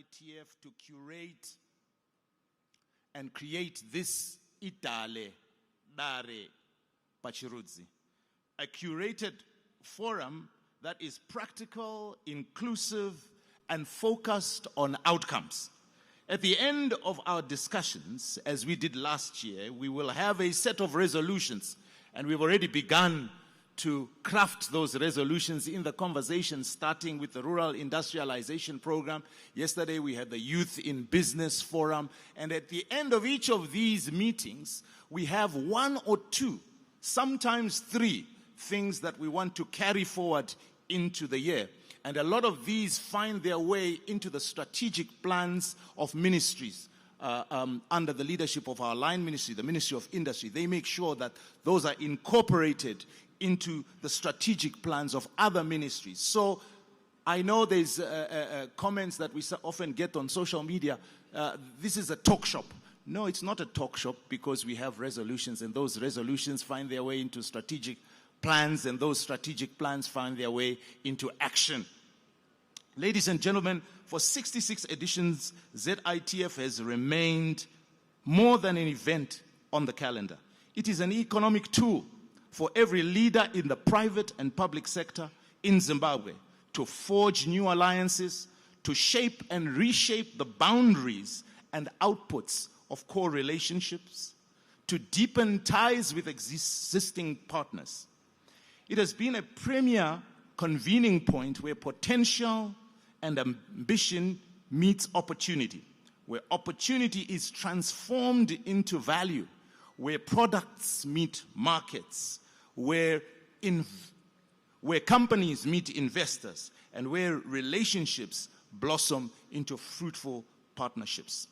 ZITF to curate and create this Idale Dare Pachirudzi, a curated forum that is practical, inclusive, and focused on outcomes. At the end of our discussions, as we did last year, we will have a set of resolutions, and we've already begun to craft those resolutions in the conversation, starting with the Rural Industrialization Program. Yesterday we had the Youth in Business Forum, and at the end of each of these meetings, we have one or two, sometimes three, things that we want to carry forward into the year. And a lot of these find their way into the strategic plans of ministries under the leadership of our line ministry, the Ministry of Industry. They make sure that those are incorporated into the strategic plans of other ministries. So I know there's comments that we often get on social media, this is a talk shop. No, it's not a talk shop, because we have resolutions, and those resolutions find their way into strategic plans, and those strategic plans find their way into action. Ladies and gentlemen, for 66 editions, ZITF has remained more than an event on the calendar. It is an economic tool for every leader in the private and public sector in Zimbabwe to forge new alliances, to shape and reshape the boundaries and outputs of core relationships, to deepen ties with existing partners. It has been a premier convening point where potential and ambition meets opportunity, where opportunity is transformed into value, where products meet markets, where companies meet investors, and where relationships blossom into fruitful partnerships.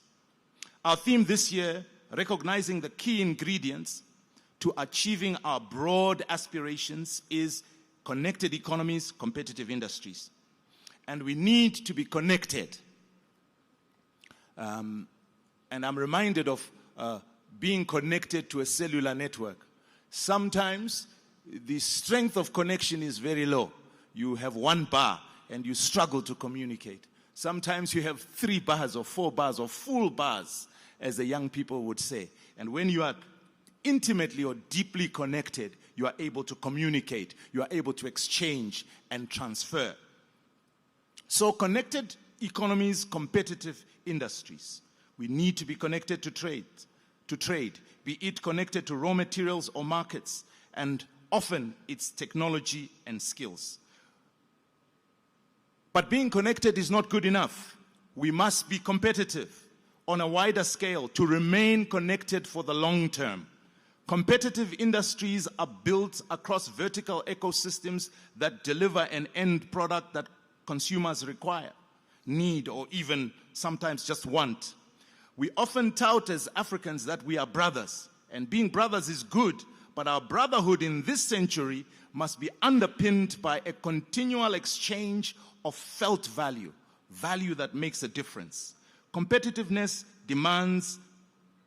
Our theme this year, recognizing the key ingredients to achieving our broad aspirations, is connected economies, competitive industries. And we need to be connected. And I'm reminded of being connected to a cellular network. Sometimes the strength of connection is very low. You have one bar and you struggle to communicate. Sometimes you have 3 bars or 4 bars or full bars, as the young people would say. And when you are intimately or deeply connected, you are able to communicate, you are able to exchange and transfer. So connected economies, competitive industries. We need to be connected to trade, be it connected to raw materials or markets, and often it's technology and skills. But being connected is not good enough. We must be competitive on a wider scale to remain connected for the long term. Competitive industries are built across vertical ecosystems that deliver an end product that consumers require, need, or even sometimes just want. We often tout as Africans that we are brothers, and being brothers is good, but our brotherhood in this century must be underpinned by a continual exchange of felt value, value that makes a difference. Competitiveness demands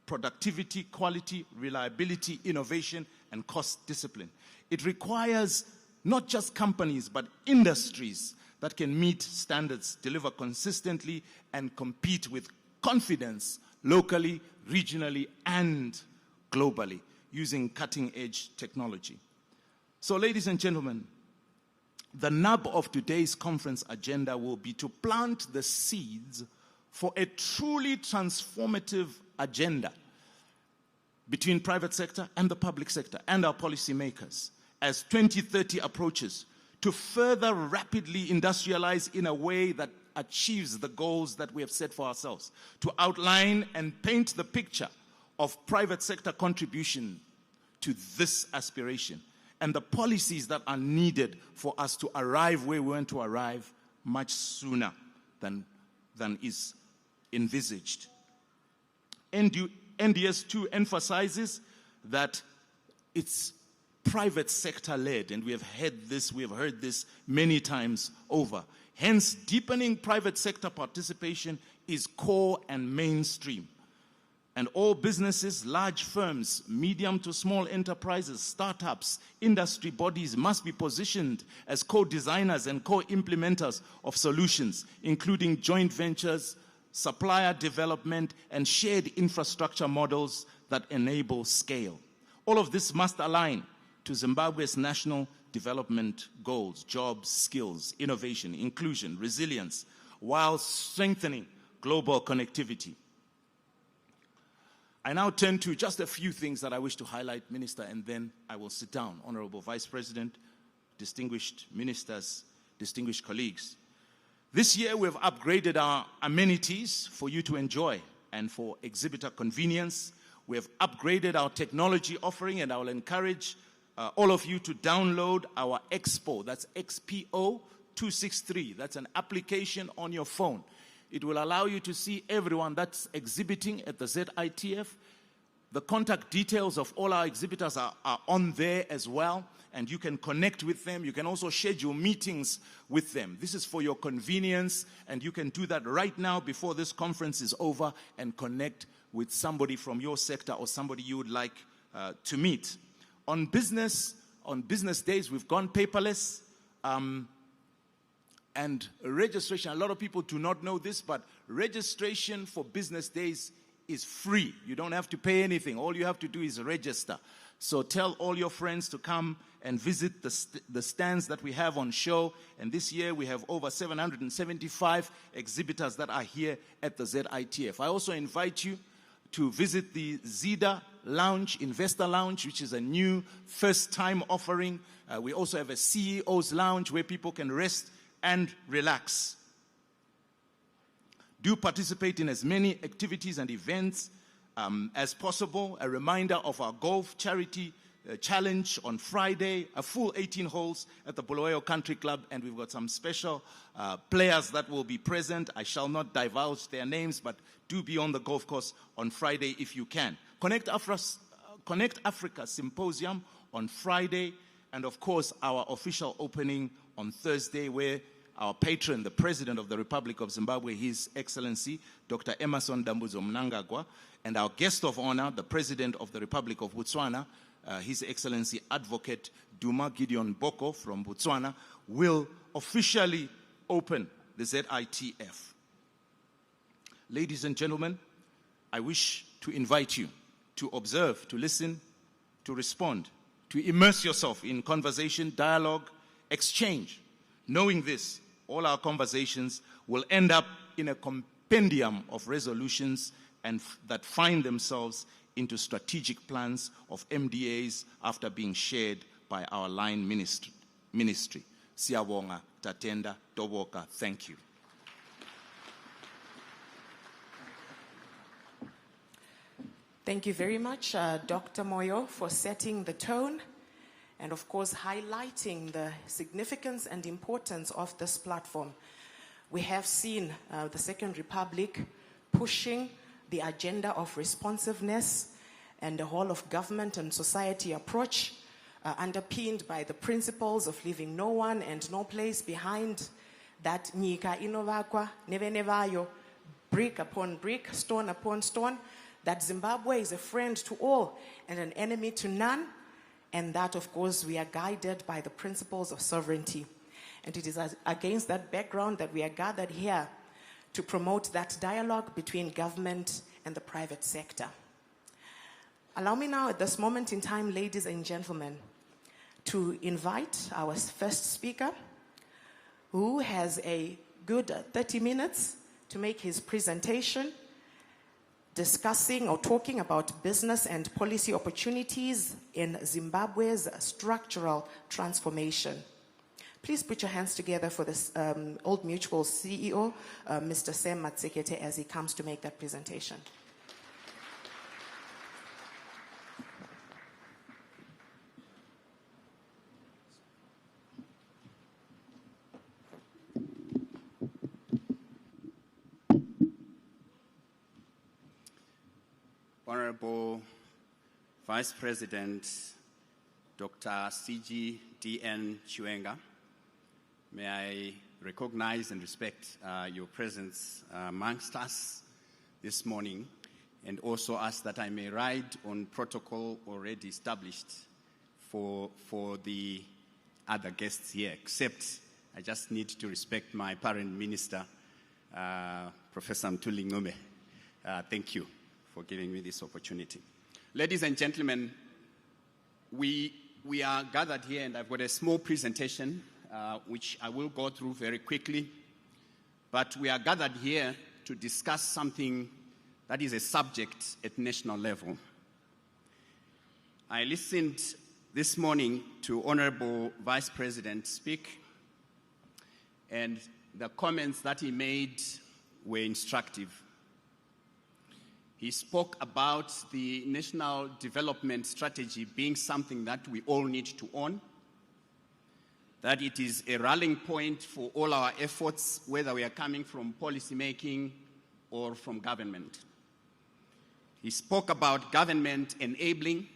productivity, quality, reliability, innovation, and cost discipline. It requires not just companies, but industries that can meet standards, deliver consistently, and compete with confidence locally, regionally, and globally using cutting-edge technology. So, ladies and gentlemen, the nub of today's conference agenda will be to plant the seeds for a truly transformative agenda between private sector and the public sector and our policymakers as 2030 approaches, to further rapidly industrialize in a way that achieves the goals that we have set for ourselves, to outline and paint the picture of private sector contribution to this aspiration, and the policies that are needed for us to arrive where we want to arrive much sooner than is envisaged. NDS2 emphasizes that it's private sector led, and we have heard this many times over. Hence, deepening private sector participation is core and mainstream. And all businesses, large firms, medium to small enterprises, startups, industry bodies must be positioned as co-designers and co-implementers of solutions, including joint ventures, supplier development, and shared infrastructure models that enable scale. All of this must align to Zimbabwe's national development goals: jobs, skills, innovation, inclusion, resilience, while strengthening global connectivity. I now turn to just a few things that I wish to highlight, Minister, and then I will sit down. Honorable Vice President, distinguished ministers, distinguished colleagues. This year we've upgraded our amenities for you to enjoy and for exhibitor convenience. We have upgraded our technology offering, and I will encourage all of you to download our Expo. That's XPO 263. That's an application on your phone. It will allow you to see everyone that's exhibiting at the ZITF. The contact details of all our exhibitors are on there as well, and you can connect with them. You can also schedule meetings with them. This is for your convenience, and you can do that right now before this conference is over and connect with somebody from your sector or somebody you would like to meet. On business days, we've gone paperless. And registration, a lot of people do not know this, but registration for business days is free. You don't have to pay anything. All you have to do is register. So tell all your friends to come and visit the stands that we have on show. And this year we have over 775 exhibitors that are here at the ZITF. I also invite you to visit the ZIDA Lounge, Investor Lounge, which is a new first-time offering. We also have a CEO's Lounge where people can rest and relax. Do participate in as many activities and events as possible. A reminder of our golf charity challenge on Friday, a full 18 holes at the Bulawayo Country Club, and we've got some special players that will be present. I shall not divulge their names, but do be on the golf course on Friday if you can. Connect Africa Symposium on Friday, and of course our official opening on Thursday, where our patron, the President of the Republic of Zimbabwe, His Excellency, Dr. Emmerson Dambudzo Mnangagwa, and our guest of honor, the President of the Republic of Botswana, His Excellency Advocate Duma Gideon Boko from Botswana, will officially open the ZITF. Ladies and gentlemen, I wish to invite you to observe, to listen, to respond, to immerse yourself in conversation, dialogue, exchange. Knowing this, all our conversations will end up in a compendium of resolutions and that find themselves into strategic plans of MDAs after being shared by our line ministry. Siyabonga, tatenda, toboka, thank you. Thank you very much, Dr. Moyo, for setting the tone and, of course, highlighting the significance and importance of this platform. We have seen the Second Republic pushing the agenda of responsiveness and the whole of government and society approach, underpinned by the principles of leaving no one and no place behind, that nyika inovakwa nevenevayo, brick upon brick, stone upon stone, that Zimbabwe is a friend to all and an enemy to none, and that, of course, we are guided by the principles of sovereignty. And it is against that background that we are gathered here to promote that dialogue between government and the private sector. Allow me now, at this moment in time, ladies and gentlemen, to invite our first speaker, who has a good 30 minutes to make his presentation, discussing or talking about business and policy opportunities in Zimbabwe's structural transformation. Please put your hands together for this Old Mutual CEO, Mr. Sam Matsekete, as he comes to make that presentation. Honorable Vice President Dr. C.G. D.N. Chiwenga, may I recognize and respect your presence amongst us this morning, and also ask that I may ride on protocol already established for the other guests here, except I just need to respect my parent minister, Professor Mtuli Ngume. Thank you for giving me this opportunity. Ladies and gentlemen, we are gathered here, and I've got a small presentation which I will go through very quickly. But we are gathered here to discuss something that is a subject at national level. I listened this morning to Honorable Vice President speak, and the comments that he made were instructive. He spoke about the national development strategy being something that we all need to own, that it is a rallying point for all our efforts, whether we are coming from policy making or from government. He spoke about government enabling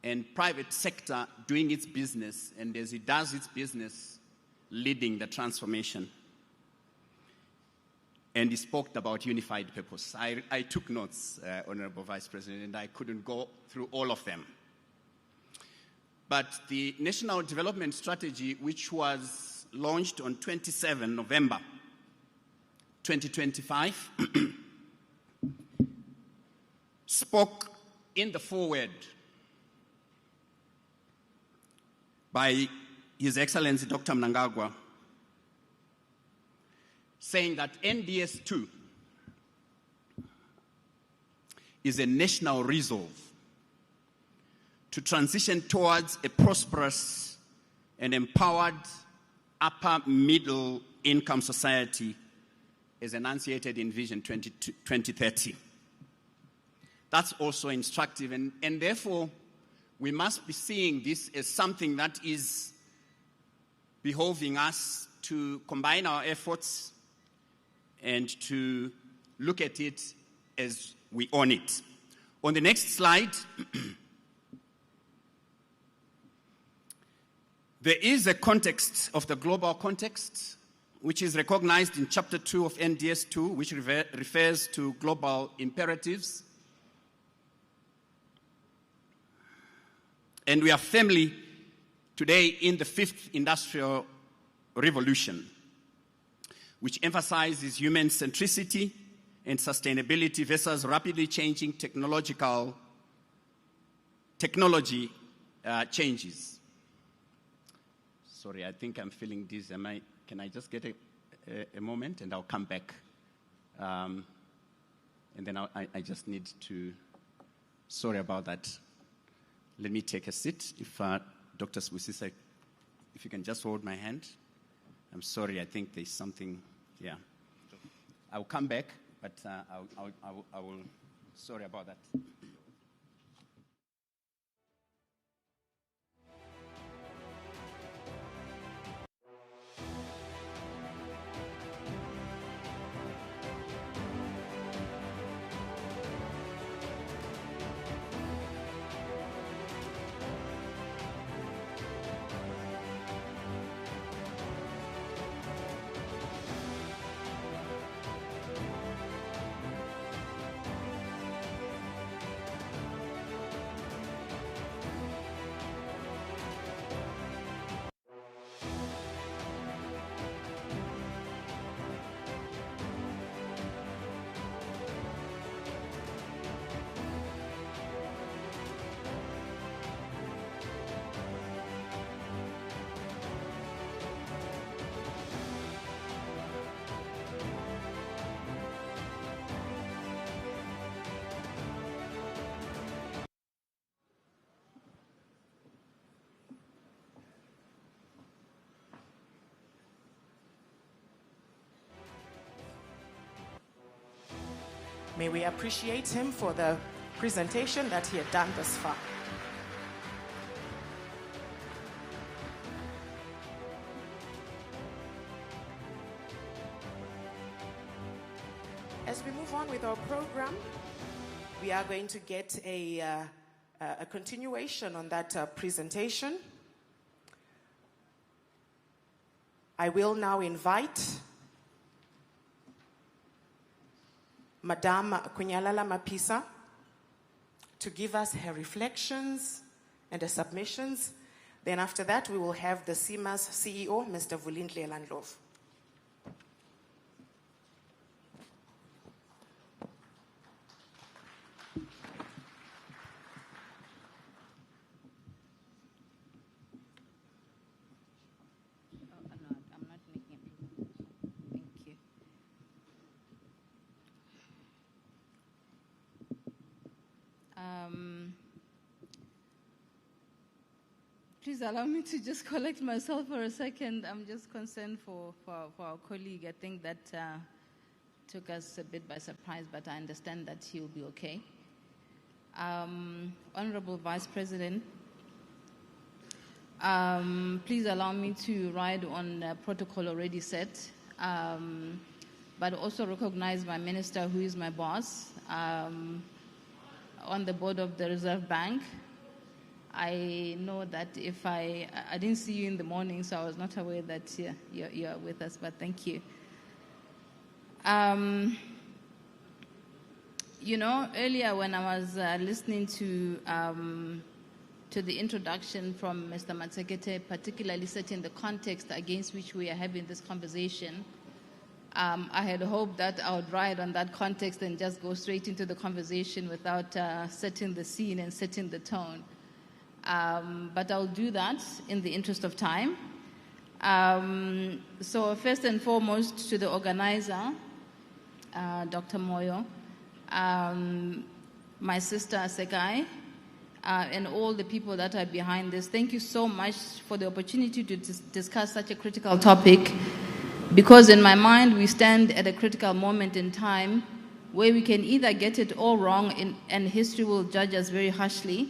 and private sector doing its business, and as it does its business, leading the transformation. And he spoke about unified purpose. I took notes, Honorable Vice President, and I couldn't go through all of them. But the National Development Strategy, which was launched on 27 November 2025, spoke in the foreword by His Excellency Dr. Mnangagwa, saying that NDS2 is a national resolve to transition towards a prosperous and empowered upper middle income society as enunciated in Vision 2030. That's also instructive, and therefore we must be seeing this as something that is behoving us to combine our efforts and to look at it as we own it. On the next slide, there is a context of the global context, which is recognized in Chapter 2 of NDS2, which refers to global imperatives. And we are firmly today in the 5th industrial revolution, which emphasizes human centricity and sustainability versus rapidly changing technology changes. Sorry, I think I'm feeling this. Can I just get a moment and I'll come back? And then I just need to, sorry about that. Let me take a seat. If Dr. Swisisa, if you can just hold my hand. I'm sorry, I think there's something, yeah. I'll come back, but I will, sorry about that. May we appreciate him for the presentation that he had done thus far. As we move on with our program, we are going to get a continuation on that presentation. I will now invite Madame Kunyalala Mapisa to give us her reflections and her submissions. Then after that, we will have the CIMA's CEO, Mr. Vulindle Landlov. Please allow me to just collect myself for a second. I'm just concerned for our colleague. I think that took us a bit by surprise, but I understand that he'll be okay. Honorable Vice President, please allow me to ride on protocol already set, but also recognize my minister, who is my boss, on the board of the Reserve Bank. I know that if I didn't see you in the morning, so I was not aware that you're with us, but thank you. You know, earlier when I was listening to the introduction from Mr. Matsekete, particularly setting the context against which we are having this conversation, I had hoped that I would ride on that context and just go straight into the conversation without setting the scene and setting the tone. But I'll do that in the interest of time. So first and foremost, to the organizer, Dr. Moyo, my sister Sekai, and all the people that are behind this, thank you so much for the opportunity to discuss such a critical topic, because in my mind we stand at a critical moment in time where we can either get it all wrong and history will judge us very harshly.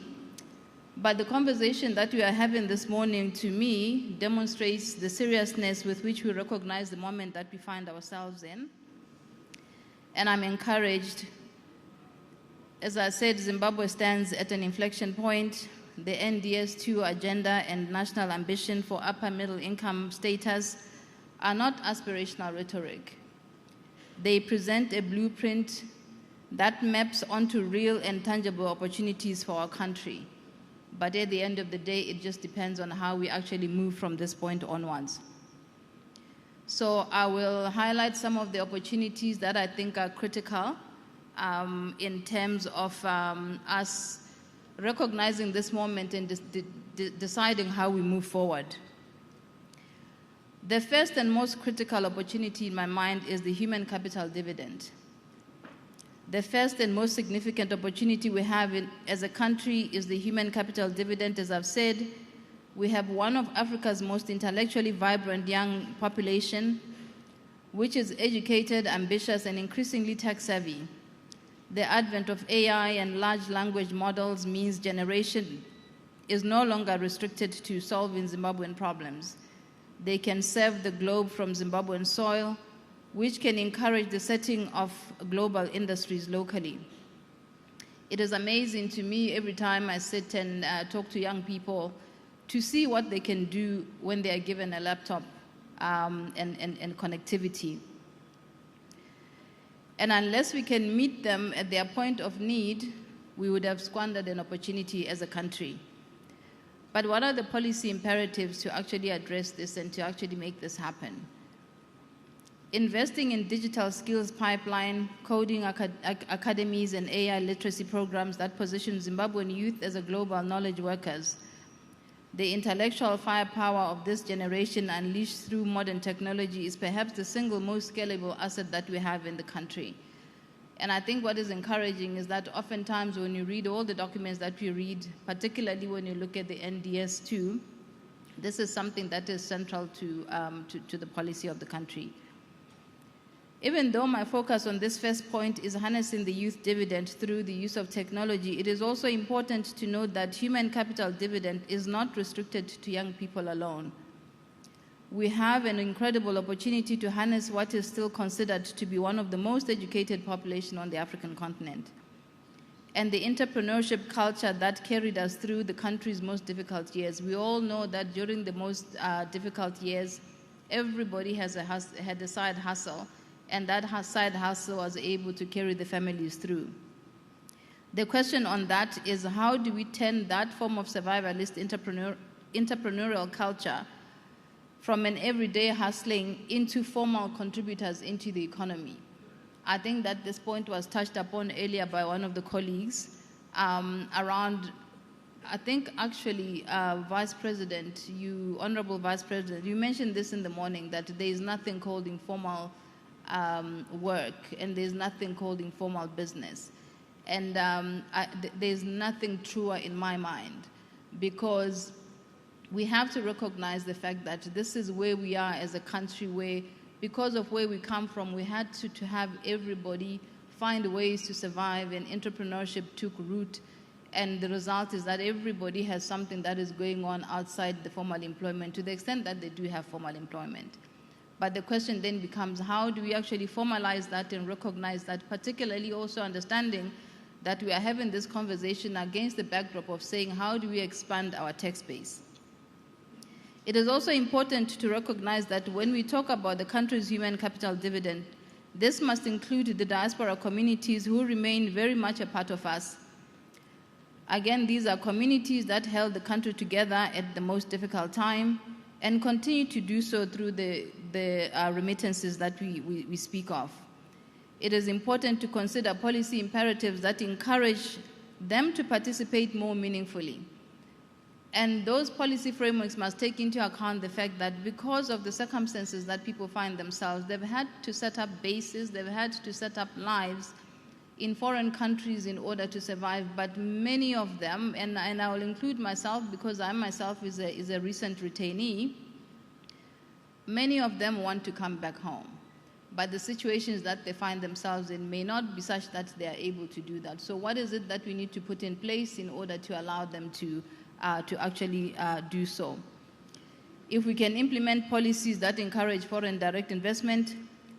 But the conversation that we are having this morning, to me, demonstrates the seriousness with which we recognize the moment that we find ourselves in. And I'm encouraged. As I said, Zimbabwe stands at an inflection point. The NDS2 agenda and national ambition for upper middle income status are not aspirational rhetoric. They present a blueprint that maps onto real and tangible opportunities for our country. But at the end of the day, it just depends on how we actually move from this point onwards. So I will highlight some of the opportunities that I think are critical in terms of us recognizing this moment and deciding how we move forward. The first and most critical opportunity in my mind is the human capital dividend. The first and most significant opportunity we have as a country is the human capital dividend. As I've said, we have one of Africa's most intellectually vibrant young population, which is educated, ambitious, and increasingly tech-savvy. The advent of AI and large language models means generation is no longer restricted to solving Zimbabwean problems. They can serve the globe from Zimbabwean soil, which can encourage the setting of global industries locally. It is amazing to me every time I sit and talk to young people to see what they can do when they are given a laptop and connectivity. And unless we can meet them at their point of need, we would have squandered an opportunity as a country. But what are the policy imperatives to actually address this and to actually make this happen? Investing in digital skills pipeline, coding academies, and AI literacy programs that position Zimbabwean youth as a global knowledge workers. The intellectual firepower of this generation unleashed through modern technology is perhaps the single most scalable asset that we have in the country. And I think what is encouraging is that oftentimes when you read all the documents that we read, particularly when you look at the NDS2, this is something that is central to the policy of the country. Even though my focus on this first point is harnessing the youth dividend through the use of technology, it is also important to note that human capital dividend is not restricted to young people alone. We have an incredible opportunity to harness what is still considered to be one of the most educated populations on the African continent, and the entrepreneurship culture that carried us through the country's most difficult years. We all know that during the most difficult years, everybody had a side hustle, and that side hustle was able to carry the families through. The question on that is, how do we turn that form of survivalist entrepreneurial culture from an everyday hustling into formal contributors into the economy? I think that this point was touched upon earlier by one of the colleagues around, I think actually, Vice President, Honorable Vice President, you mentioned this in the morning, that there is nothing called informal work and there's nothing called informal business. And there's nothing truer in my mind, because we have to recognize the fact that this is where we are as a country, where because of where we come from, we had to have everybody find ways to survive, and entrepreneurship took root. And the result is that everybody has something that is going on outside the formal employment, to the extent that they do have formal employment. But the question then becomes, how do we actually formalize that and recognize that, particularly also understanding that we are having this conversation against the backdrop of saying, how do we expand our tax base? It is also important to recognize that when we talk about the country's human capital dividend, this must include the diaspora communities who remain very much a part of us. Again, these are communities that held the country together at the most difficult time and continue to do so through the remittances that we speak of. It is important to consider policy imperatives that encourage them to participate more meaningfully. And those policy frameworks must take into account the fact that because of the circumstances that people find themselves, they've had to set up bases, they've had to set up lives in foreign countries in order to survive. But many of them, and I will include myself because I myself is a recent retainee, many of them want to come back home. But the situations that they find themselves in may not be such that they are able to do that. So what is it that we need to put in place in order to allow them to actually do so? If we can implement policies that encourage foreign direct investment,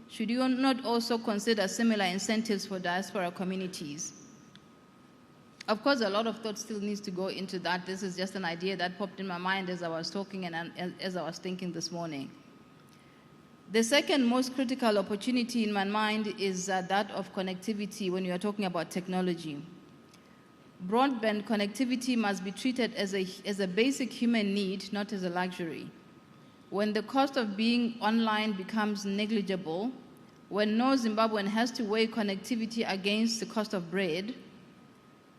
should you not also consider similar incentives for diaspora communities? Of course, a lot of thought still needs to go into that. This is just an idea that popped in my mind as I was talking and as I was thinking this morning. The second most critical opportunity in my mind is that of connectivity when you are talking about technology. Broadband connectivity must be treated as a basic human need, not as a luxury. When the cost of being online becomes negligible, when no Zimbabwean has to weigh connectivity against the cost of bread,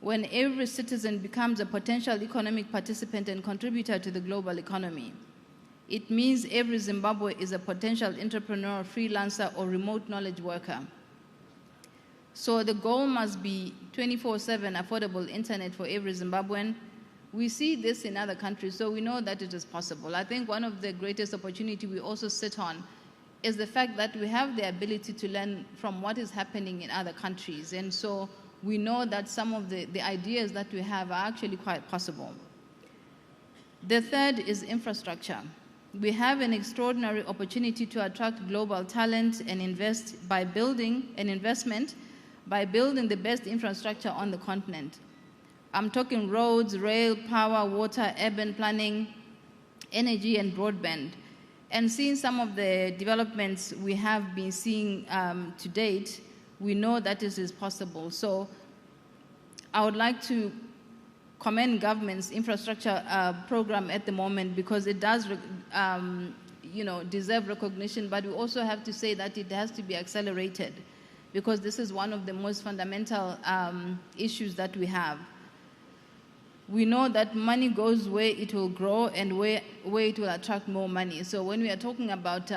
when every citizen becomes a potential economic participant and contributor to the global economy, it means every Zimbabwean is a potential entrepreneur, freelancer, or remote knowledge worker. So the goal must be 24/7 affordable internet for every Zimbabwean. We see this in other countries, so we know that it is possible. I think one of the greatest opportunities we also sit on is the fact that we have the ability to learn from what is happening in other countries. And so we know that some of the ideas that we have are actually quite possible. The third is infrastructure. We have an extraordinary opportunity to attract global talent and invest by building the best infrastructure on the continent. I'm talking roads, rail, power, water, urban planning, energy, and broadband. And seeing some of the developments we have been seeing to date, we know that this is possible. So I would like to commend government's infrastructure program at the moment, because it does deserve recognition, but we also have to say that it has to be accelerated, because this is one of the most fundamental issues that we have. We know that money goes where it will grow and where it will attract more money. So when we are talking about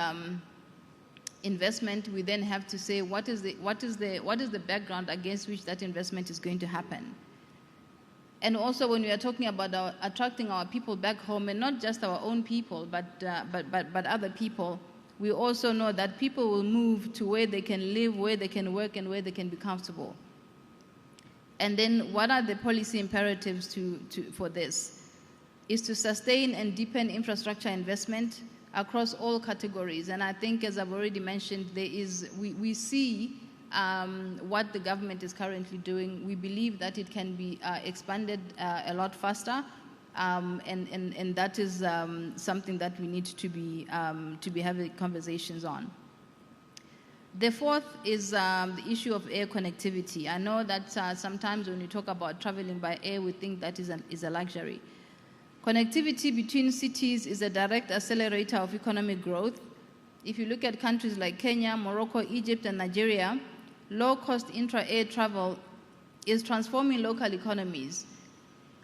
investment, we then have to say what is the background against which that investment is going to happen. And also when we are talking about attracting our people back home, and not just our own people, but other people, we also know that people will move to where they can live, where they can work, and where they can be comfortable. And then what are the policy imperatives for this? Is to sustain and deepen infrastructure investment across all categories. And I think, as I've already mentioned, we see what the government is currently doing. We believe that it can be expanded a lot faster, and that is something that we need to be having conversations on. The fourth is the issue of air connectivity. I know that sometimes when you talk about traveling by air, we think that is a luxury. Connectivity between cities is a direct accelerator of economic growth. If you look at countries like Kenya, Morocco, Egypt, and Nigeria, low-cost intra-air travel is transforming local economies.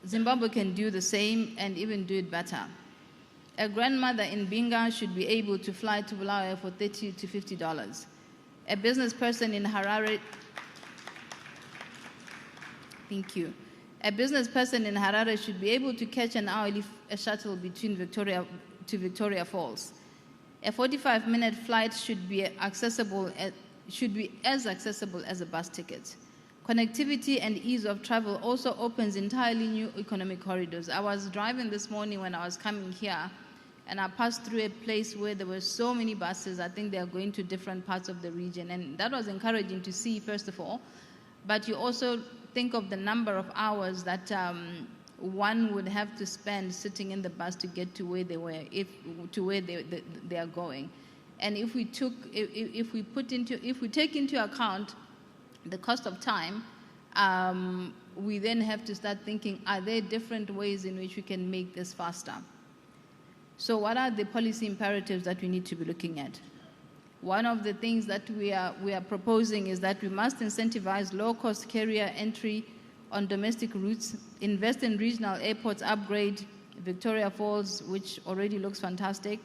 Zimbabwe can do the same and even do it better. A grandmother in Binga should be able to fly to Bulawayo for $30 to $50. A business person in Harare Thank you. A business person in Harare should be able to catch an hourly shuttle between Victoria to Victoria Falls. A 45-minute flight should be as accessible as a bus ticket. Connectivity and ease of travel also opens entirely new economic corridors. I was driving this morning when I was coming here, and I passed through a place where there were so many buses. I think they are going to different parts of the region, and that was encouraging to see, first of all. But you also think of the number of hours that one would have to spend sitting in the bus to get to where they were, they are going. And if we take into account the cost of time, we then have to start thinking, are there different ways in which we can make this faster? So what are the policy imperatives that we need to be looking at? One of the things that we are proposing is that we must incentivize low-cost carrier entry on domestic routes, invest in regional airports, upgrade Victoria Falls, which already looks fantastic,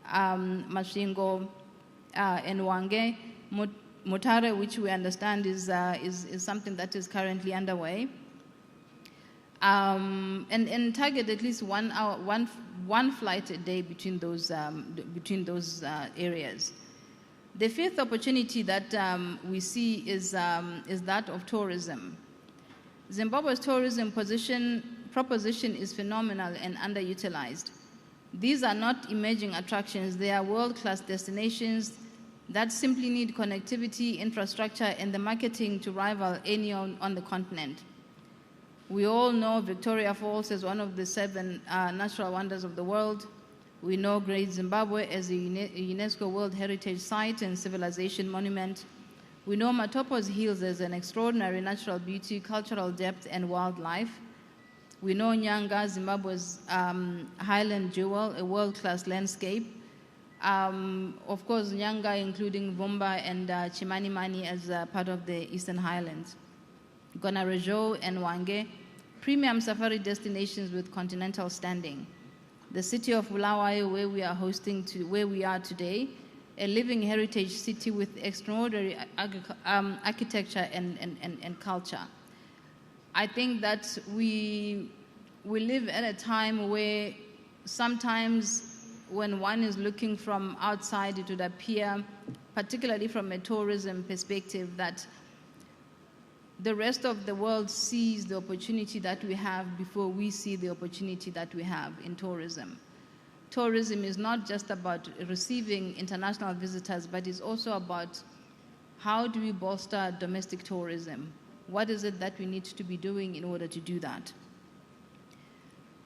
Masvingo, and Wange, Mutare, which we understand is something that is currently underway, and target at least 1 hour, one flight a day between those areas. The fifth opportunity that we see is that of tourism. Zimbabwe's tourism proposition is phenomenal and underutilized. These are not emerging attractions, they are world-class destinations that simply need connectivity, infrastructure, and the marketing to rival any on the continent. We all know Victoria Falls as one of the 7 natural wonders of the world. We know Great Zimbabwe as a UNESCO World Heritage Site and Civilization Monument. We know Matopo's Hills as an extraordinary natural beauty, cultural depth, and wildlife. We know Nyanga, Zimbabwe's highland jewel, a world-class landscape. Of course, Nyanga, including Vumba and Chimanimani as part of the Eastern Highlands. Gonarejo and Wange, premium safari destinations with continental standing. The city of Bulawayo, where we are today, a living heritage city with extraordinary architecture and culture. I think that we live at a time where sometimes when one is looking from outside, it would appear, particularly from a tourism perspective, that the rest of the world sees the opportunity that we have before we see the opportunity that we have in tourism. Tourism is not just about receiving international visitors, but it's also about how do we bolster domestic tourism? What is it that we need to be doing in order to do that?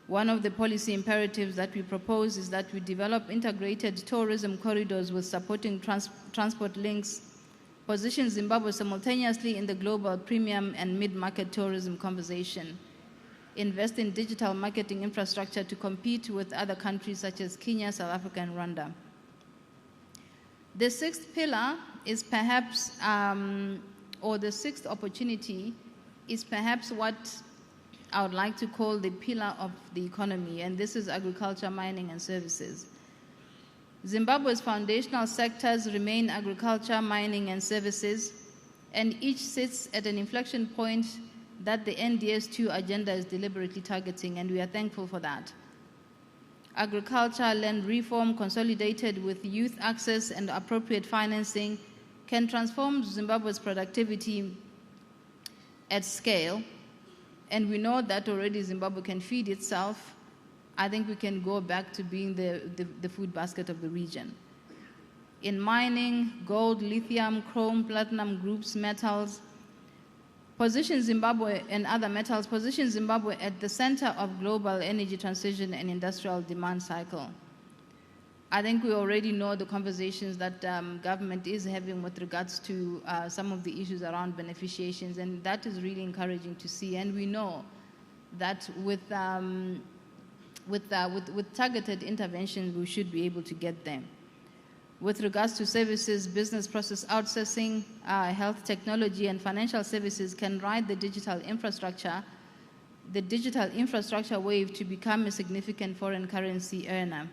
One of the policy imperatives that we propose is that we develop integrated tourism corridors with supporting transport links, position Zimbabwe simultaneously in the global premium and mid-market tourism conversation, invest in digital marketing infrastructure to compete with other countries such as Kenya, South Africa, and Rwanda. The sixth pillar is perhaps, or the sixth opportunity is perhaps what I would like to call the pillar of the economy, and this is agriculture, mining, and services. Zimbabwe's foundational sectors remain agriculture, mining, and services, and each sits at an inflection point that the NDS2 agenda is deliberately targeting, and we are thankful for that. Agriculture, land reform, consolidated with youth access and appropriate financing, can transform Zimbabwe's productivity at scale, and we know that already Zimbabwe can feed itself. I think we can go back to being the food basket of the region. In mining, gold, lithium, chrome, platinum groups, metals, position Zimbabwe and other metals, position Zimbabwe at the center of global energy transition and industrial demand cycle. I think we already know the conversations that government is having with regards to some of the issues around beneficiations, and that is really encouraging to see. And we know that with targeted interventions, we should be able to get them. With regards to services, business process outsourcing, health technology, and financial services can ride the digital infrastructure wave to become a significant foreign currency earner.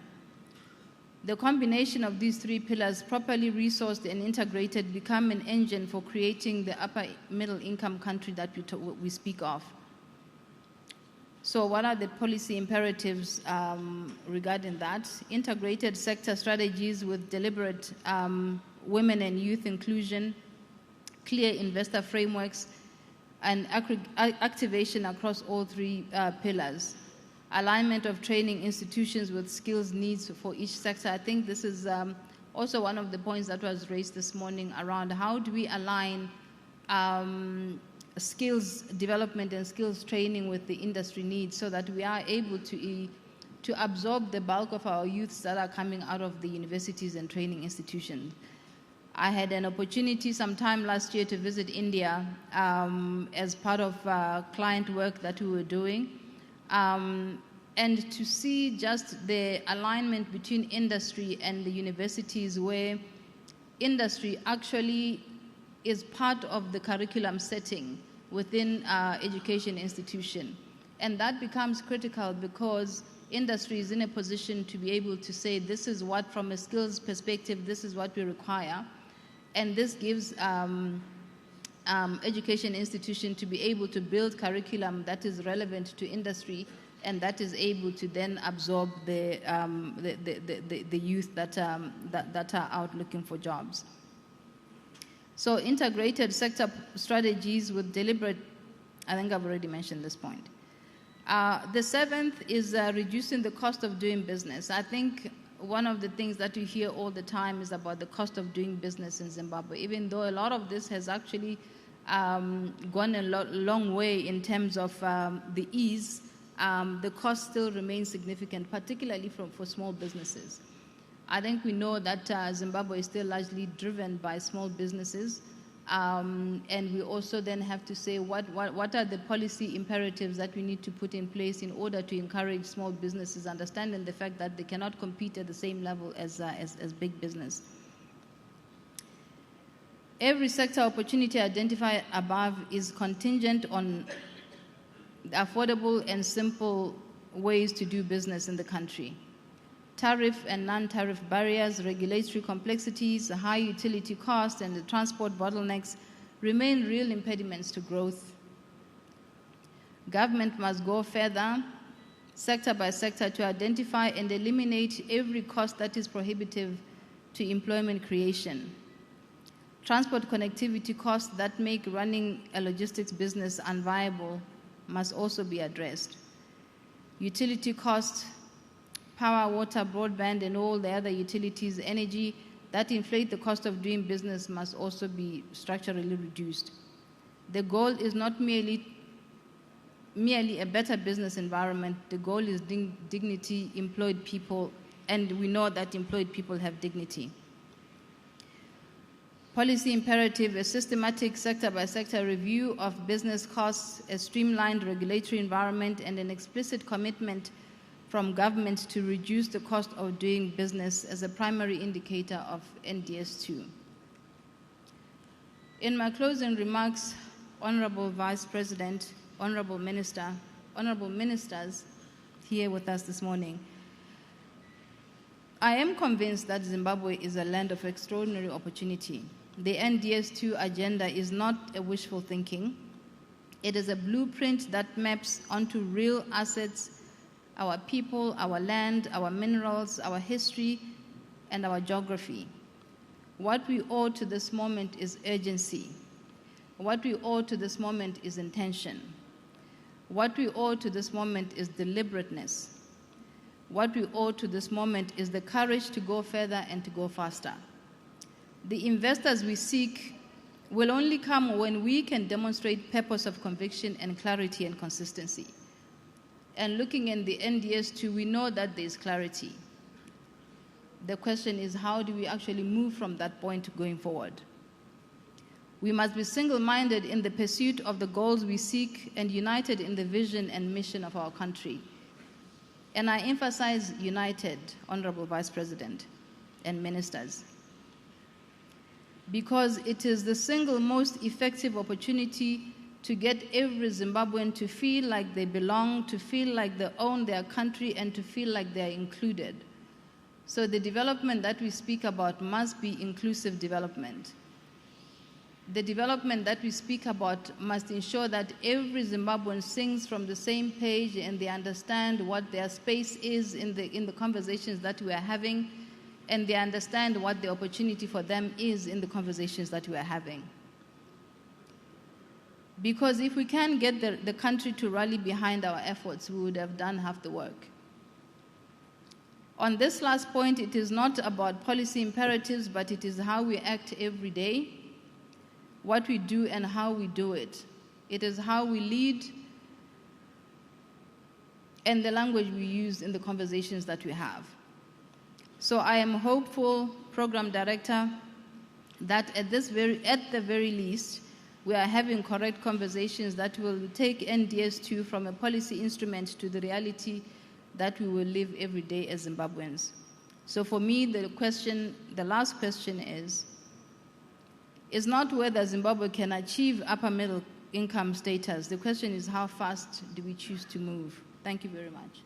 The combination of these three pillars, properly resourced and integrated, become an engine for creating the upper middle income country that we speak of. So what are the policy imperatives regarding that? Integrated sector strategies with deliberate women and youth inclusion, clear investor frameworks, and activation across all three pillars. Alignment of training institutions with skills needs for each sector. I think this is also one of the points that was raised this morning around how do we align skills development and skills training with the industry needs so that we are able to absorb the bulk of our youths that are coming out of the universities and training institutions. I had an opportunity sometime last year to visit India as part of client work that we were doing. And to see just the alignment between industry and the universities, where industry actually is part of the curriculum setting within education institution. And that becomes critical because industry is in a position to be able to say, this is what, from a skills perspective, this is what we require. And this gives education institution to be able to build curriculum that is relevant to industry and that is able to then absorb the youth that are out looking for jobs. So integrated sector strategies with deliberate, I think I've already mentioned this point. The seventh is reducing the cost of doing business. I think one of the things that we hear all the time is about the cost of doing business in Zimbabwe, even though a lot of this has actually gone a long way in terms of the ease, the cost still remains significant, particularly for small businesses. I think we know that Zimbabwe is still largely driven by small businesses, and we also then have to say what are the policy imperatives that we need to put in place in order to encourage small businesses, understanding the fact that they cannot compete at the same level as big business. Every sector opportunity identified above is contingent on affordable and simple ways to do business in the country. Tariff and non-tariff barriers, regulatory complexities, the high utility costs, and the transport bottlenecks remain real impediments to growth. Government must go further, sector by sector, to identify and eliminate every cost that is prohibitive to employment creation. Transport connectivity costs that make running a logistics business unviable must also be addressed. Utility costs, power, water, broadband, and all the other utilities, energy that inflate the cost of doing business must also be structurally reduced. The goal is not merely a better business environment. The goal is dignity, employed people, and we know that employed people have dignity. Policy imperative, a systematic sector-by-sector review of business costs, a streamlined regulatory environment, and an explicit commitment from government to reduce the cost of doing business as a primary indicator of NDS2. In my closing remarks, Honorable Vice President, Honorable Minister, Honorable Ministers here with us this morning, I am convinced that Zimbabwe is a land of extraordinary opportunity. The NDS2 agenda is not a wishful thinking. It is a blueprint that maps onto real assets, our people, our land, our minerals, our history, and our geography. What we owe to this moment is urgency. What we owe to this moment is intention. What we owe to this moment is deliberateness. What we owe to this moment is the courage to go further and to go faster. The investors we seek will only come when we can demonstrate purpose of conviction and clarity and consistency. And looking in the NDS2, we know that there is clarity. The question is, how do we actually move from that point going forward? We must be single-minded in the pursuit of the goals we seek and united in the vision and mission of our country. And I emphasize united, Honorable Vice President and ministers, because it is the single most effective opportunity to get every Zimbabwean to feel like they belong, to feel like they own their country, and to feel like they are included. So the development that we speak about must be inclusive development. The development that we speak about must ensure that every Zimbabwean sings from the same page and they understand what their space is in the conversations that we are having, and they understand what the opportunity for them is in the conversations that we are having. Because if we can get the country to rally behind our efforts, we would have done half the work. On this last point, it is not about policy imperatives, but it is how we act every day, what we do and how we do it. It is how we lead and the language we use in the conversations that we have. So I am hopeful, Program Director, that at the very least, we are having correct conversations that will take NDS2 from a policy instrument to the reality that we will live every day as Zimbabweans. So for me, the last question is not whether Zimbabwe can achieve upper middle income status. The question is how fast do we choose to move? Thank you very much.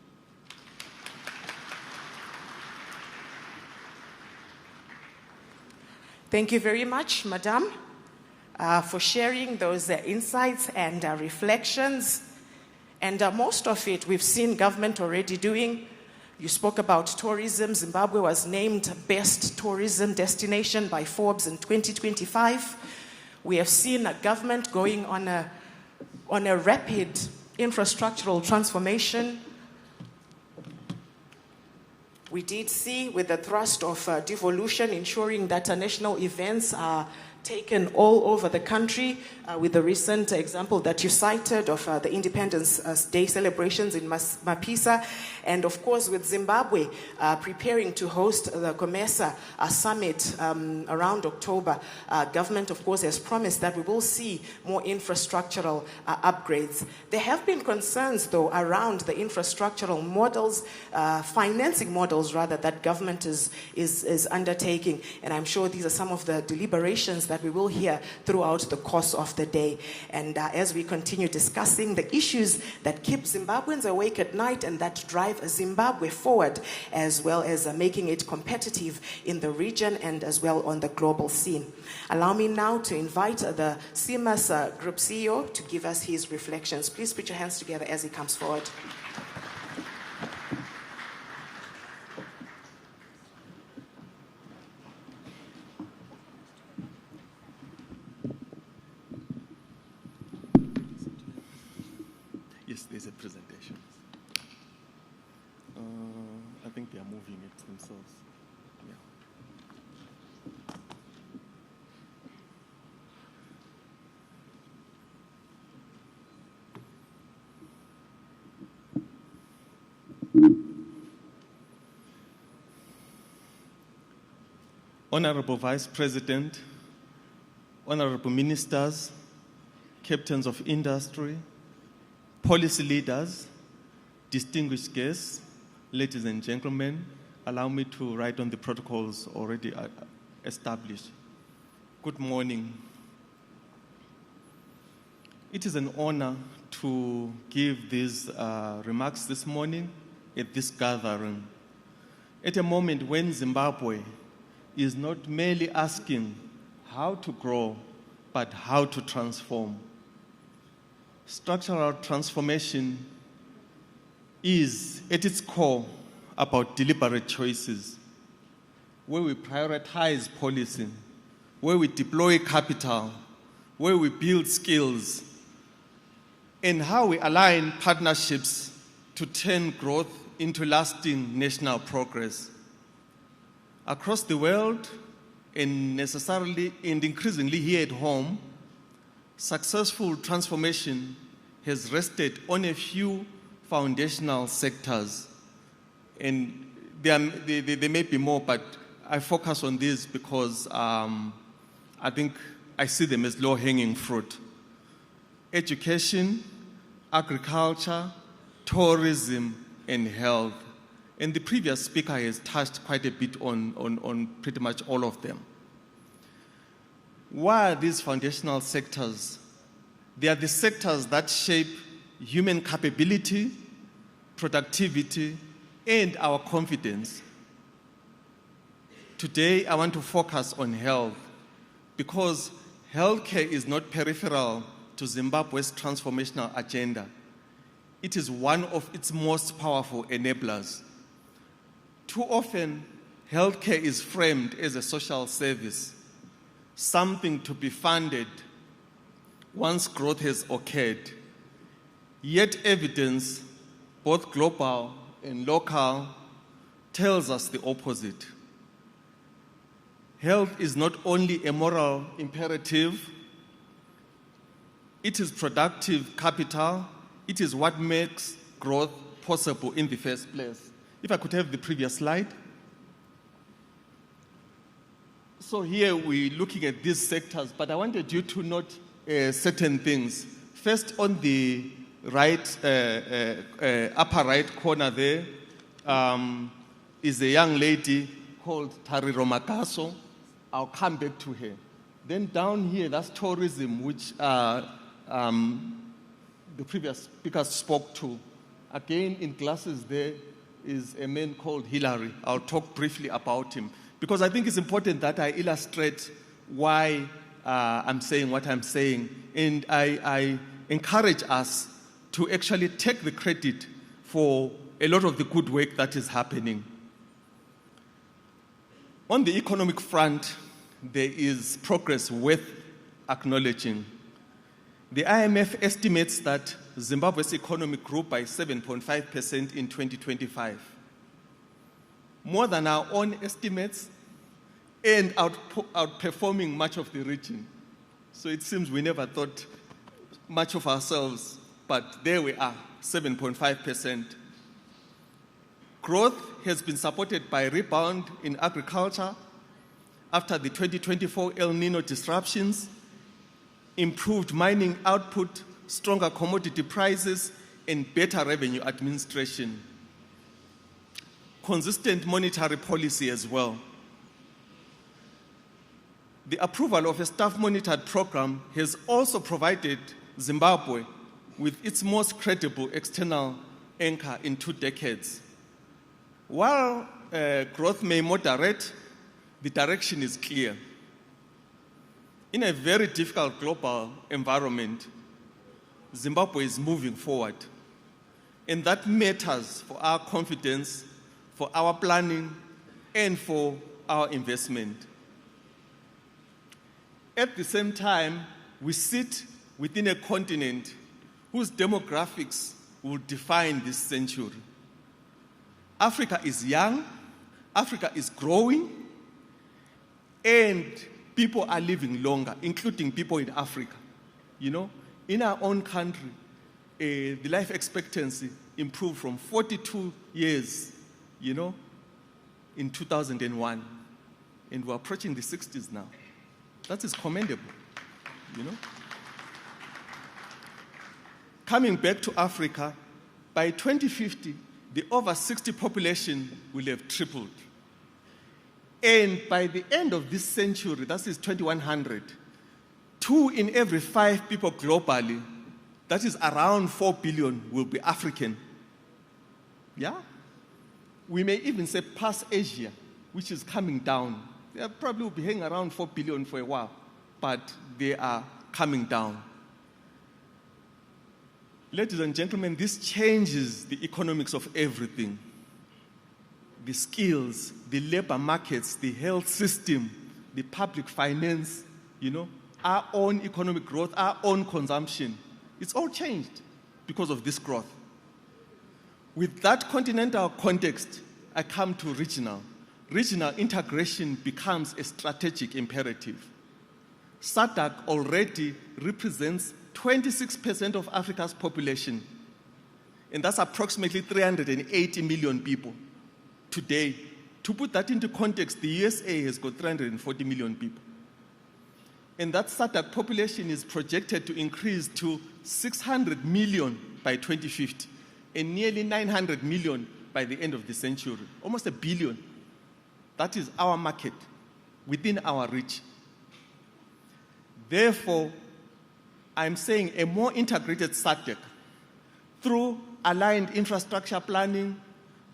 Thank you very much, Madam, for sharing those insights and reflections. And most of it we've seen government already doing. You spoke about tourism. Zimbabwe was named best tourism destination by Forbes in 2025. We have seen a government going on a rapid infrastructural transformation. We did see with the thrust of devolution, ensuring that national events are taken all over the country, with the recent example that you cited of the Independence Day celebrations in Mapisa, and of course with Zimbabwe preparing to host the COMESA summit around October. Government of course has promised that we will see more infrastructural upgrades. There have been concerns though around the infrastructural models, financing models rather, that government is undertaking, and I'm sure these are some of the deliberations that we will hear throughout the course of the day. And as we continue discussing the issues that keep Zimbabweans awake at night and that drive Zimbabwe forward, as well as making it competitive in the region and as well on the global scene. Allow me now to invite the CMAS Group CEO to give us his reflections. Please put your hands together as he comes forward. Yes, there's a presentation. I think they are moving it themselves. Yeah. Honorable Vice President, Honorable Ministers, Captains of Industry, policy leaders, distinguished guests, ladies and gentlemen, allow me to write on the protocols already established. Good morning. It is an honor to give these remarks this morning at this gathering, at a moment when Zimbabwe is not merely asking how to grow, but how to transform. Structural transformation is, at its core, about deliberate choices, where we prioritize policy, where we deploy capital, where we build skills, and how we align partnerships to turn growth into lasting national progress. Across the world, and necessarily and increasingly here at home, successful transformation has rested on a few foundational sectors. And there may be more, but I focus on these because I think I see them as low-hanging fruit. Education, agriculture, tourism, and health. And the previous speaker has touched quite a bit on pretty much all of them. Why are these foundational sectors? They are the sectors that shape human capability, productivity, and our confidence. today I want to focus on health because healthcare is not peripheral to Zimbabwe's transformational agenda. It is one of its most powerful enablers. Too often, healthcare is framed as a social service, something to be funded once growth has occurred. Yet evidence, both global and local, tells us the opposite. Health is not only a moral imperative, it is productive capital. It is what makes growth possible in the first place. If I could have the previous slide. So here we're looking at these sectors, but I wanted you to note certain things. First, on the right, upper right corner there, is a young lady called Tariro Makaso. I'll come back to her. Then down here, that's tourism, which the previous speaker spoke to. Again, in glasses there is a man called Hillary. I'll talk briefly about him because I think it's important that I illustrate why I'm saying what I'm saying. And I encourage us to actually take the credit for a lot of the good work that is happening. On the economic front, there is progress worth acknowledging. The IMF estimates that Zimbabwe's economy grew by 7.5% in 2025. More than our own estimates and outperforming much of the region. So it seems we never thought much of ourselves, but there we are, 7.5%. Growth has been supported by a rebound in agriculture after the 2024 El Nino disruptions, improved mining output, stronger commodity prices, and better revenue administration. Consistent monetary policy as well. The approval of a staff-monitored program has also provided Zimbabwe with its most credible external anchor in 2 decades. While growth may moderate, the direction is clear. In a very difficult global environment, Zimbabwe is moving forward. And that matters for our confidence, for our planning, and for our investment. At the same time, we sit within a continent whose demographics will define this century. Africa is young, Africa is growing, and people are living longer, including people in Africa. You know, in our own country, the life expectancy improved from 42 years, you know, in 2001. And we're approaching the 60s now. That is commendable, you know. Coming back to Africa, by 2050, the over 60 population will have tripled. And by the end of this century, that is 2100, 2 in every 5 people globally, that is around 4 billion, will be African. Yeah? We may even say past Asia, which is coming down. They probably will be hanging around 4 billion for a while, but they are coming down. Ladies and gentlemen, this changes the economics of everything. The skills, the labor markets, the health system, the public finance, you know, our own economic growth, our own consumption. It's all changed because of this growth. With that continental context, I come to regional. Regional integration becomes a strategic imperative. SADC already represents 26% of Africa's population, and that's approximately 380 million people today. To put that into context, the USA has got 340 million people. And that SADC population is projected to increase to 600 million by 2050 and nearly 900 million by the end of the century, almost 1 billion. That is our market within our reach. Therefore, I'm saying a more integrated SADC through aligned infrastructure planning,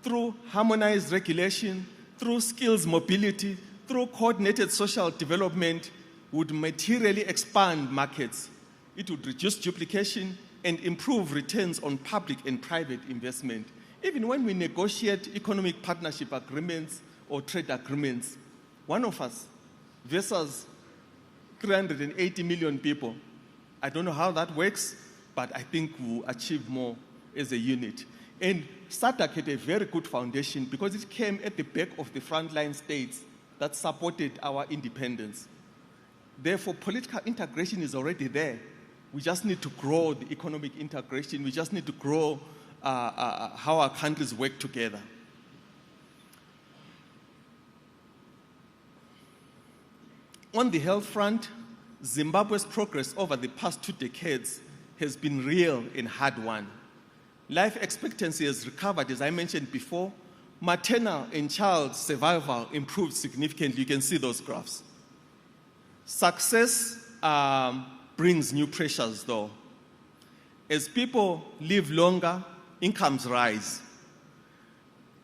through harmonized regulation, through skills mobility, through coordinated social development, would materially expand markets. It would reduce duplication and improve returns on public and private investment. Even when we negotiate economic partnership agreements or trade agreements, one of us versus 380 million people, I don't know how that works, but I think we'll achieve more as a unit. And SADC had a very good foundation because it came at the back of the frontline states that supported our independence. Therefore, political integration is already there. We just need to grow the economic integration. We just need to grow how our countries work together. On the health front, Zimbabwe's progress over the past 2 decades has been real and hard-won. Life expectancy has recovered, as I mentioned before. Maternal and child survival improved significantly. You can see those graphs. Success brings new pressures, though. As people live longer, incomes rise.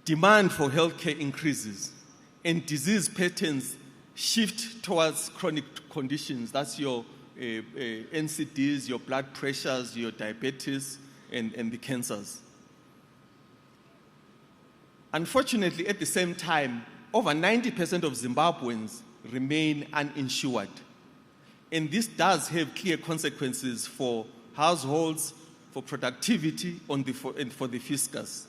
Demand for healthcare increases, and disease patterns shift towards chronic conditions. That's your NCDs, your blood pressures, your diabetes, and the cancers. Unfortunately, at the same time, over 90% of Zimbabweans remain uninsured. And this does have clear consequences for households, for productivity, and for the fiscus.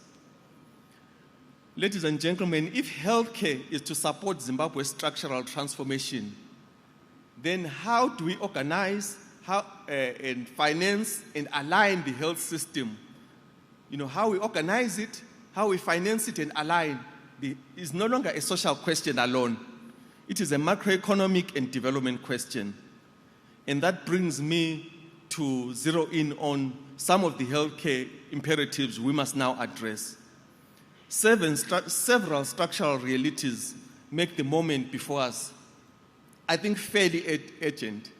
Ladies and gentlemen, if healthcare is to support Zimbabwe's structural transformation, then how do we organize and finance and align the health system? How we organize it, how we finance it and align is no longer a social question alone. It is a macroeconomic and development question. And that brings me to zero in on some of the healthcare imperatives we must now address. Several structural realities make the moment before us, I think, fairly urgent,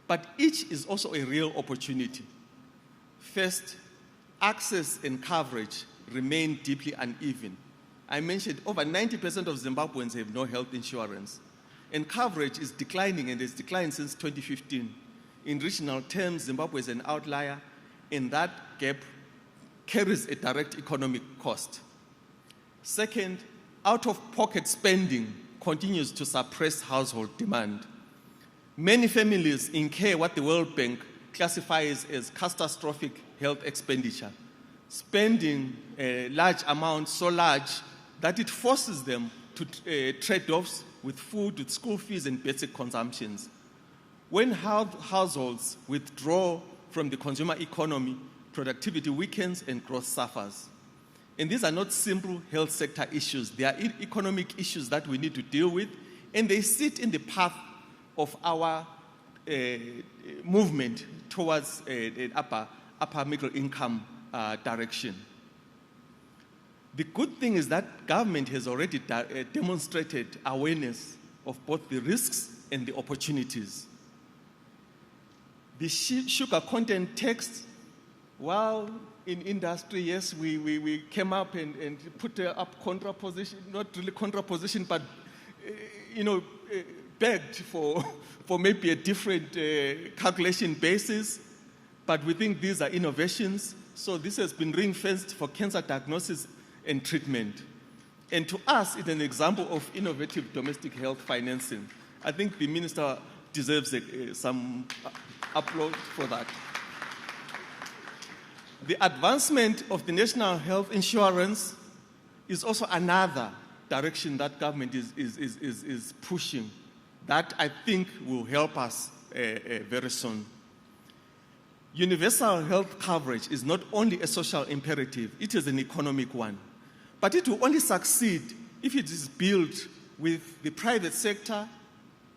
but each is also a real opportunity. First, access and coverage remain deeply uneven. I mentioned over 90% of Zimbabweans have no health insurance, and coverage is declining and has declined since 2015. In regional terms, Zimbabwe is an outlier, and that gap carries a direct economic cost. Second, out-of-pocket spending continues to suppress household demand. Many families incur what the World Bank classifies as catastrophic health expenditure, spending a large amount, so large that it forces them to trade-offs with food, with school fees, and basic consumptions. When households withdraw from the consumer economy, productivity weakens and growth suffers. And these are not simple health sector issues. They are economic issues that we need to deal with, and they sit in the path of our movement towards an upper middle income direction. The good thing is that government has already demonstrated awareness of both the risks and the opportunities. The sugar content tax, well, in industry, yes, we came up and put up contraposition, not really contraposition, but, begged for maybe a different calculation basis. But we think these are innovations. So this has been ring-fenced for cancer diagnosis and treatment. And to us, it's an example of innovative domestic health financing. I think the minister deserves some applause for that. The advancement of the national health insurance is also another direction that government is pushing that I think will help us very soon. Universal health coverage is not only a social imperative, it is an economic one. But it will only succeed if it is built with the private sector,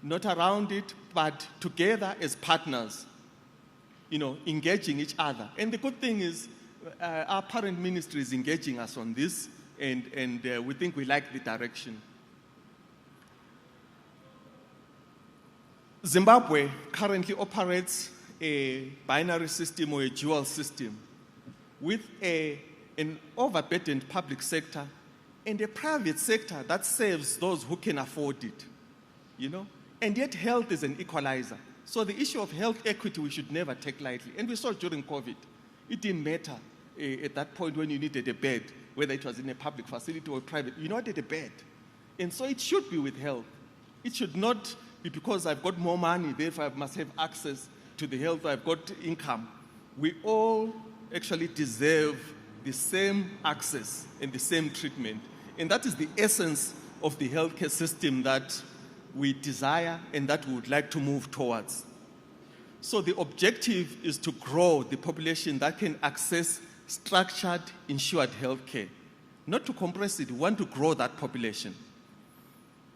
not around it, but together as partners, engaging each other. And the good thing is our parent ministry is engaging us on this, and we think we like the direction. Zimbabwe currently operates a binary system or a dual system with an overburdened public sector and a private sector that serves those who can afford it. you know? And yet health is an equalizer. So the issue of health equity we should never take lightly. And we saw during COVID, it didn't matter at that point when you needed a bed, whether it was in a public facility or private, you needed a bed. And so it should be with health. It should not be because I've got more money, therefore I must have access to the health, I've got income. We all actually deserve the same access and the same treatment. And that is the essence of the healthcare system that we desire and that we would like to move towards. So the objective is to grow the population that can access structured, insured healthcare. Not to compress it, we want to grow that population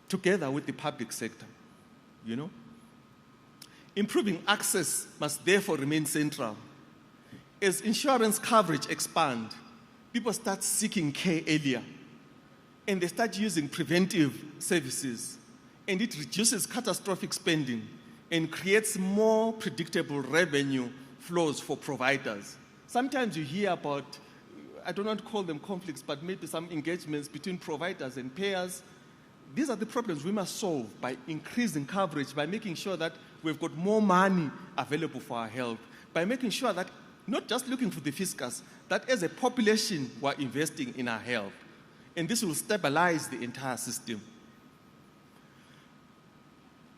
together with the public sector, you know. Improving access must therefore remain central. As insurance coverage expands, people start seeking care earlier, and they start using preventive services, and it reduces catastrophic spending and creates more predictable revenue flows for providers. Sometimes you hear about, I do not call them conflicts, but maybe some engagements between providers and payers. These are the problems we must solve by increasing coverage, by making sure that we've got more money available for our health, by making sure that not just looking for the fiscus, that as a population we're investing in our health. And this will stabilize the entire system.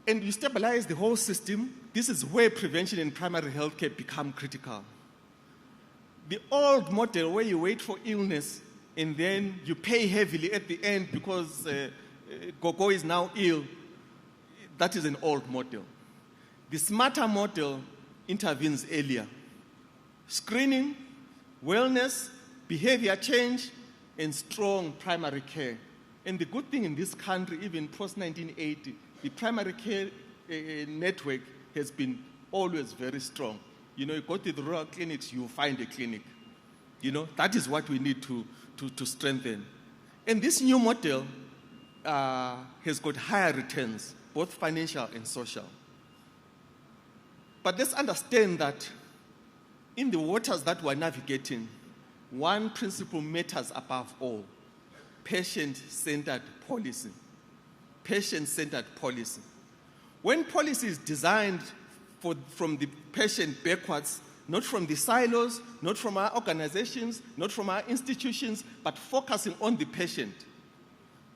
And you stabilize the whole system, this is where prevention and primary health care become critical. The old model where you wait for illness and then you pay heavily at the end because Gogo is now ill, that is an old model. The smarter model intervenes earlier. Screening, wellness, behavior change, and strong primary care. And the good thing in this country, even post-1980, the primary care network has been always very strong. You know, you go to the rural clinics, you find a clinic. You know, that is what we need to strengthen. And this new model has got higher returns, both financial and social. But let's understand that in the waters that we're navigating, one principle matters above all: patient-centered policy. Patient-centered policy. When policy is designed from the patient backwards, not from the silos, not from our organizations, not from our institutions, but focusing on the patient,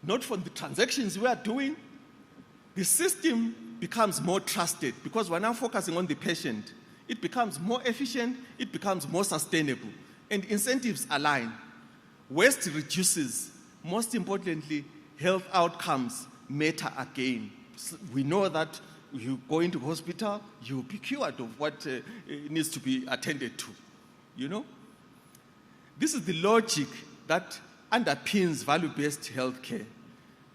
not from the transactions we are doing, the system becomes more trusted because we're now focusing on the patient. It becomes more efficient, it becomes more sustainable, and incentives align. Waste reduces. Most importantly, health outcomes matter again. We know that you go into hospital, you'll be cured of what needs to be attended to, you know? This is the logic that underpins value-based healthcare.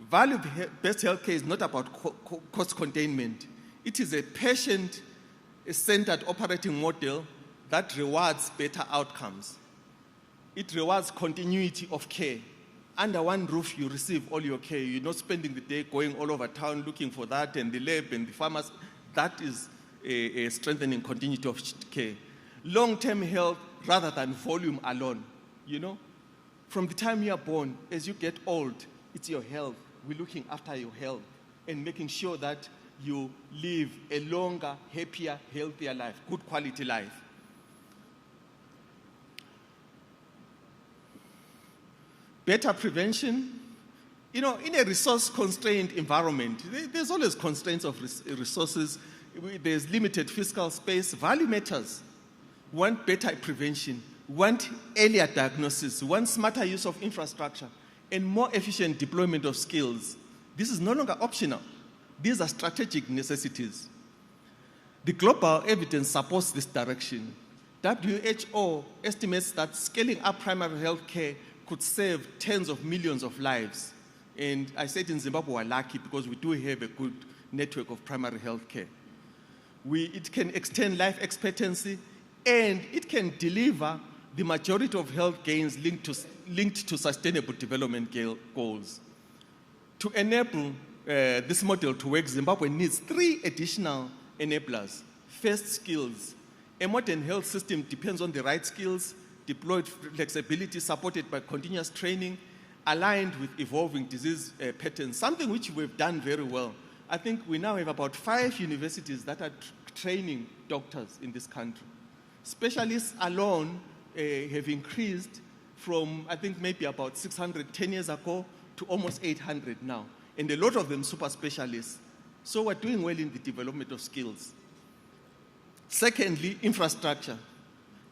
Value-based healthcare is not about cost containment. It is a patient-centered operating model that rewards better outcomes. It rewards continuity of care. Under one roof, you receive all your care. You're not spending the day going all over town looking for that and the lab and the pharmacy. That is a strengthening continuity of care. Long-term health rather than volume alone, you know. From the time you are born, as you get old, it's your health. We're looking after your health and making sure that you live a longer, happier, healthier life, good quality life. Better prevention. You know, in a resource-constrained environment, there's always constraints of resources. There's limited fiscal space. Value matters. We want better prevention. We want earlier diagnosis. We want smarter use of infrastructure and more efficient deployment of skills. This is no longer optional. These are strategic necessities. The global evidence supports this direction. WHO estimates that scaling up primary health care could save tens of millions of lives. And I said in Zimbabwe we're lucky because we do have a good network of primary health care. It can extend life expectancy and it can deliver the majority of health gains linked to sustainable development goals. To enable this model to work, Zimbabwe needs 3 additional enablers. First, skills. A modern health system depends on the right skills, deployed flexibility supported by continuous training, aligned with evolving disease patterns, something which we've done very well. I think we now have about 5 universities that are training doctors in this country. Specialists alone have increased from, I think, maybe about 600 10 years ago to almost 800 now, and a lot of them super specialists. So we're doing well in the development of skills. Secondly, infrastructure.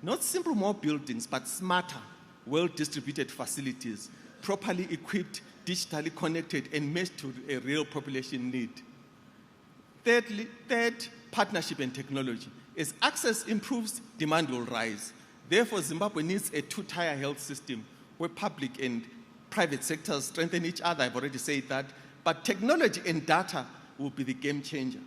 Not simple more buildings, but smarter, well-distributed facilities, properly equipped, digitally connected, and matched to a real population need. Third, partnership and technology. As access improves, demand will rise. Therefore, Zimbabwe needs a 2-tier health system where public and private sectors strengthen each other. I've already said that. But technology and data will be the game changer.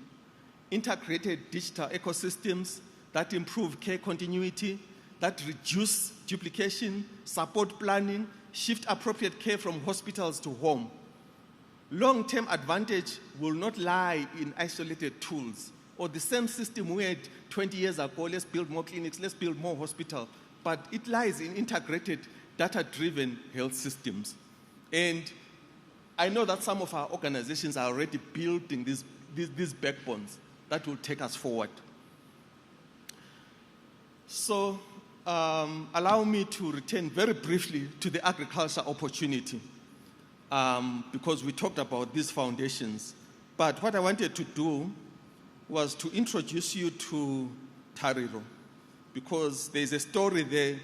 Integrated digital ecosystems that improve care continuity, that reduce duplication, support planning, shift appropriate care from hospitals to home. Long-term advantage will not lie in isolated tools or the same system we had 20 years ago, let's build more clinics, let's build more hospitals, but it lies in integrated, data-driven health systems. And I know that some of our organizations are already building these backbones that will take us forward. So allow me to return very briefly to the agriculture opportunity because we talked about these foundations. But what I wanted to do was to introduce you to Tariro, because there's a story there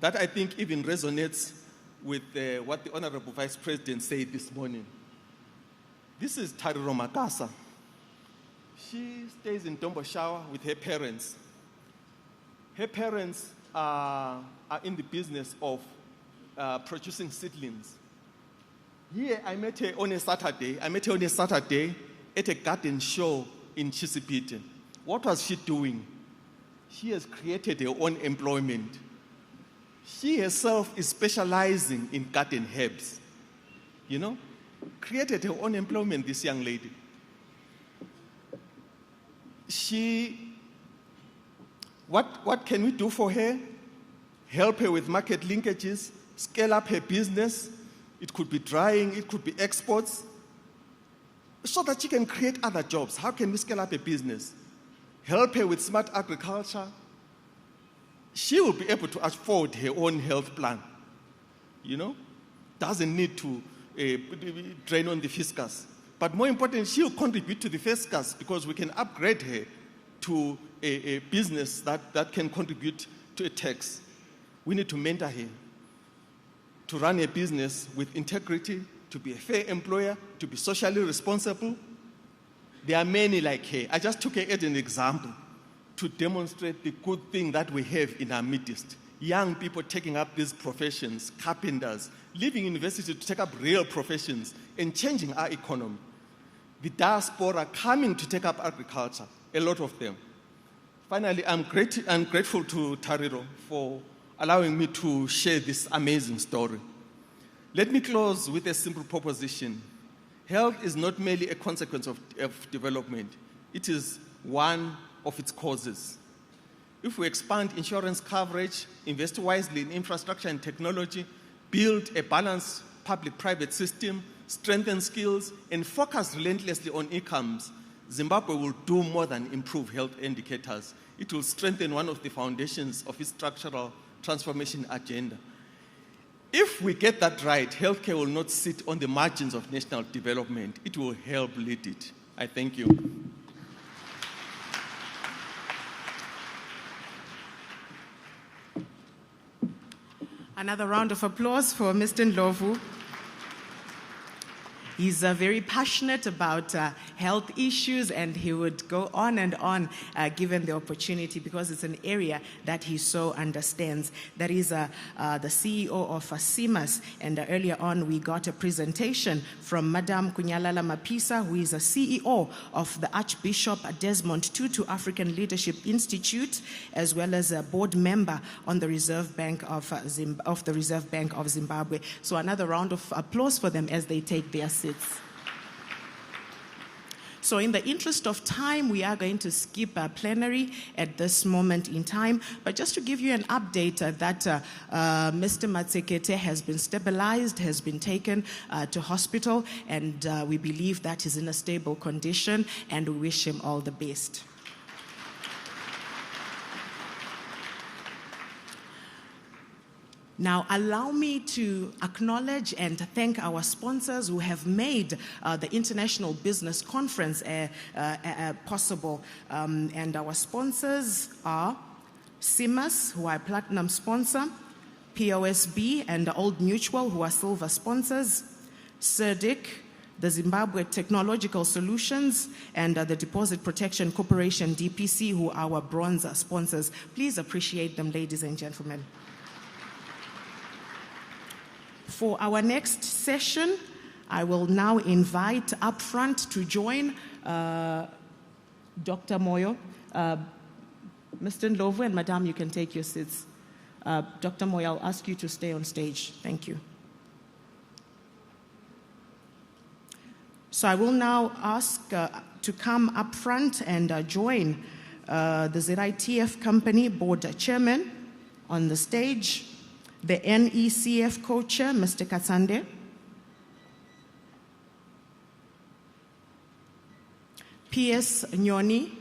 that I think even resonates with what the Honorable Vice President said this morning. This is Tariro Makasa. She stays in Domboshawa with her parents. Her parents are in the business of producing seedlings. Here, I met her on a Saturday. At a garden show in Chisipite. What was she doing? She has created her own employment. She herself is specializing in garden herbs. You know? Created her own employment, this young lady. What can we do for her? Help her with market linkages, scale up her business. It could be drying, it could be exports, so that she can create other jobs. How can we scale up a business? Help her with smart agriculture. She will be able to afford her own health plan. You know? Doesn't need to drain on the fiscus. But more importantly, she will contribute to the fiscus because we can upgrade her to a business that can contribute to a tax. We need to mentor her to run a business with integrity, to be a fair employer, to be socially responsible. There are many like her. I just took her as an example to demonstrate the good thing that we have in our midst. Young people taking up these professions, carpenters, leaving university to take up real professions and changing our economy. The diaspora coming to take up agriculture, a lot of them. Finally, I'm grateful to Tariro for allowing me to share this amazing story. Let me close with a simple proposition. Health is not merely a consequence of development. It is one of its causes. If we expand insurance coverage, invest wisely in infrastructure and technology, build a balanced public-private system, strengthen skills, and focus relentlessly on incomes, Zimbabwe will do more than improve health indicators. It will strengthen one of the foundations of its structural transformation agenda. If we get that right, healthcare will not sit on the margins of national development. It will help lead it. I thank you. Another round of applause for Mr. Ndlovu. He's very passionate about health issues, and he would go on and on given the opportunity, because it's an area that he so understands. That is the CEO of CIMAS, and earlier on we got a presentation from Madam Kunyalala Mapisa, who is a CEO of the Archbishop Desmond Tutu African Leadership Institute, as well as a board member on the Reserve Bank of the Reserve Bank of Zimbabwe. So another round of applause for them as they take their seats. So in the interest of time, we are going to skip plenary at this moment in time. But just to give you an update that Mr. Matsekete has been stabilized, has been taken to hospital, and we believe that he's in a stable condition, and we wish him all the best. Now, allow me to acknowledge and thank our sponsors who have made the International Business Conference possible. And our sponsors are CIMAS, who are a platinum sponsor, POSB and Old Mutual, who are silver sponsors, SERDIC, the Zimbabwe Technological Solutions, and the Deposit Protection Corporation, DPC, who are our bronze sponsors. Please appreciate them, ladies and gentlemen. For our next session, I will now invite up front to join Dr. Moyo. Mr. Ndlovu and Madam, you can take your seats. Dr. Moyo, I'll ask you to stay on stage. Thank you. So I will now ask to come up front and join the Zitf company board chairman on the stage, the NECF co-chair, Mr. Katsande, PS Nyoni,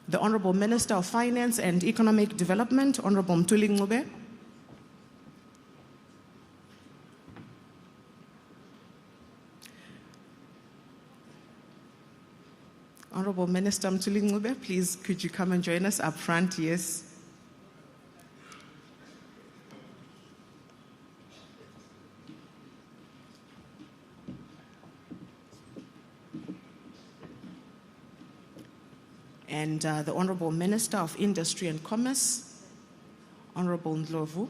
the Honorable Minister of Finance and Economic Development, Honorable Mtuli Ngube, Honorable Minister Mtuli Ngube, please could you come and join us up front? Yes. And the Honorable Minister of Industry and Commerce, Honorable Ndlovu.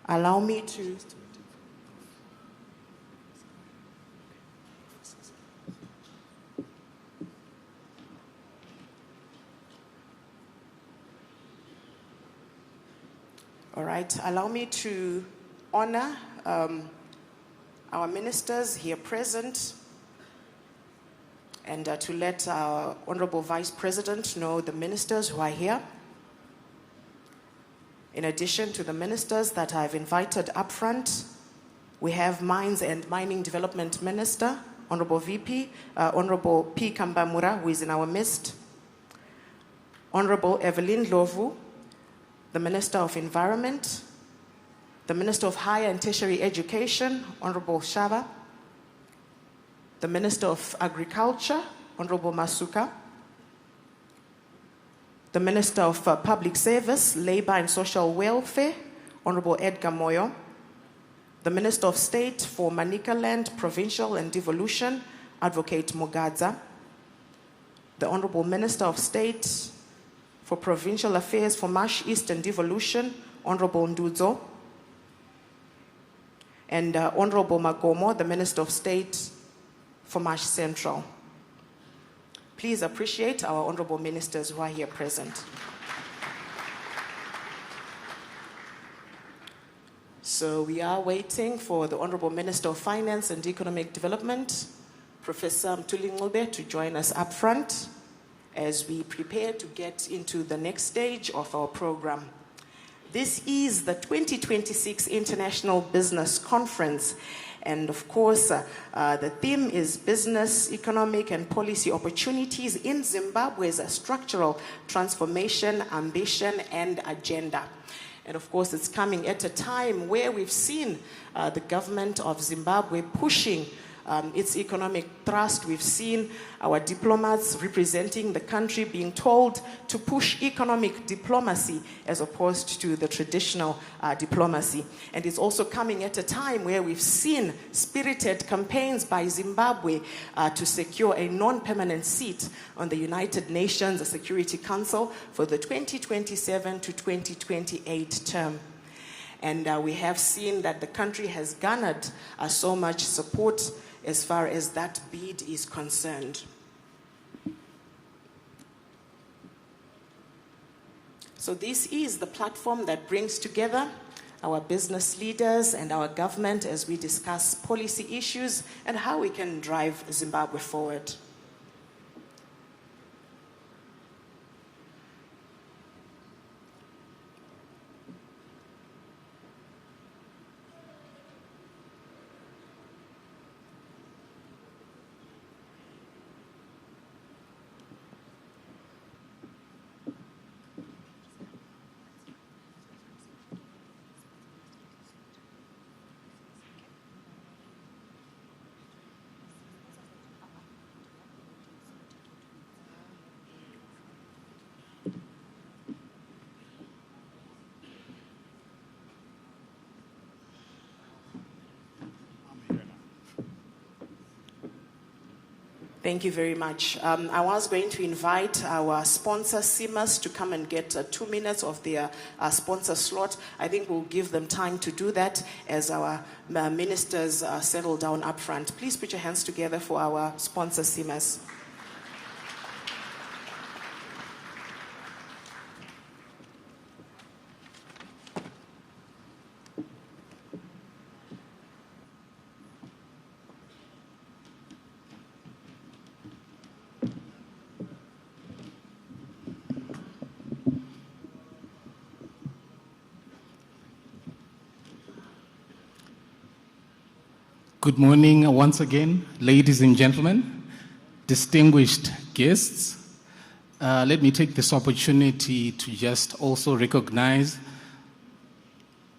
Allow me to all right, allow me to honor our ministers here present, and to let our Honorable Vice President know the ministers who are here. In addition to the ministers that I've invited up front, we have Mines and Mining Development Minister, Honorable VP, Honorable P. Kambamura, who is in our midst, Honorable Evelyn Ndlovu, the Minister of Environment, the Minister of Higher and Tertiary Education, Honorable Shava, the Minister of Agriculture, Honorable Masuka, the Minister of Public Service, Labor and Social Welfare, Honorable Edgar Moyo, the Minister of State for Manicaland, Provincial and Devolution, Advocate Mugadza, the Honorable Minister of State for Provincial Affairs for Marsh East and Devolution, Honorable Ndudzo, and Honorable Magomo, the Minister of State for Marsh Central. Please appreciate our honorable ministers who are here present. So we are waiting for the Honorable Minister of Finance and Economic Development, Professor Mtuli Ngube, to join us up front as we prepare to get into the next stage of our program. This is the 2026 International Business Conference. And of course, the theme is business, economic, and policy opportunities in Zimbabwe's structural transformation, ambition, and agenda. And of course, it's coming at a time where we've seen the government of Zimbabwe pushing its economic thrust. We've seen our diplomats representing the country being told to push economic diplomacy as opposed to the traditional diplomacy. And it's also coming at a time where we've seen spirited campaigns by Zimbabwe to secure a non-permanent seat on the United Nations Security Council for the 2027 to 2028 term. And we have seen that the country has garnered so much support as far as that bid is concerned. So this is the platform that brings together our business leaders and our government as we discuss policy issues and how we can drive Zimbabwe forward. Thank you very much. I was going to invite our sponsor, CIMAS, to come and get 2 minutes of their sponsor slot. I think we'll give them time to do that as our ministers settle down up front. Please put your hands together for our sponsor, CIMAS. Good morning once again, ladies and gentlemen, distinguished guests. Let me take this opportunity to just also recognize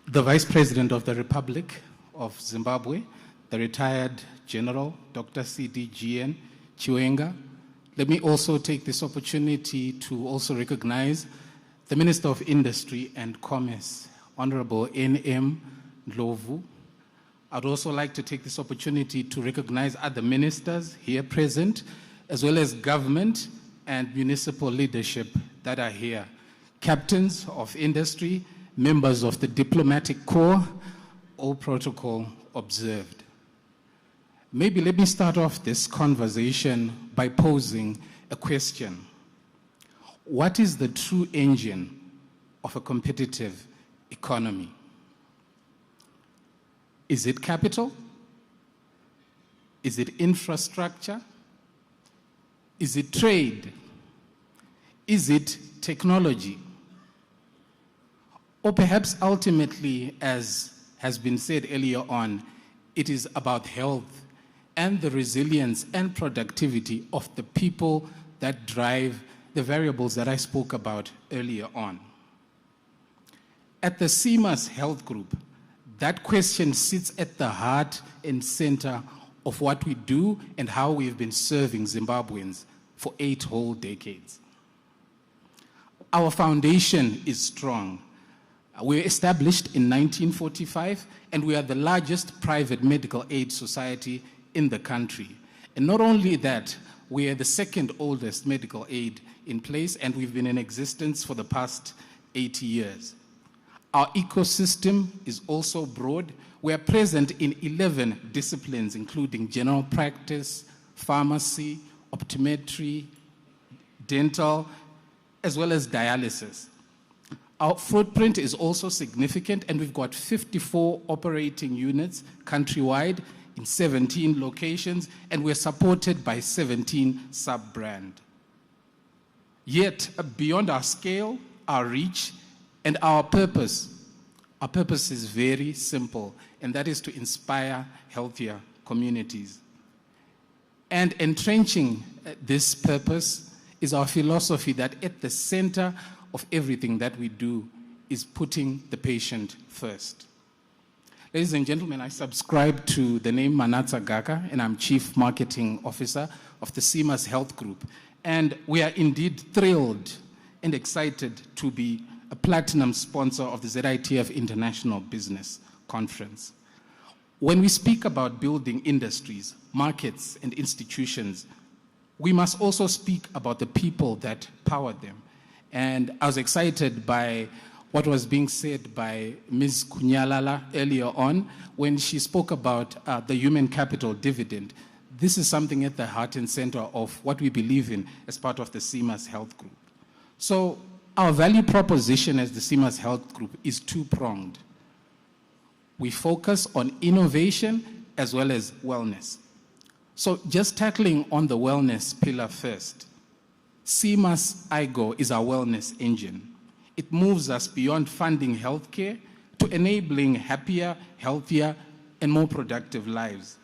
the Vice President of the Republic of Zimbabwe, the retired General Dr. C.D. G.N. Chiwenga. Let me also take this opportunity to also recognize the Minister of Industry and Commerce, Honorable N.M. Ndlovu. I'd also like to take this opportunity to recognize other ministers here present, as well as government and municipal leadership that are here. Captains of industry, members of the diplomatic corps, all protocol observed. Maybe let me start off this conversation by posing a question. What is the true engine of a competitive economy? Is it capital? Is it infrastructure? Is it trade? Is it technology? Or perhaps ultimately, as has been said earlier on, it is about health and the resilience and productivity of the people that drive the variables that I spoke about earlier on. At the CIMAS Health Group, that question sits at the heart and center of what we do and how we've been serving Zimbabweans for 8 whole decades. Our foundation is strong. We were established in 1945, and we are the largest private medical aid society in the country. And not only that, we are the 2nd oldest medical aid in place, and we've been in existence for the past 80 years. Our ecosystem is also broad. We are present in 11 disciplines, including general practice, pharmacy, optometry, dental, as well as dialysis. Our footprint is also significant, and we've got 54 operating units countrywide in 17 locations, and we're supported by 17 sub-brands. Yet, beyond our scale, our reach, and our purpose is very simple, and that is to inspire healthier communities. And entrenching this purpose is our philosophy that at the center of everything that we do is putting the patient first. Ladies and gentlemen, I subscribe to the name Manatsa Gaka, and I'm Chief Marketing Officer of the CMAS Health Group. And we are indeed thrilled and excited to be a platinum sponsor of the ZITF International Business Conference. When we speak about building industries, markets, and institutions, we must also speak about the people that power them. And I was excited by what was being said by Ms. Kunyalala earlier on when she spoke about the human capital dividend. This is something at the heart and center of what we believe in as part of the CMAS Health Group. So our value proposition as the CMAS Health Group is two-pronged. We focus on innovation as well as wellness. So just tackling on the wellness pillar first, CMAS IGO is our wellness engine. It moves us beyond funding healthcare to enabling happier, healthier, and more productive lives.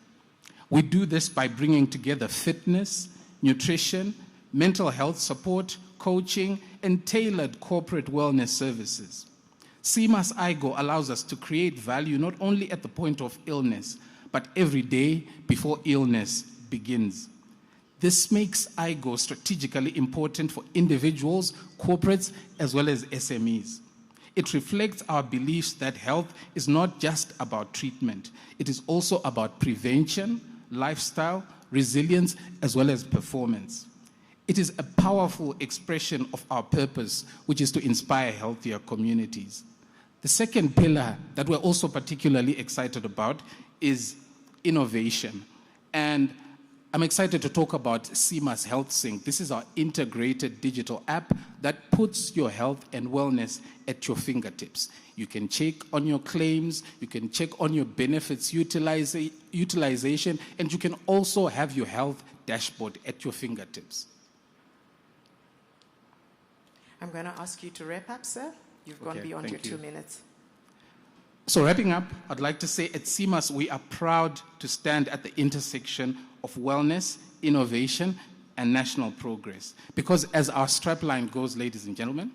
We do this by bringing together fitness, nutrition, mental health support, coaching, and tailored corporate wellness services. CMAS IGO allows us to create value not only at the point of illness, but every day before illness begins. This makes IGO strategically important for individuals, corporates, as well as SMEs. It reflects our beliefs that health is not just about treatment. It is also about prevention, lifestyle, resilience, as well as performance. It is a powerful expression of our purpose, which is to inspire healthier communities. The second pillar that we're also particularly excited about is innovation. And I'm excited to talk about CMAS Health Sync. This is our integrated digital app that puts your health and wellness at your fingertips. You can check on your claims, you can check on your benefits utilization, and you can also have your health dashboard at your fingertips. I'm going to ask you to wrap up, sir. You've gone beyond your 2 minutes. So wrapping up, I'd like to say at CMAS, we are proud to stand at the intersection of wellness, innovation, and national progress. Because as our strapline goes, ladies and gentlemen,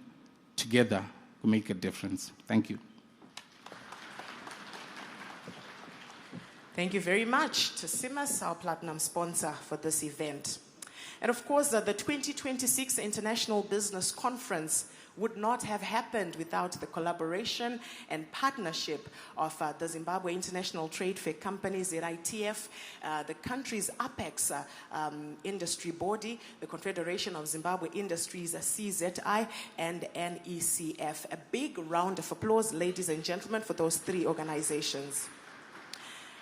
together we make a difference. Thank you. Thank you very much to CMAS, our platinum sponsor for this event. And of course, the 2026 International Business Conference would not have happened without the collaboration and partnership of the Zimbabwe International Trade Fair Company, ZITF, the country's apex industry body, the Confederation of Zimbabwe Industries, CZI, and NECF. A big round of applause, ladies and gentlemen, for those three organizations.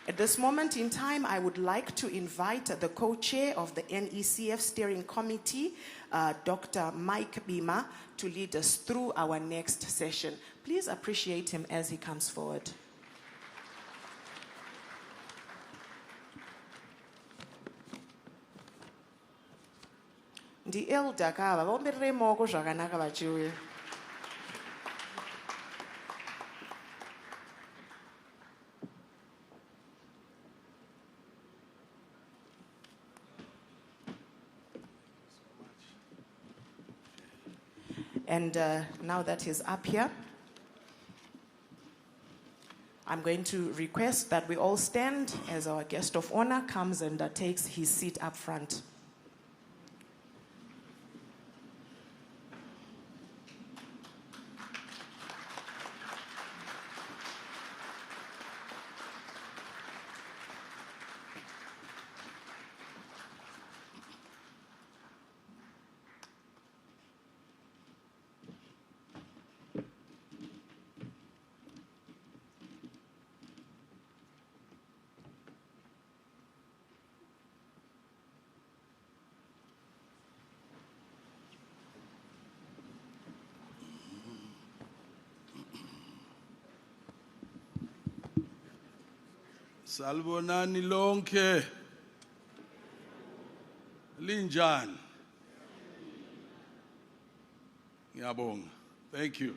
At this moment in time, I would like to invite the co-chair of the NECF Steering Committee, Dr. Mike Bima, to lead us through our next session. Please appreciate him as he comes forward. Ndi elder kava bomberere moko zvakanaka vachiuya. And now that he's up here, I'm going to request that we all stand as our guest of honor comes and takes his seat up front. Salvonani lonke. Linjan. Ngiyabonga. Thank you.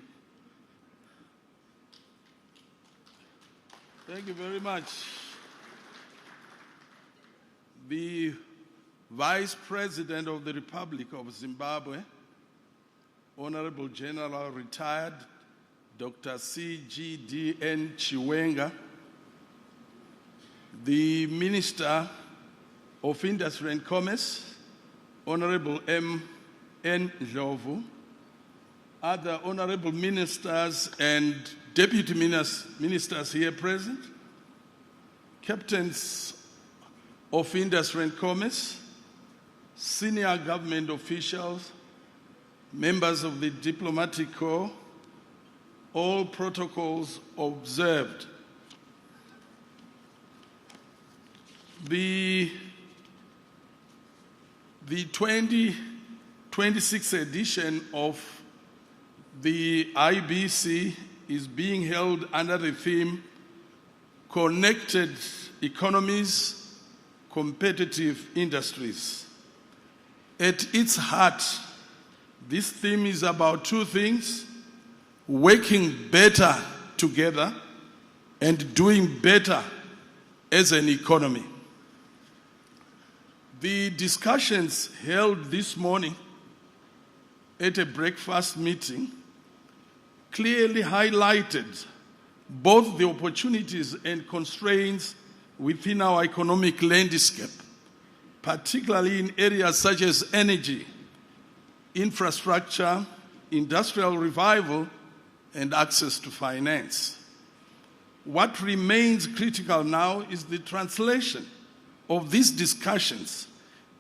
Thank you very much. The Vice President of the Republic of Zimbabwe, Honorable General Retired Dr. C.G.D.N. Chiwenga, the Minister of Industry and Commerce, Honorable M.N. Ndlovu, other honorable ministers and deputy ministers here present, captains of Industry and Commerce, senior government officials, members of the diplomatic corps, all protocols observed. The 2026 edition of the IBC is being held under the theme Connected Economies, Competitive Industries. At its heart, this theme is about two things: working better together and doing better as an economy. The discussions held this morning at a breakfast meeting clearly highlighted both the opportunities and constraints within our economic landscape, particularly in areas such as energy, infrastructure, industrial revival, and access to finance. What remains critical now is the translation of these discussions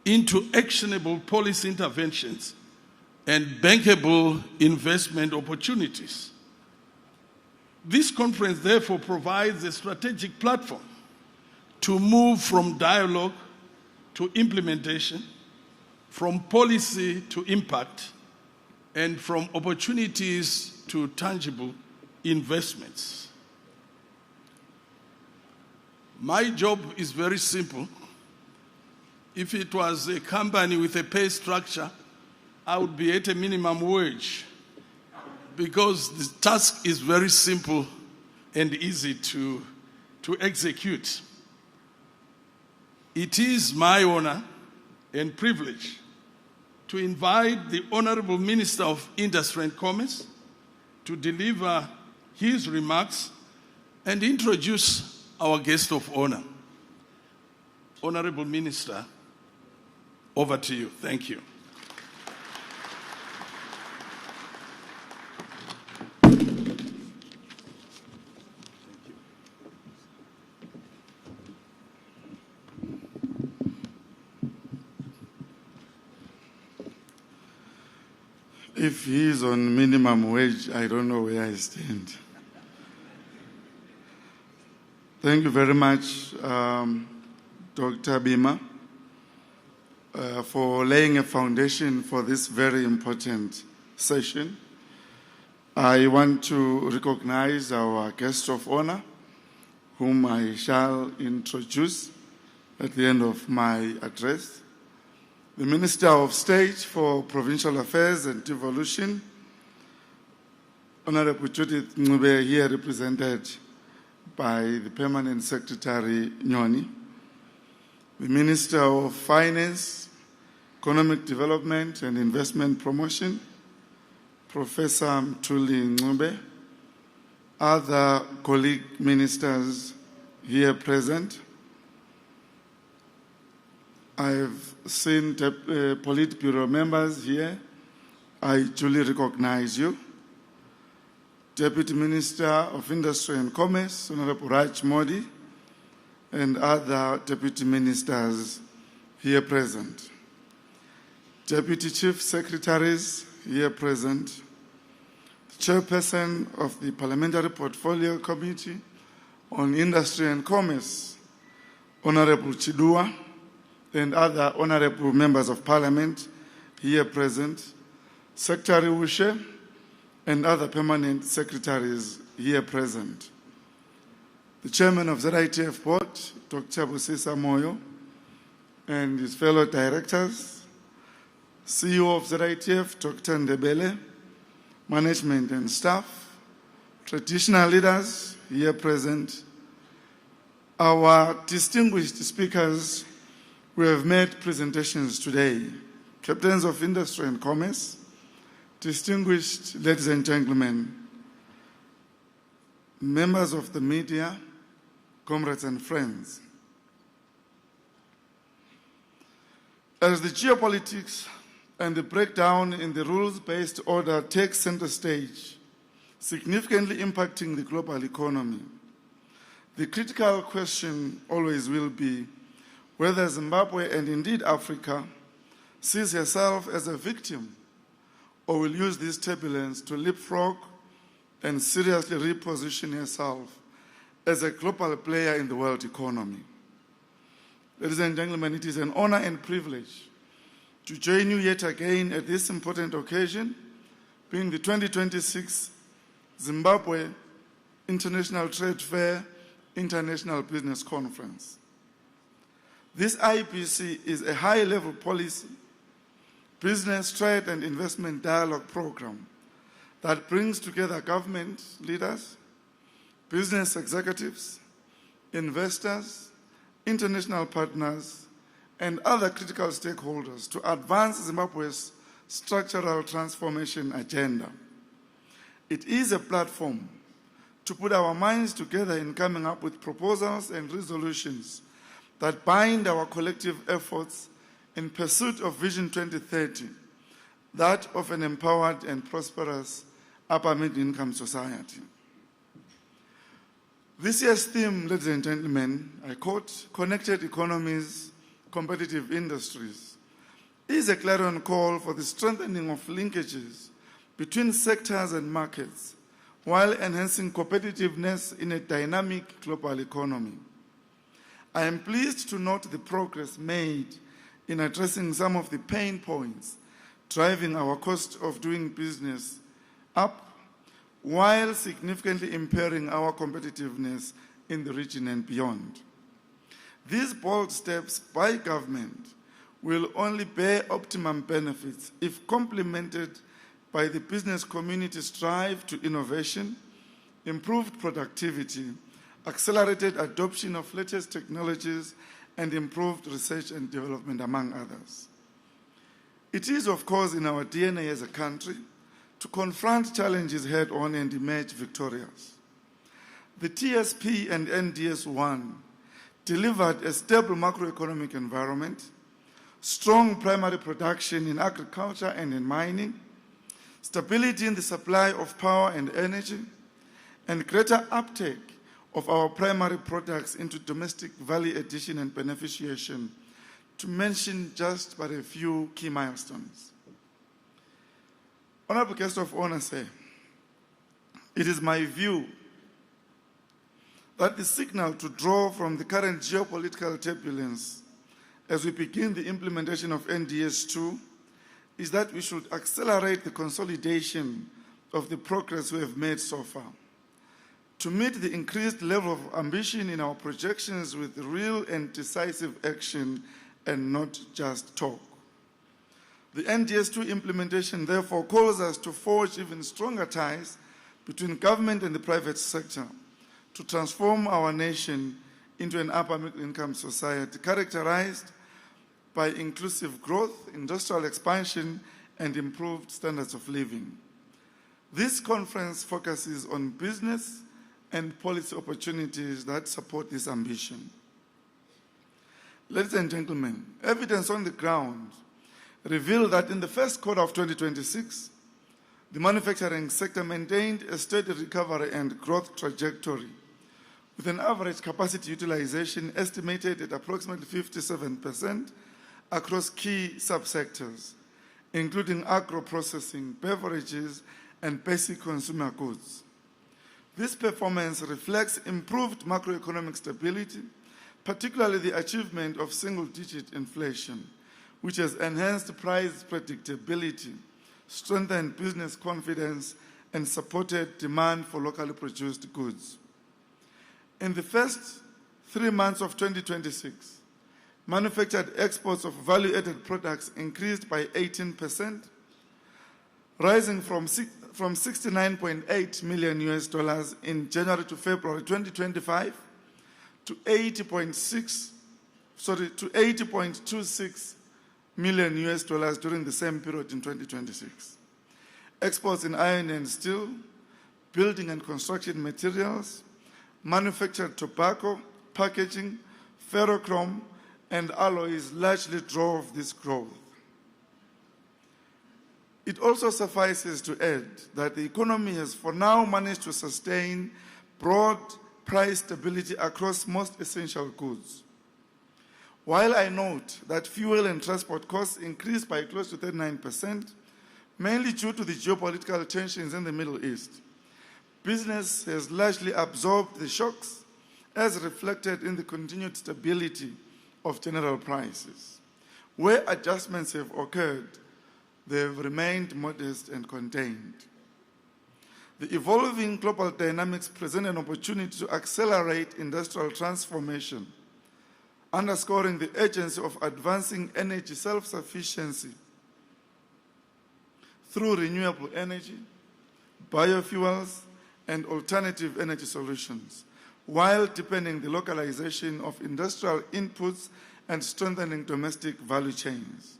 into actionable policy interventions and bankable investment opportunities. This conference, therefore, provides a strategic platform to move from dialogue to implementation, from policy to impact, and from opportunities to tangible investments. My job is very simple. If it was a company with a pay structure, I would be at a minimum wage, because the task is very simple and easy to execute. It is my honor and privilege to invite the Honorable Minister of Industry and Commerce to deliver his remarks and introduce our guest of honor. Honorable Minister, over to you. Thank you. If he is on minimum wage, I don't know where I stand. Thank you very much, Dr. Bima, for laying a foundation for this very important session. I want to recognize our guest of honor, whom I shall introduce at the end of my address. The Minister of State for Provincial Affairs and Devolution, Honorable Judith Ncube, here represented by the Permanent Secretary Nyoni. The Minister of Finance, Economic Development and Investment Promotion, Professor Mthuli Ncube. Other colleague ministers here present. I've seen Politburo members here. I duly recognize you. Deputy Minister of Industry and Commerce, Honorable Raj Modi, and other deputy ministers here present. Deputy Chief Secretaries here present. The Chairperson of the Parliamentary Portfolio Committee on Industry and Commerce, Honorable Chidua, and other honorable members of Parliament here present, Secretary Wushe, and other permanent secretaries here present. The Chairman of Zitf Board, Dr. Busisa Moyo, and his fellow directors, CEO of Zitf, Dr. Ndebele, management and staff, traditional leaders here present, our distinguished speakers who have made presentations today, captains of industry and commerce, distinguished ladies and gentlemen, members of the media, comrades and friends. As the geopolitics and the breakdown in the rules-based order takes center stage, significantly impacting the global economy, the critical question always will be whether Zimbabwe, and indeed Africa, sees herself as a victim or will use this turbulence to leapfrog and seriously reposition herself as a global player in the world economy. Ladies and gentlemen, it is an honor and privilege to join you yet again at this important occasion, being the 2026 Zimbabwe International Trade Fair International Business Conference. This IBC is a high-level policy, business, trade, and investment dialogue program that brings together government leaders, business executives, investors, international partners, and other critical stakeholders to advance Zimbabwe's structural transformation agenda. It is a platform to put our minds together in coming up with proposals and resolutions that bind our collective efforts in pursuit of Vision 2030, that of an empowered and prosperous upper middle-income society. This year's theme, ladies and gentlemen, I quote, "Connected Economies, Competitive Industries," is a clarion call for the strengthening of linkages between sectors and markets while enhancing competitiveness in a dynamic global economy. I am pleased to note the progress made in addressing some of the pain points driving our cost of doing business up while significantly impairing our competitiveness in the region and beyond. These bold steps by government will only bear optimum benefits if complemented by the business community's drive to innovation, improved productivity, accelerated adoption of latest technologies, and improved research and development, among others. It is, of course, in our DNA as a country to confront challenges head-on and emerge victorious. The TSP and NDS-1 delivered a stable macroeconomic environment, strong primary production in agriculture and in mining, stability in the supply of power and energy, and greater uptake of our primary products into domestic value addition and beneficiation, to mention just but a few key milestones. Honorable Guest of Honor, sir, it is my view that the signal to draw from the current geopolitical turbulence as we begin the implementation of NDS-2 is that we should accelerate the consolidation of the progress we have made so far to meet the increased level of ambition in our projections with real and decisive action and not just talk. The NDS-2 implementation therefore calls us to forge even stronger ties between government and the private sector to transform our nation into an upper middle-income society characterized by inclusive growth, industrial expansion, and improved standards of living. This conference focuses on business and policy opportunities that support this ambition. Ladies and gentlemen, evidence on the ground revealed that in the first quarter of 2026, the manufacturing sector maintained a steady recovery and growth trajectory, with an average capacity utilization estimated at approximately 57% across key subsectors, including agro-processing, beverages, and basic consumer goods. This performance reflects improved macroeconomic stability, particularly the achievement of single-digit inflation, which has enhanced price predictability, strengthened business confidence, and supported demand for locally produced goods. In the first 3 months of 2026, manufactured exports of value-added products increased by 18%, rising from $69.8 million in January to February 2025 to $80.26 million during the same period in 2026. Exports in iron and steel, building and construction materials, manufactured tobacco, packaging, ferrochrome, and alloys largely drove this growth. It also suffices to add that the economy has for now managed to sustain broad price stability across most essential goods. While I note that fuel and transport costs increased by close to 39%, mainly due to the geopolitical tensions in the Middle East, business has largely absorbed the shocks as reflected in the continued stability of general prices. Where adjustments have occurred, they have remained modest and contained. The evolving global dynamics present an opportunity to accelerate industrial transformation, underscoring the urgency of advancing energy self-sufficiency through renewable energy, biofuels, and alternative energy solutions, while deepening the localization of industrial inputs and strengthening domestic value chains.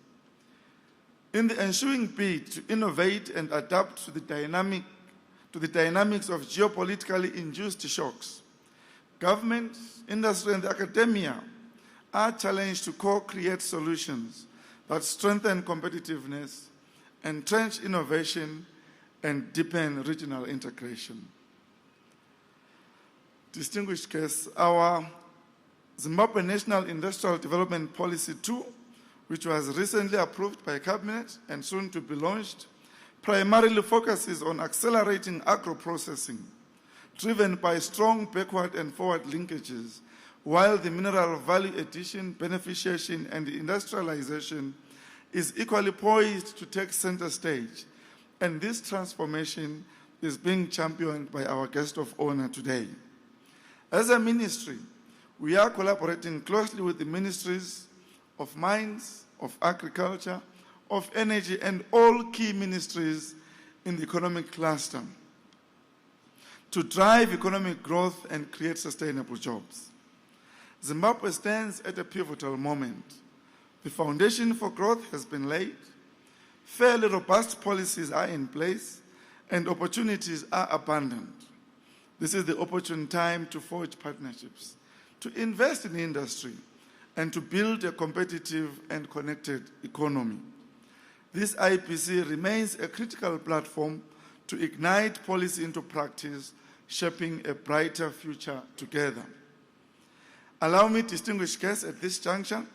In the ensuing bid to innovate and adapt to the dynamics of geopolitically induced shocks, government, industry, and the academia are challenged to co-create solutions that strengthen competitiveness, entrench innovation, and deepen regional integration. Distinguished guests, our Zimbabwe National Industrial Development Policy 2, which was recently approved by Cabinet and soon to be launched, primarily focuses on accelerating agro-processing, driven by strong backward and forward linkages, while the mineral value addition, beneficiation, and industrialization is equally poised to take center stage. And this transformation is being championed by our guest of honor today. As a ministry, we are collaborating closely with the ministries of Mines, of Agriculture, of Energy, and all key ministries in the economic cluster to drive economic growth and create sustainable jobs. Zimbabwe stands at a pivotal moment. The foundation for growth has been laid, fairly robust policies are in place, and opportunities are abundant. This is the opportune time to forge partnerships, to invest in industry, and to build a competitive and connected economy. This IPC remains a critical platform to ignite policy into practice, shaping a brighter future together. Allow me, distinguished guests, at this juncture,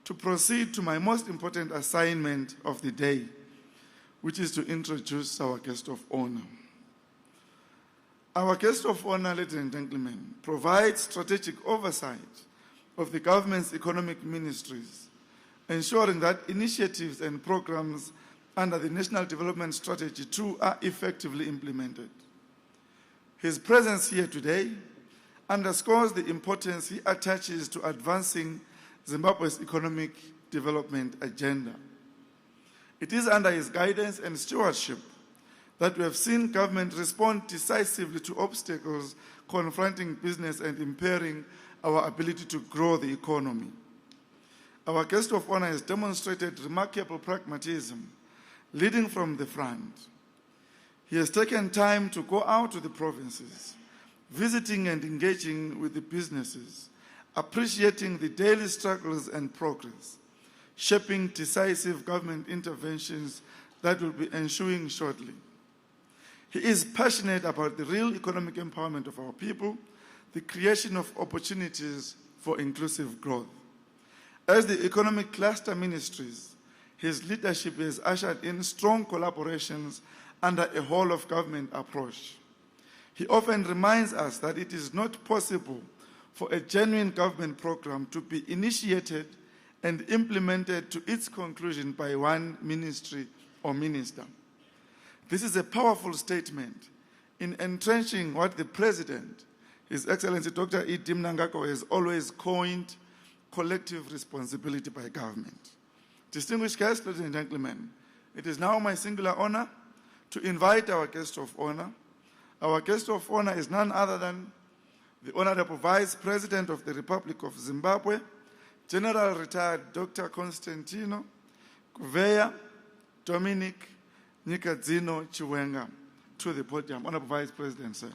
to proceed to my most important assignment of the day, which is to introduce our guest of honor. Our guest of honor, ladies and gentlemen, provides strategic oversight of the government's economic ministries, ensuring that initiatives and programs under the National Development Strategy 2 are effectively implemented. His presence here today underscores the importance he attaches to advancing Zimbabwe's economic development agenda. It is under his guidance and stewardship that we have seen government respond decisively to obstacles confronting business and impairing our ability to grow the economy. Our guest of honor has demonstrated remarkable pragmatism, leading from the front. He has taken time to go out to the provinces, visiting and engaging with the businesses, appreciating the daily struggles and progress, shaping decisive government interventions that will be ensuing shortly. He is passionate about the real economic empowerment of our people, the creation of opportunities for inclusive growth. As the economic cluster ministries, his leadership has ushered in strong collaborations under a whole-of-government approach. He often reminds us that it is not possible for a genuine government program to be initiated and implemented to its conclusion by one ministry or minister. This is a powerful statement in entrenching what the President, His Excellency Dr. E.D. Mnangagwa, has always coined collective responsibility by government. Distinguished guests, ladies and gentlemen, it is now my singular honor to invite our guest of honor. Our guest of honor is none other than the Honorable Vice President of the Republic of Zimbabwe, General Retired Dr. Constantino Kuveya Dominic Nikadzino Chiwenga, to the podium. Honorable Vice President, sir.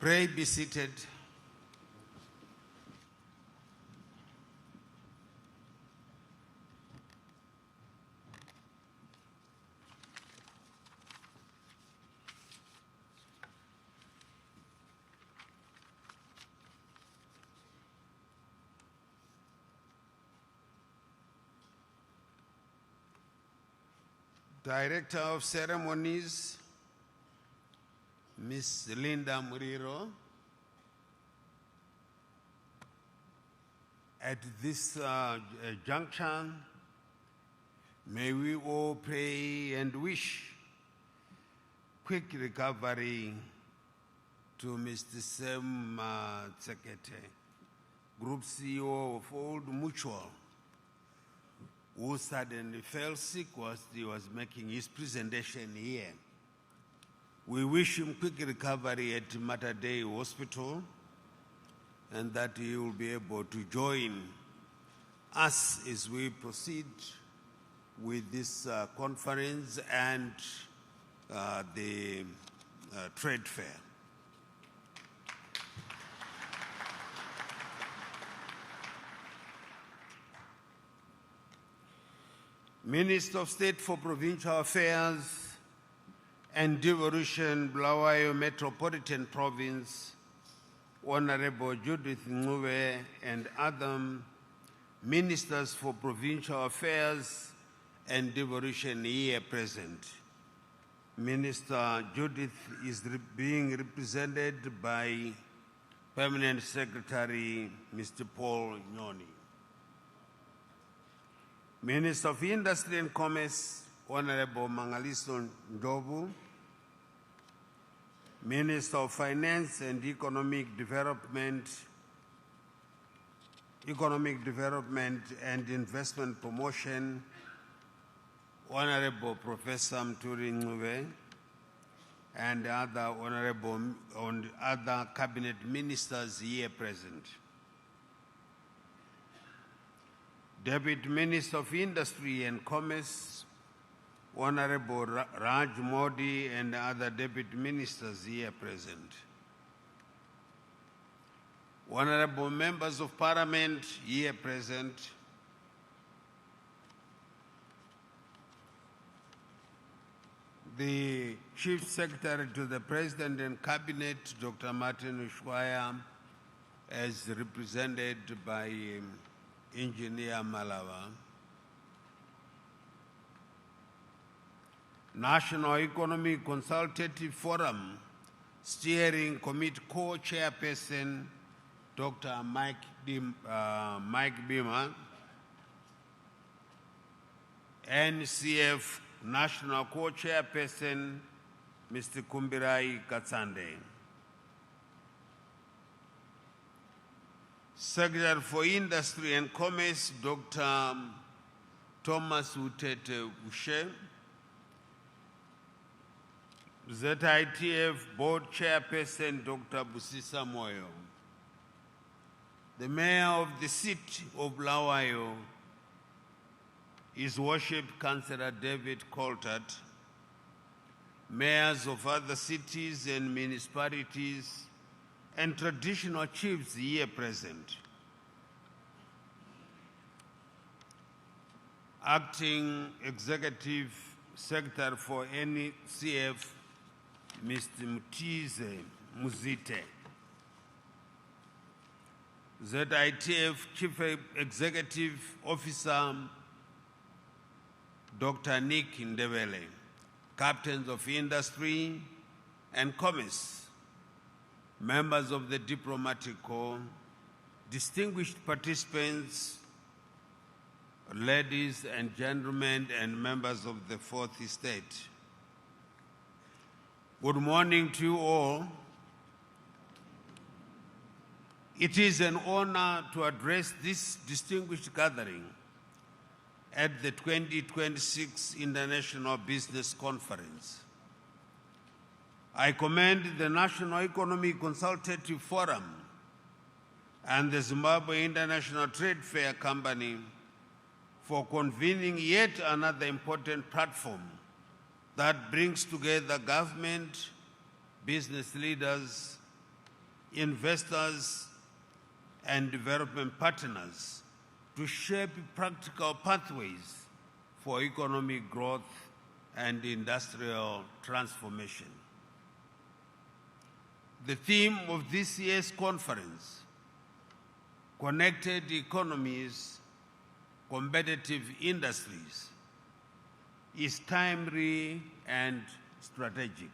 Pray, be seated. Director of Ceremonies, Miss Linda Muriro. At this junction, may we all pray and wish quick recovery to Mr. Sam Tsekete, Group CEO of Old Mutual, who suddenly fell sick whilst he was making his presentation here. We wish him quick recovery at Mater Dei Hospital and that he will be able to join us as we proceed with this conference and the trade fair. Minister of State for Provincial Affairs and Devolution, Bulawayo Metropolitan Province, Honorable Judith Ngube, and other ministers for Provincial Affairs and Devolution here present. Minister Judith is being represented by Permanent Secretary Mr. Paul Nyoni. Minister of Industry and Commerce, Honorable Mangaliso Ndobu. Minister of Finance and Economic Development and Investment Promotion, Honorable Professor Mturi Ngube, and other cabinet ministers here present. Deputy Minister of Industry and Commerce, Honorable Raj Modi, and other deputy ministers here present. Honorable members of Parliament here present. The Chief Secretary to the President and Cabinet, Dr. Martin Ushwaya, as represented by Engineer Malawa. National Economic Consultative Forum Steering Committee Co-Chairperson, Dr. Mike Beamer. NCF National Co-Chairperson, Mr. Kumbirai Katsande. Secretary for Industry and Commerce, Dr. Thomas Utete Ushe. ZITF Board Chairperson, Dr. Busisa Moyo. The Mayor of the City of Bulawayo, His Worship Councillor David Coltart. Mayors of other cities and municipalities and traditional chiefs here present. Acting Executive Secretary for NCF, Mr. Mutize Muzite. ZITF Chief Executive Officer, Dr. Nick Ndebele. Captains of Industry and Commerce, members of the Diplomatic Corps, distinguished participants, ladies and gentlemen, and members of the Fourth Estate. Good morning to you all. It is an honor to address this distinguished gathering at the 2026 International Business Conference. I commend the National Economic Consultative Forum and the Zimbabwe International Trade Fair Company for convening yet another important platform that brings together government, business leaders, investors, and development partners to shape practical pathways for economic growth and industrial transformation. The theme of this year's conference, Connected Economies, Competitive Industries, is timely and strategic.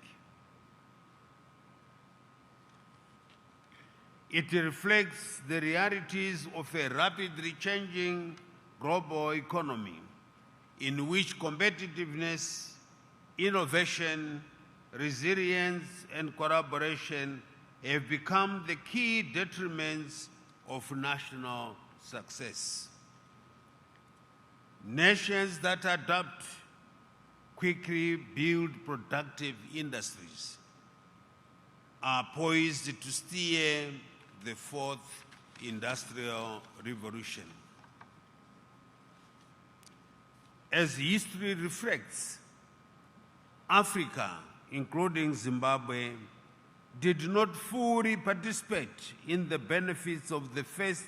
It reflects the realities of a rapidly changing global economy in which competitiveness, innovation, resilience, and collaboration have become the key detriments of national success. Nations that adapt quickly build productive industries are poised to steer the fourth industrial revolution. As history reflects, Africa, including Zimbabwe, did not fully participate in the benefits of the first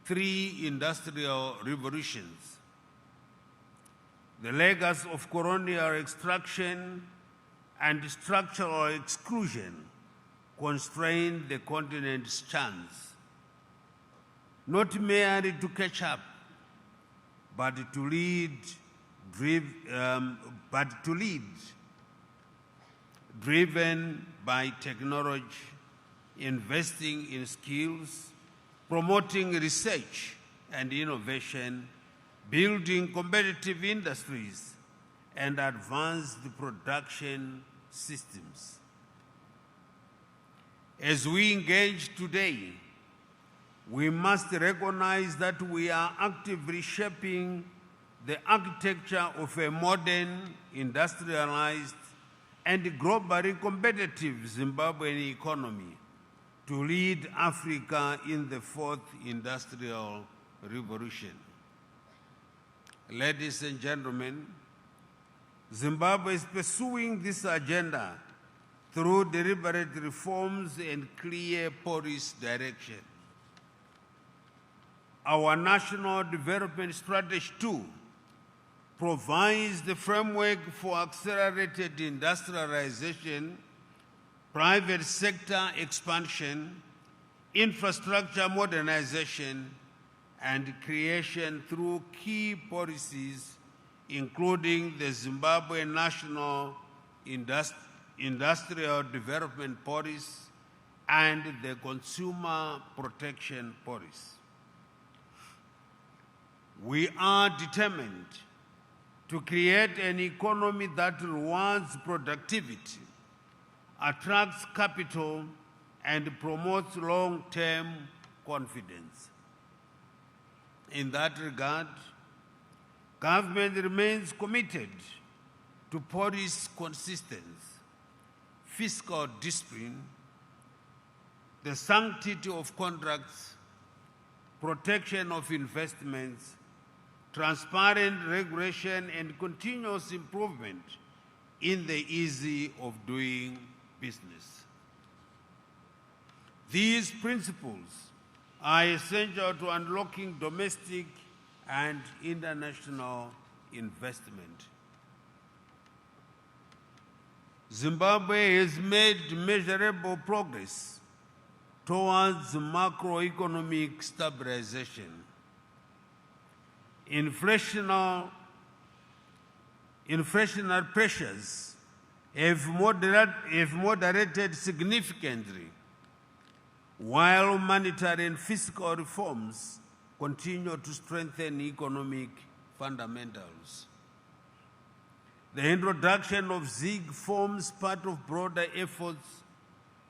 three industrial revolutions. The legacy of colonial extraction and structural exclusion constrained the continent's chance, not merely to catch up, but to lead, driven by technology, investing in skills, promoting research and innovation, building competitive industries, and advanced production systems. As we engage today, we must recognize that we are actively shaping the architecture of a modern, industrialized, and globally competitive Zimbabwean economy to lead Africa in the fourth industrial revolution. Ladies and gentlemen, Zimbabwe is pursuing this agenda through deliberate reforms and clear policy direction. Our National Development Strategy 2 provides the framework for accelerated industrialization, private sector expansion, infrastructure modernization, and creation through key policies, including the Zimbabwe National Industrial Development Policy and the Consumer Protection Policy. We are determined to create an economy that rewards productivity, attracts capital, and promotes long-term confidence. In that regard, government remains committed to policy consistency, fiscal discipline, the sanctity of contracts, protection of investments, transparent regulation, and continuous improvement in the ease of doing business. These principles are essential to unlocking domestic and international investment. Zimbabwe has made measurable progress towards macroeconomic stabilization. Inflationary pressures have moderated significantly, while monetary and fiscal reforms continue to strengthen economic fundamentals. The introduction of Zitf forms part of broader efforts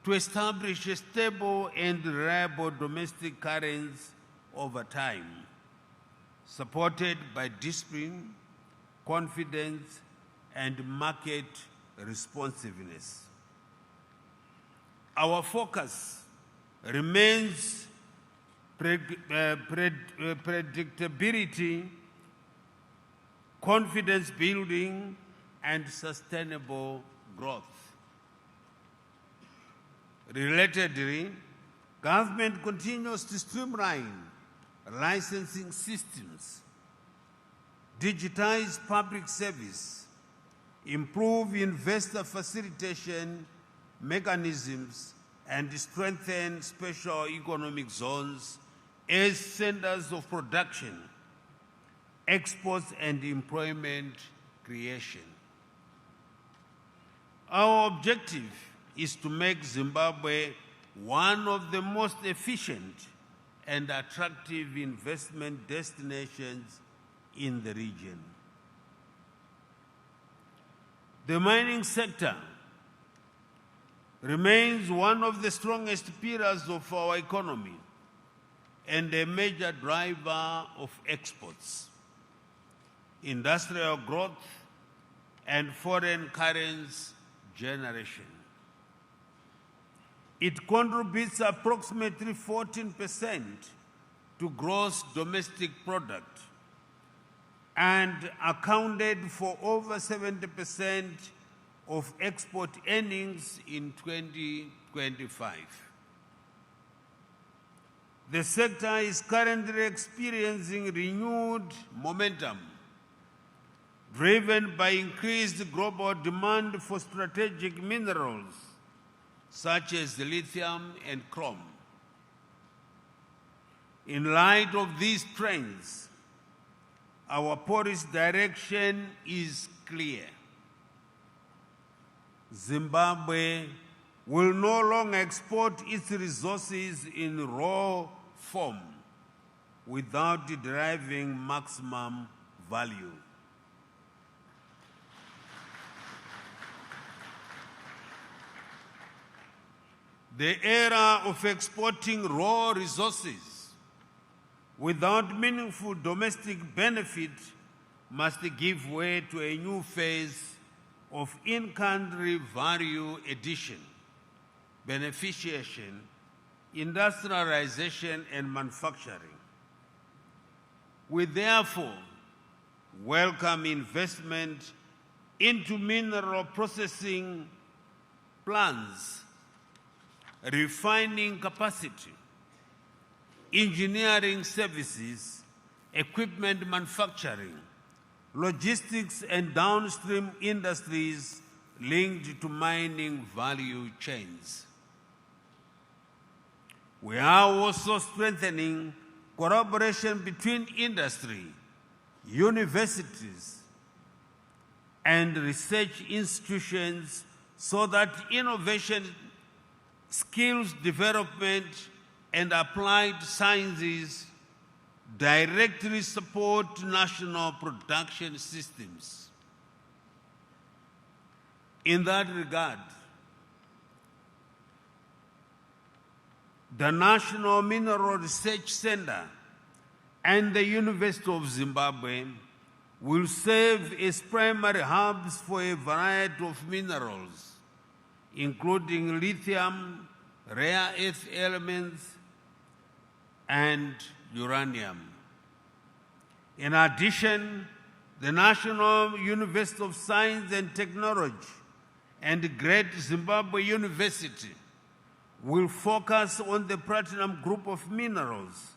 to establish a stable and reliable domestic currency over time, supported by discipline, confidence, and market responsiveness. Our focus remains predictability, confidence building, and sustainable growth. Relatedly, Government continues to streamline licensing systems, digitize public service, improve investor facilitation mechanisms, and strengthen special economic zones as centers of production, exports, and employment creation. Our objective is to make Zimbabwe one of the most efficient and attractive investment destinations in the region. The mining sector remains one of the strongest pillars of our economy and a major driver of exports, industrial growth, and foreign currency generation. It contributes approximately 14% to gross domestic product and accounted for over 70% of export earnings in 2025. The sector is currently experiencing renewed momentum, driven by increased global demand for strategic minerals such as lithium and chrome. In light of these trends, our policy direction is clear. Zimbabwe will no longer export its resources in raw form without deriving maximum value. The era of exporting raw resources without meaningful domestic benefit must give way to a new phase of in-country value addition, beneficiation, industrialization, and manufacturing. We therefore welcome investment into mineral processing plants, refining capacity, engineering services, equipment manufacturing, logistics, and downstream industries linked to mining value chains. We are also strengthening collaboration between industry, universities, and research institutions so that innovation, skills development, and applied sciences directly support national production systems. In that regard, the National Mineral Research Center and the University of Zimbabwe will serve as primary hubs for a variety of minerals, including lithium, rare earth elements, and uranium. In addition, the National University of Science and Technology and Great Zimbabwe University will focus on the platinum group of minerals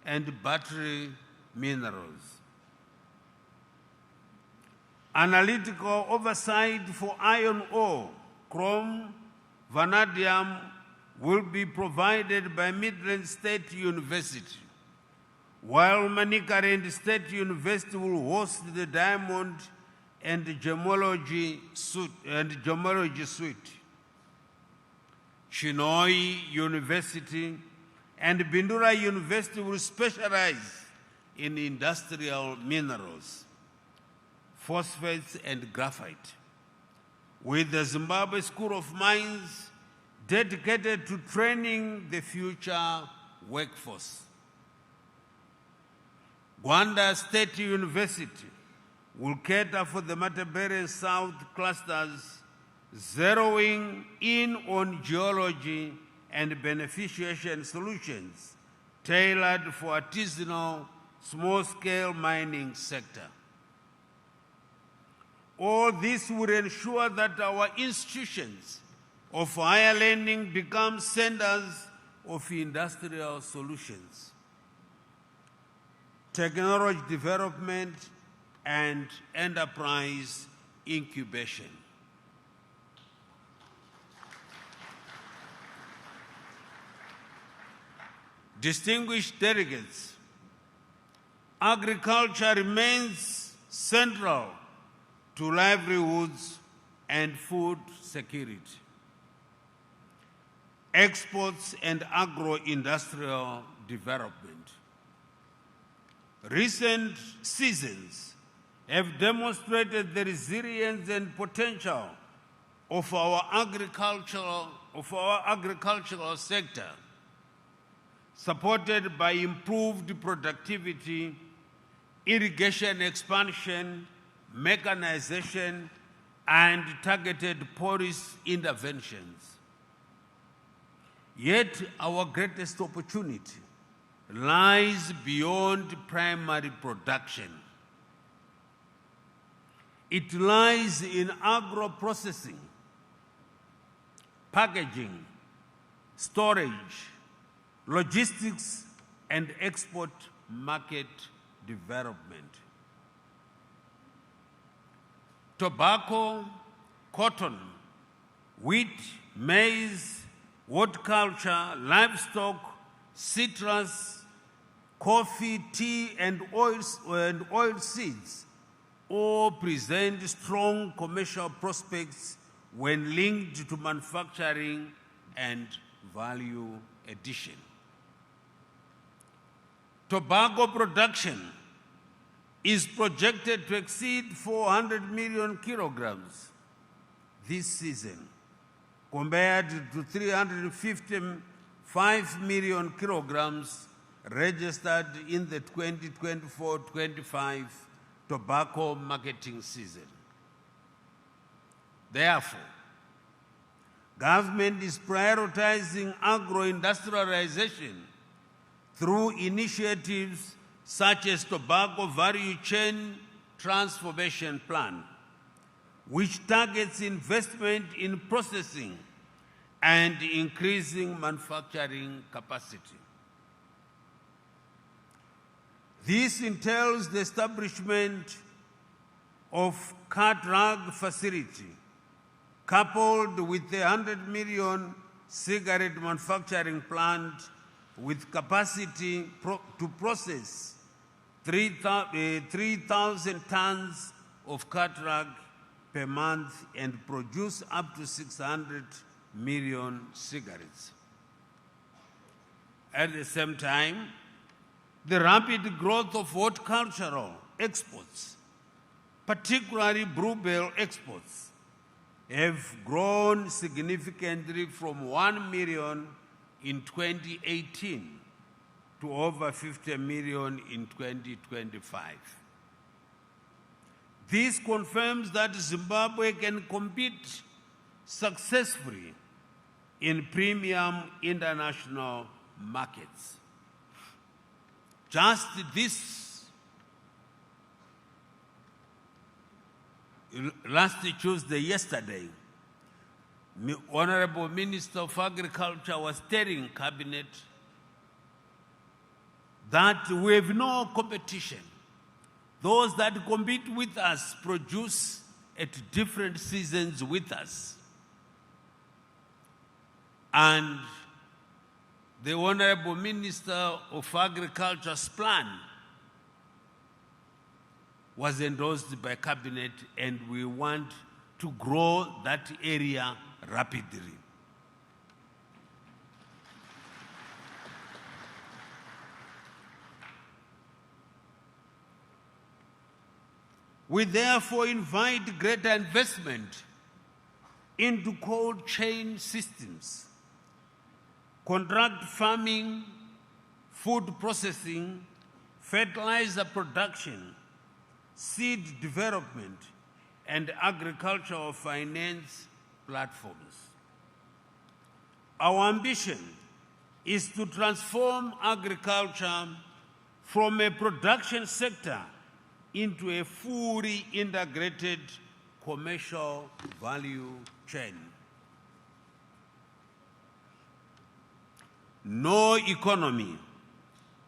and battery minerals. Analytical oversight for iron ore, chrome, vanadium will be provided by Midland State University, while Manicaland State University will host the diamond and gemology suite. Chinhoyi University and Bindura University will specialize in industrial minerals, phosphates, and graphite, with the Zimbabwe School of Mines dedicated to training the future workforce. Gwanda State University will cater for the Matabele South clusters, zeroing in on geology and beneficiation solutions tailored for artisanal small-scale mining sector. All this will ensure that our institutions of higher learning become centers of industrial solutions, technology development, and enterprise incubation. Distinguished delegates, agriculture remains central to livelihoods and food security. Exports and agro-industrial development. Recent seasons have demonstrated the resilience and potential of our agricultural sector, supported by improved productivity, irrigation expansion, mechanization, and targeted policy interventions. Yet our greatest opportunity lies beyond primary production. It lies in agro-processing, packaging, storage, logistics, and export market development. Tobacco, cotton, wheat, maize, horticulture, livestock, citrus, coffee, tea, and oil seeds all present strong commercial prospects when linked to manufacturing and value addition. Tobacco production is projected to exceed 400 million kilograms this season, compared to 355 million kilograms registered in the 2024-25 tobacco marketing season. Therefore, government is prioritizing agro-industrialization through initiatives such as Tobacco Value Chain Transformation Plan, which targets investment in processing and increasing manufacturing capacity. This entails the establishment of cut rag facility, coupled with the 100 million cigarette manufacturing plant with capacity to process 3,000 tons of cut rag per month and produce up to 600 million cigarettes. At the same time, the rapid growth of horticultural exports, particularly bluebell exports, have grown significantly from 1 million in 2018 to over 50 million in 2025. This confirms that Zimbabwe can compete successfully in premium international markets. Just this last Tuesday, yesterday, Honorable Minister of Agriculture was telling Cabinet that we have no competition. Those that compete with us produce at different seasons with us. And the Honorable Minister of Agriculture's plan was endorsed by Cabinet, and we want to grow that area rapidly. We therefore invite greater investment into cold chain systems, contract farming, food processing, fertilizer production, seed development, and agricultural finance platforms. Our ambition is to transform agriculture from a production sector into a fully integrated commercial value chain. no economy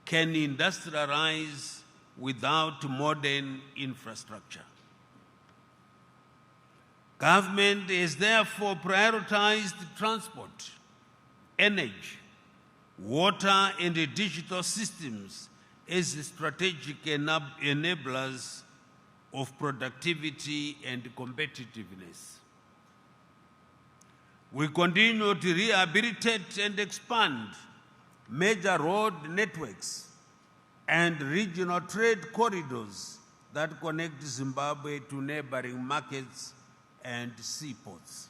can industrialize without modern infrastructure. Government has therefore prioritized transport, energy, water, and digital systems as strategic enablers of productivity and competitiveness. We continue to rehabilitate and expand major road networks and regional trade corridors that connect Zimbabwe to neighboring markets and seaports.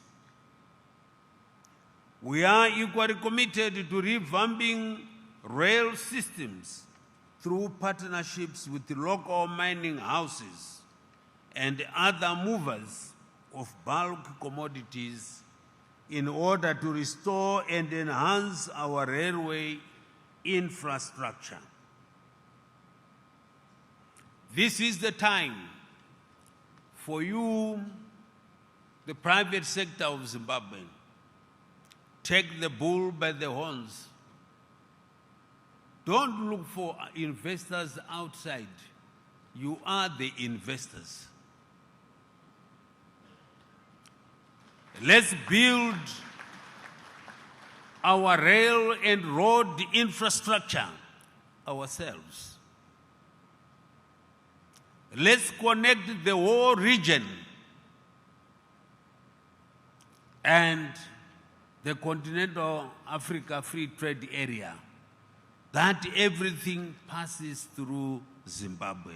We are equally committed to revamping rail systems through partnerships with local mining houses and other movers of bulk commodities in order to restore and enhance our railway infrastructure. This is the time for you, the private sector of Zimbabwe. Take the bull by the horns. Don't look for investors outside. You are the investors. Let's build our rail and road infrastructure ourselves. Let's connect the whole region and the continental Africa Free Trade Area, that everything passes through Zimbabwe.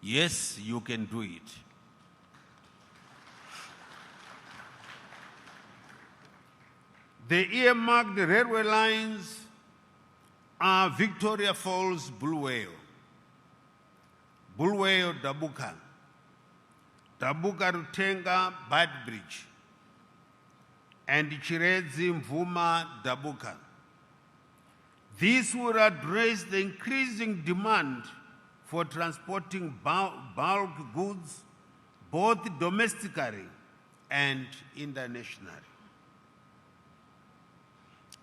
Yes, you can do it. The earmarked railway lines are Victoria Falls, Bulawayo, Bulawayo, Dabuka, Dabuka, Rutenga, Bad Bridge, and Chirezi, Mvuma, Dabuka. This will address the increasing demand for transporting bulk goods, both domestically and internationally,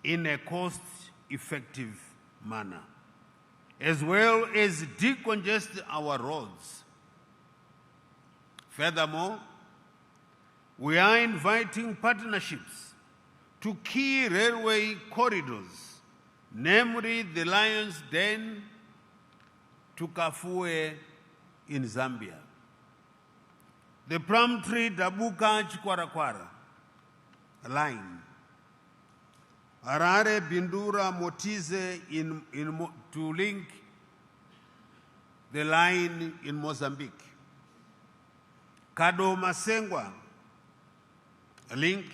in a cost-effective manner, as well as decongest our roads. Furthermore, we are inviting partnerships to key railway corridors, namely the Lion's Den to Kafue in Zambia, the Plumtree Dabuka Chikwarakwara line, Harare Bindura Motize to link the line in Mozambique, Kado Masengwa link,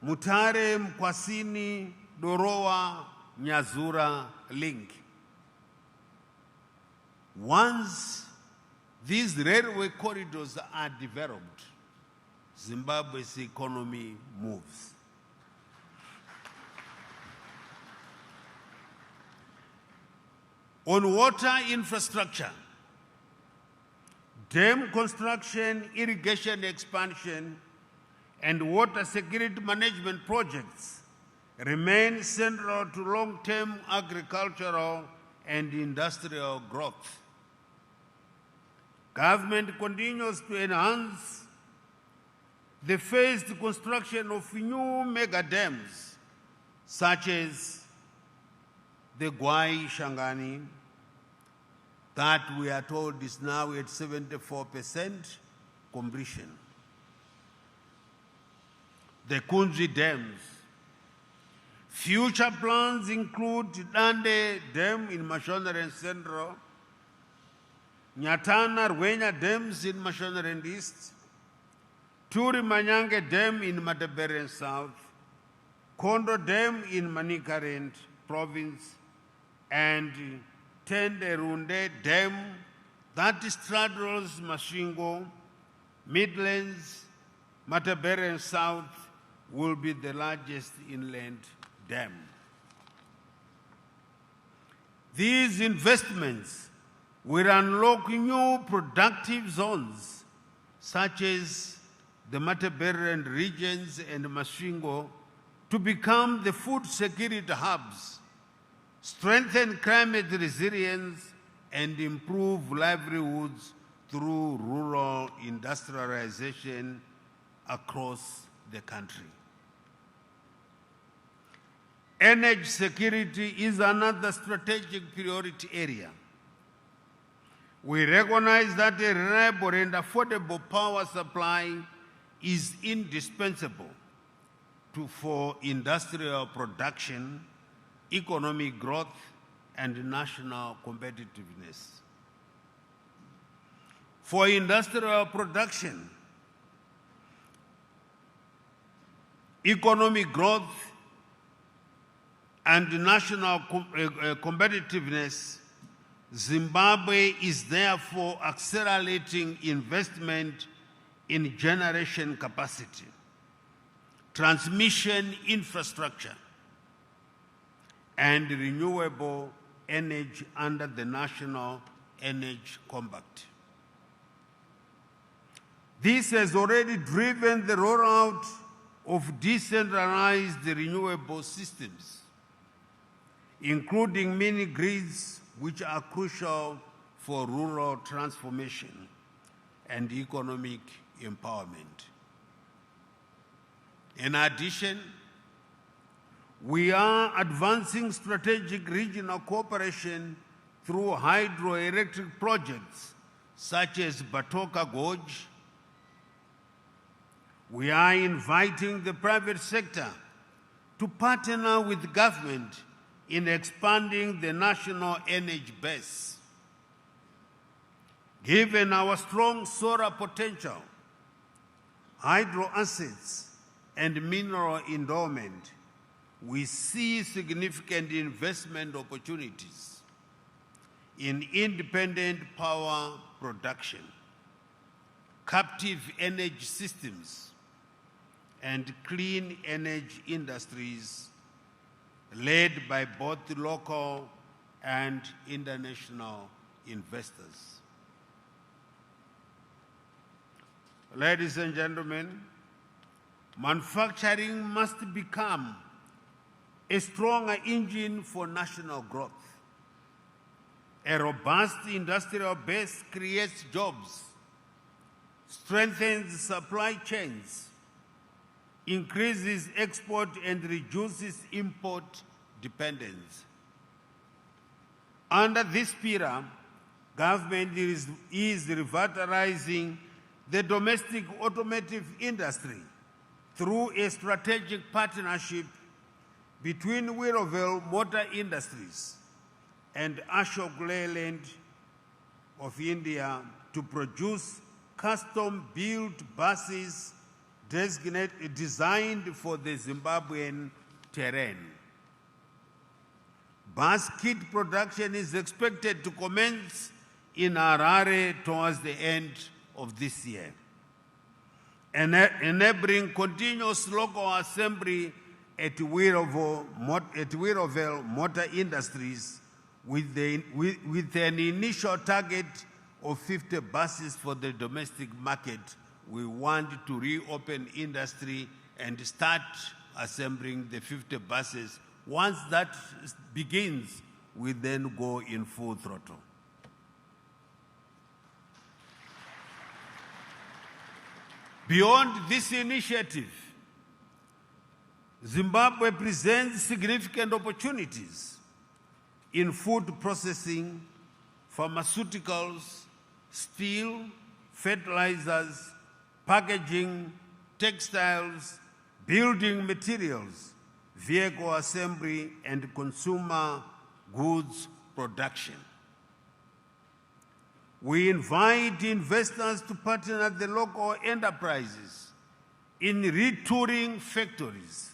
Mutare Mkwasini Dorowa Nyazura link. Once these railway corridors are developed, Zimbabwe's economy moves. On water infrastructure, dam construction, irrigation expansion, and water security management projects remain central to long-term agricultural and industrial growth. Government continues to enhance the phased construction of new mega dams, such as the Gwai Shangani, that we are told is now at 74% completion. The Kunzi dams. Future plans include Dande Dam in Mashonaland Central, Nyatana Rwenya dams in Mashonaland East, Turi Manyange Dam in Matabeleland South, Kondo Dam in Manicaland Province, and Tenderunde Dam that straddles Mashingo, Midlands, Matabeleland South will be the largest inland dam. These investments will unlock new productive zones, such as the Matabeleland regions and Mashingo, to become the food security hubs, strengthen climate resilience, and improve livelihoods through rural industrialization across the country. Energy security is another strategic priority area. We recognize that a reliable and affordable power supply is indispensable for industrial production, economic growth, and national competitiveness. For industrial production, economic growth, and national competitiveness, Zimbabwe is therefore accelerating investment in generation capacity, transmission infrastructure, and renewable energy under the National Energy Compact. This has already driven the rollout of decentralized renewable systems, including mini grids, which are crucial for rural transformation and economic empowerment. In addition, we are advancing strategic regional cooperation through hydroelectric projects such as Batoka Gorge. We are inviting the private sector to partner with government in expanding the national energy base. Given our strong solar potential, hydro assets, and mineral endowment, we see significant investment opportunities in independent power production, captive energy systems, and clean energy industries led by both local and international investors. Ladies and gentlemen, manufacturing must become a stronger engine for national growth. A robust industrial base creates jobs, strengthens supply chains, increases export, and reduces import dependence. Under this pillar, government is revitalizing the domestic automotive industry through a strategic partnership between Wirroville Motor Industries and Ashok Leyland of India to produce custom-built buses designed for the Zimbabwean terrain. Bus kit production is expected to commence in Harare towards the end of this year, enabling continuous local assembly at Wirroville Motor Industries with an initial target of 50 buses for the domestic market. We want to reopen industry and start assembling the 50 buses. Once that begins, we then go in full throttle. Beyond this initiative, Zimbabwe presents significant opportunities in food processing, pharmaceuticals, steel, fertilizers, packaging, textiles, building materials, vehicle assembly, and consumer goods production. We invite investors to partner with the local enterprises in retooling factories,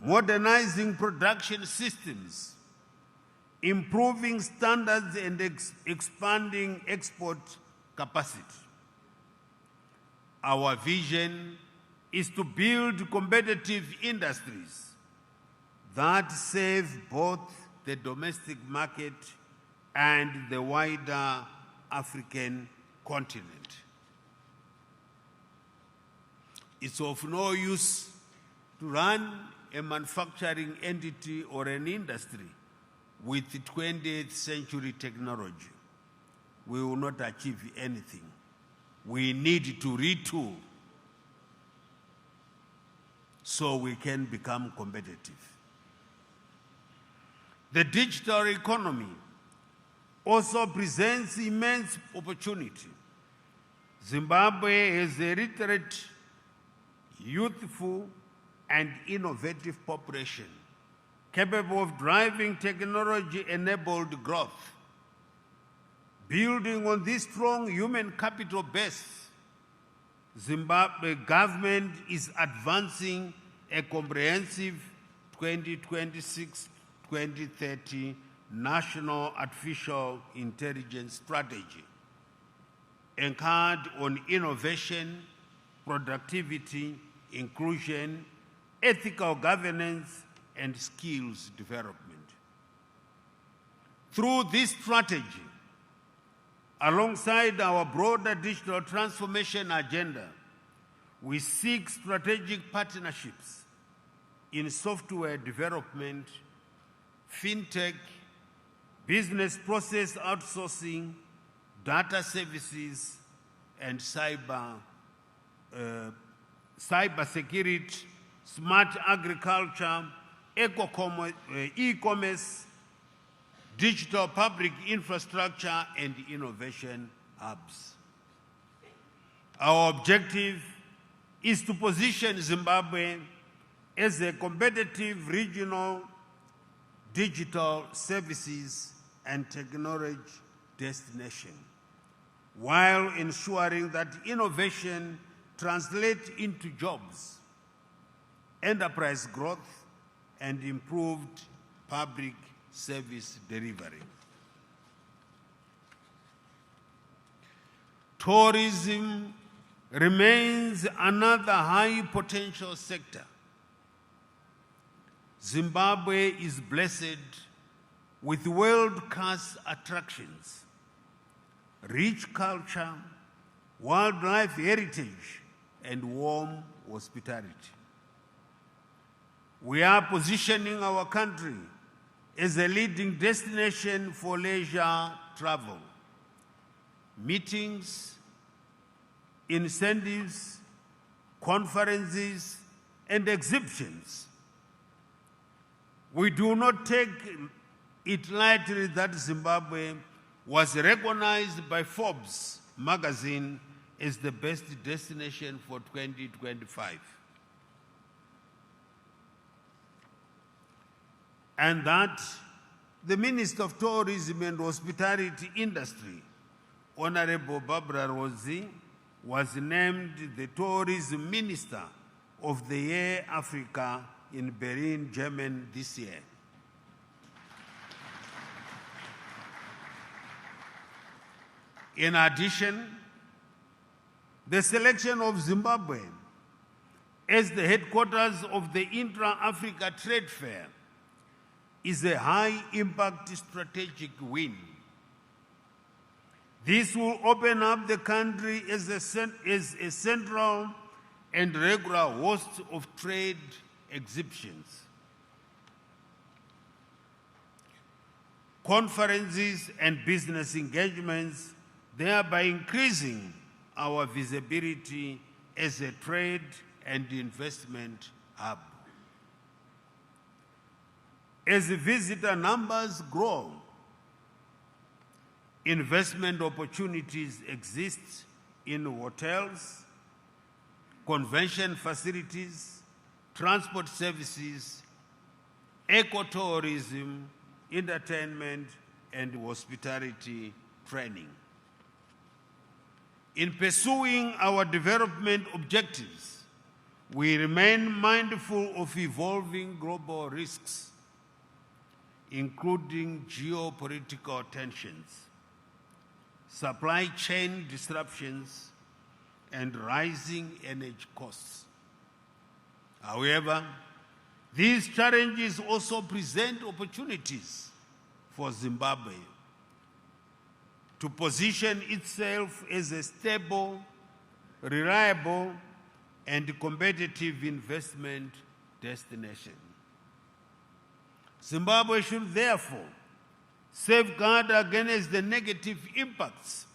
modernizing production systems, improving standards, and expanding export capacity. Our vision is to build competitive industries that serve both the domestic market and the wider African continent. It's of no use to run a manufacturing entity or an industry with 20th century technology, we will not achieve anything. We need to retool so we can become competitive. The digital economy also presents immense opportunity. Zimbabwe has a literate, youthful, and innovative population capable of driving technology-enabled growth. Building on this strong human capital base, Zimbabwe government is advancing a comprehensive 2026-2030 national artificial intelligence strategy anchored on innovation, productivity, inclusion, ethical governance, and skills development. Through this strategy, alongside our broader digital transformation agenda, we seek strategic partnerships in software development, fintech, business process outsourcing, data services, and cybersecurity, smart agriculture, e-commerce, digital public infrastructure, and innovation hubs. Our objective is to position Zimbabwe as a competitive regional digital services and technology destination, while ensuring that innovation translates into jobs, enterprise growth, and improved public service delivery. Tourism remains another high potential sector. Zimbabwe is blessed with world-class attractions, rich culture, wildlife heritage, and warm hospitality. We are positioning our country as a leading destination for leisure travel, meetings, incentives, conferences, and exhibitions. We do not take it lightly that Zimbabwe was recognized by Forbes magazine as the best destination for 2025. And that the Minister of Tourism and Hospitality Industry, Honorable Barbara Rosie, was named the Tourism Minister of the Year Africa in Berlin, Germany this year. In addition, the selection of Zimbabwe as the headquarters of the Intra-Africa Trade Fair is a high-impact strategic win. This will open up the country as a central and regular host of trade exhibitions, conferences, and business engagements, thereby increasing our visibility as a trade and investment hub. As visitor numbers grow, investment opportunities exist in hotels, convention facilities, transport services, ecotourism, entertainment, and hospitality training. In pursuing our development objectives, we remain mindful of evolving global risks, including geopolitical tensions, supply chain disruptions, and rising energy costs. However, these challenges also present opportunities for Zimbabwe to position itself as a stable, reliable, and competitive investment destination. Zimbabwe should therefore safeguard against the negative impacts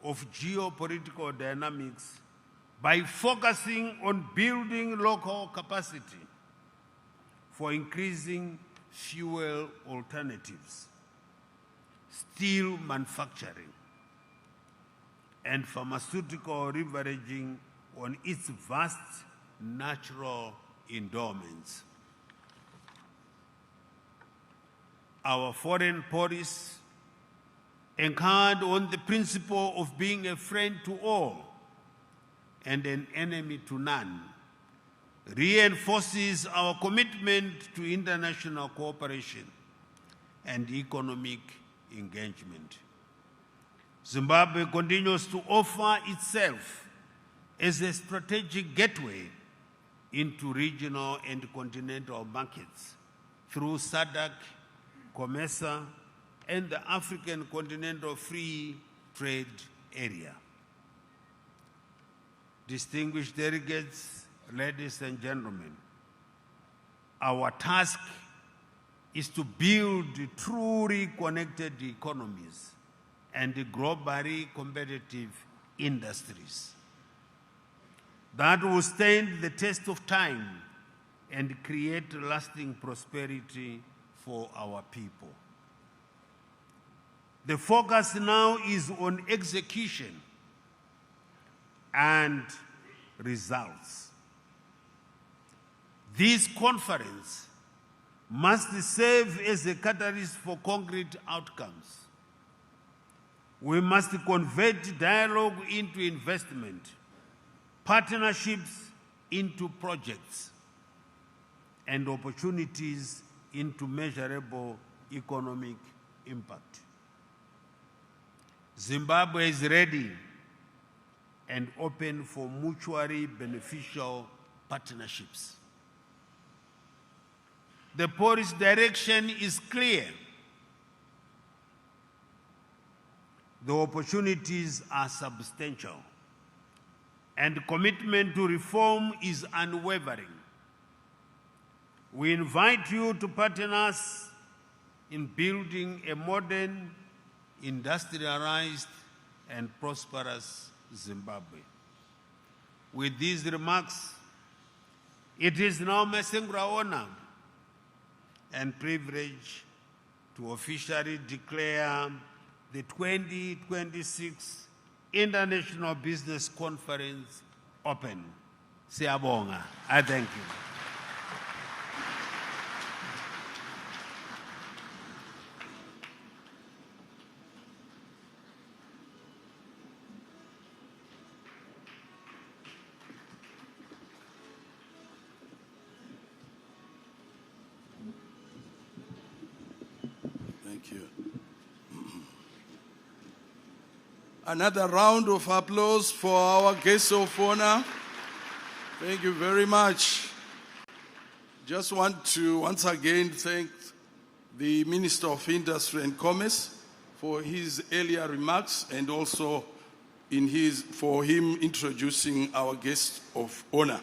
of geopolitical dynamics by focusing on building local capacity for increasing fuel alternatives, steel manufacturing, and pharmaceutical leveraging on its vast natural endowments. Our foreign policy, anchored on the principle of being a friend to all and an enemy to none, reinforces our commitment to international cooperation and economic engagement. Zimbabwe continues to offer itself as a strategic gateway into regional and continental markets through SADC, COMESA, and the African Continental Free Trade Area. Distinguished delegates, ladies and gentlemen, our task is to build truly connected economies and globally competitive industries that will stand the test of time and create lasting prosperity for our people. The focus now is on execution and results. This conference must serve as a catalyst for concrete outcomes. We must convert dialogue into investment, partnerships into projects, and opportunities into measurable economic impact. Zimbabwe is ready and open for mutually beneficial partnerships. The policy direction is clear. The opportunities are substantial, and commitment to reform is unwavering. We invite you to partner us in building a modern, industrialized, and prosperous Zimbabwe. With these remarks, it is now my singular honor and privilege to officially declare the 2026 International Business Conference open. Siyabonga. I thank you. Thank you. Another round of applause for our guests of honor. Thank you very much. Just want to once again thank the Minister of Industry and Commerce for his earlier remarks and also for him introducing our guests of honor.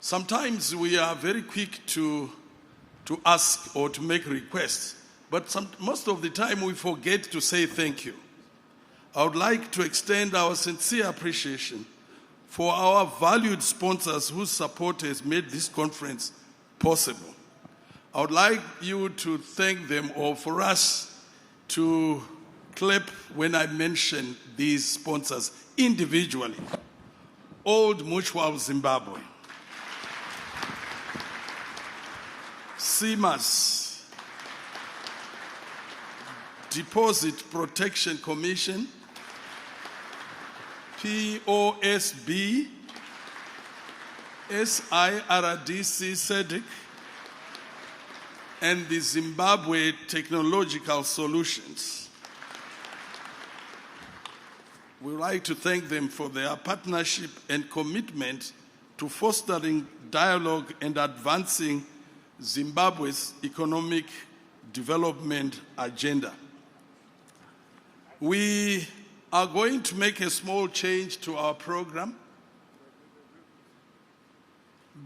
Sometimes we are very quick to ask or to make requests, but most of the time we forget to say thank you. I would like to extend our sincere appreciation for our valued sponsors whose support has made this conference possible. I would like you to thank them, or for us to clap when I mention these sponsors individually. Old Mutual Zimbabwe, CMAS, Deposit Protection Commission, POSB, SIRDC SADC, and the Zimbabwe Technological Solutions. We would like to thank them for their partnership and commitment to fostering dialogue and advancing Zimbabwe's economic development agenda. We are going to make a small change to our program.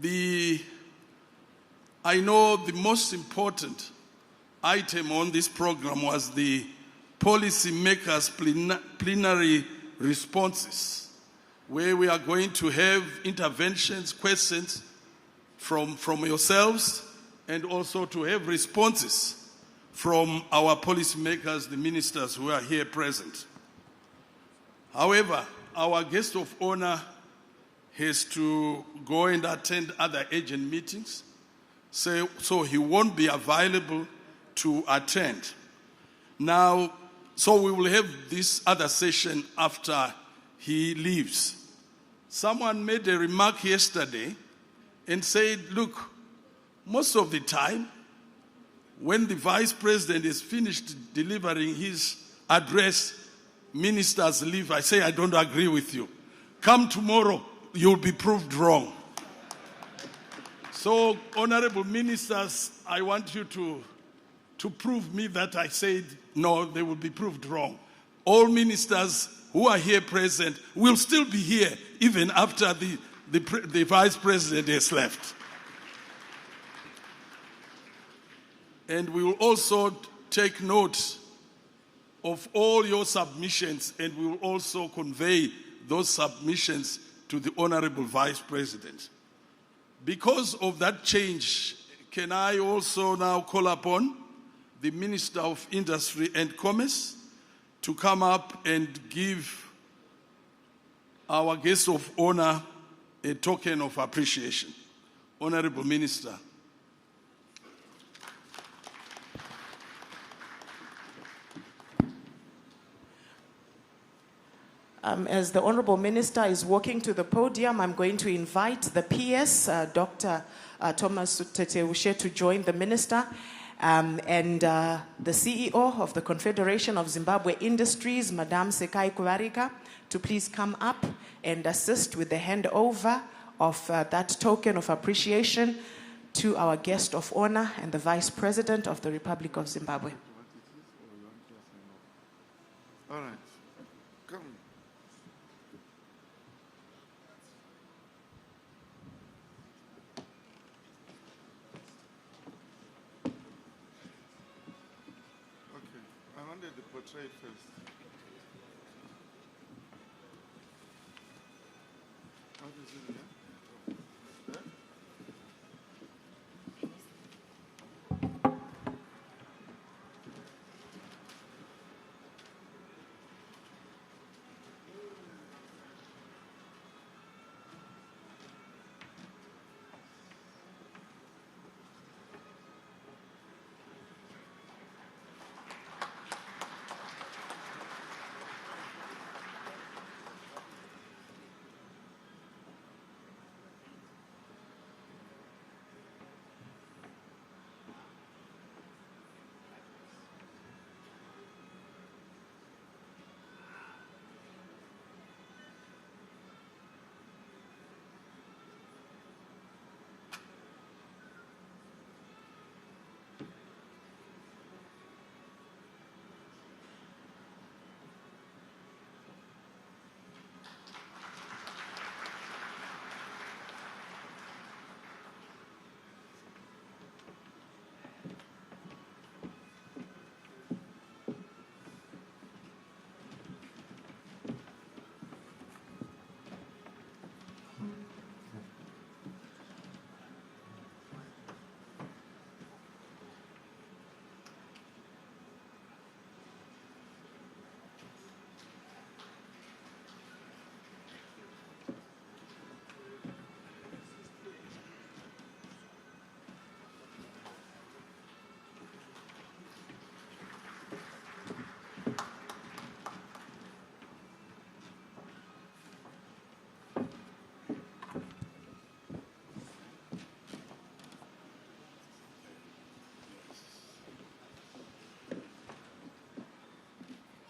The I know the most important item on this program was the policy makers' plenary responses, where we are going to have interventions, questions from yourselves, and also to have responses from our policymakers, the ministers who are here present. However, our guest of honor has to go and attend other agent meetings, so he won't be available to attend. Now, so we will have this other session after he leaves. Someone made a remark yesterday and said, look, most of the time, when the vice president is finished delivering his address, ministers leave. I say, I don't agree with you. Come tomorrow, you'll be proved wrong. So, honorable ministers, I want you to prove me that I said, no, they will be proved wrong. All ministers who are here present will still be here even after the vice president has left. And we will also take note of all your submissions, and we will also convey those submissions to the Honorable Vice President. Because of that change, can I also now call upon the Minister of Industry and Commerce to come up and give our guest of honor a token of appreciation. Honorable Minister. As the Honorable Minister is walking to the podium, I'm going to invite the PS, Dr. Thomas Teteushe, to join the Minister, and the CEO of the Confederation of Zimbabwe Industries, Madame Sekai Kuvarika, to please come up and assist with the handover of that token of appreciation to our guest of honor and the Vice President of the Republic of Zimbabwe. All right. Come. Okay. I wanted the portrait first. What is it here? There?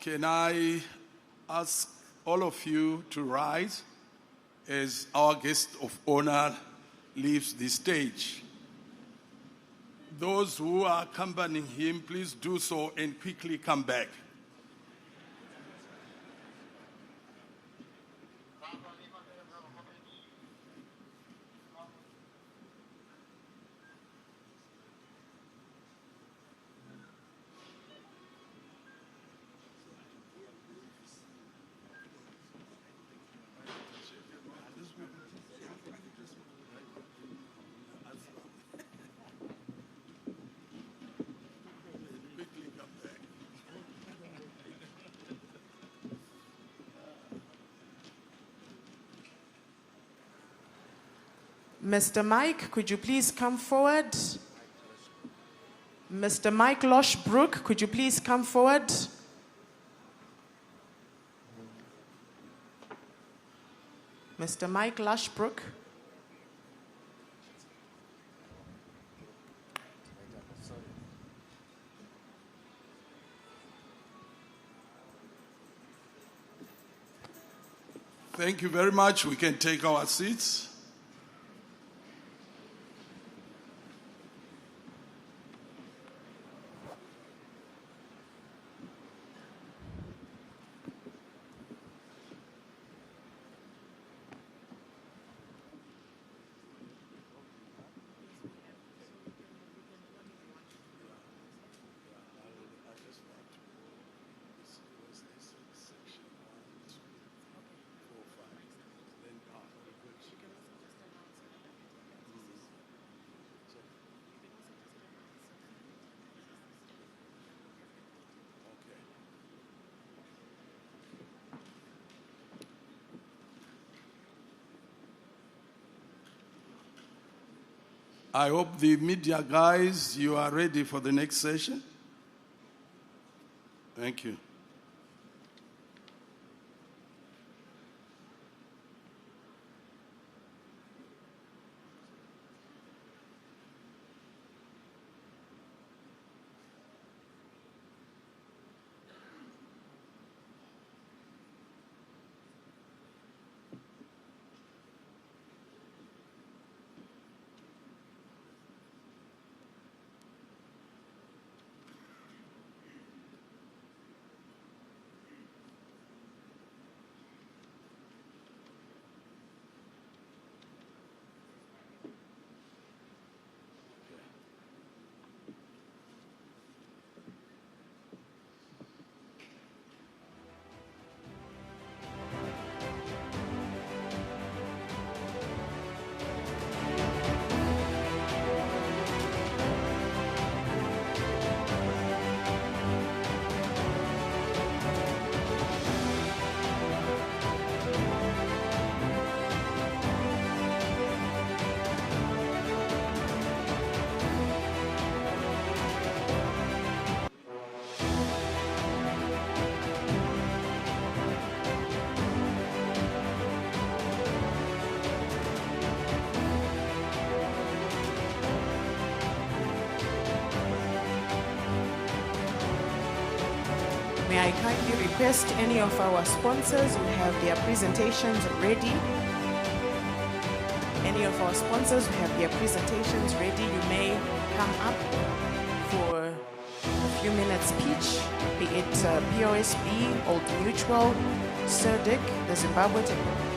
Can I ask all of you to rise as our guest of honor leaves the stage? Those who are accompanying him, please do so and quickly come back. Mr. Mike, could you please come forward? Mr. Mike Loshbrook, could you please come forward? Mr. Mike Loshbrook. Thank you very much. We can take our seats. I hope the media guys, you are ready for the next session. Thank you. May I kindly request any of our sponsors who have their presentations ready? Any of our sponsors who have their presentations ready, you may come up for a few minutes speech, be it POSB, Old Mutual, SERDIC, the Zimbabwe Technology.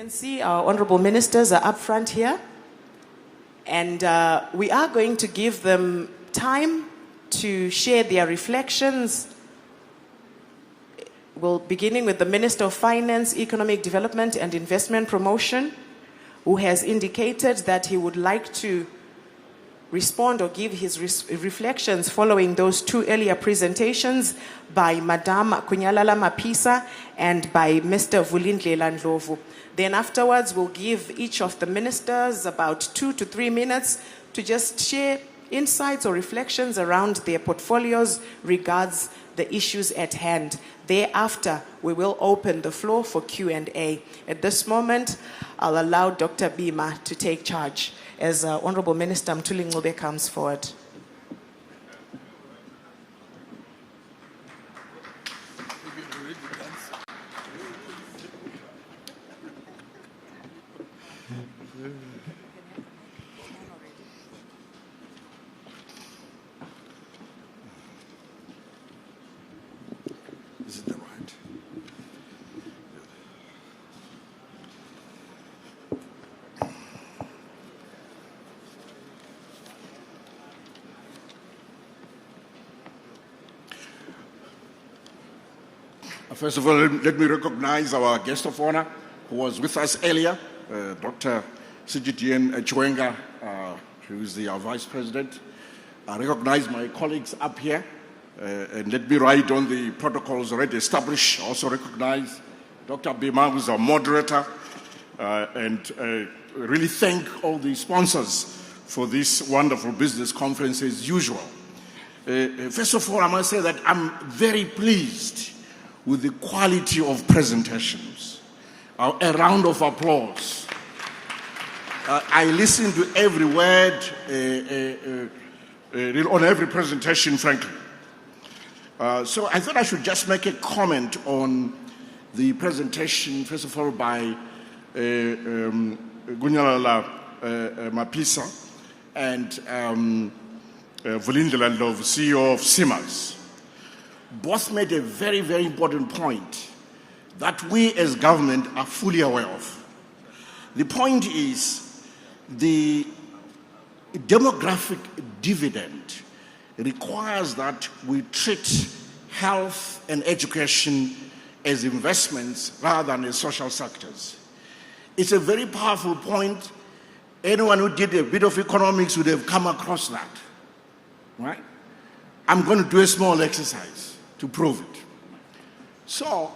can see our honorable ministers are up front here. And we are going to give them time to share their reflections. We'll beginning with the Minister of Finance, Economic Development and Investment Promotion, who has indicated that he would like to respond or give his reflections following those two earlier presentations by Madame Kunyalala Mapisa and by Mr. Vulindlela Ndlovu. Then afterwards, we'll give each of the ministers about 2 to 3 minutes to just share insights or reflections around their portfolios regards the issues at hand. Thereafter, we will open the floor for Q&A. At this moment, I'll allow Dr. Bima to take charge as Honorable Minister Mthuli Ncube comes forward. Is it the right? First of all, let me recognize our guest of honor who was with us earlier, Dr. Sijitian Chwenga, who is our Vice President. I recognize my colleagues up here, and let me write on the protocols already established. I also recognize Dr. Bima, who is our moderator, and really thank all the sponsors for this wonderful business conference as usual. First of all, I must say that I'm very pleased with the quality of presentations. A round of applause. I listened to every word on every presentation, frankly. So I thought I should just make a comment on the presentation, first of all, by Kunyalala Mapisa and Vulindlela Ndlovu, CEO of CIMAS. Both made a very, very important point that we as government are fully aware of. The point is the demographic dividend requires that we treat health and education as investments rather than as social sectors. It's a very powerful point. Anyone who did a bit of economics would have come across that, right? I'm going to do a small exercise to prove it. So,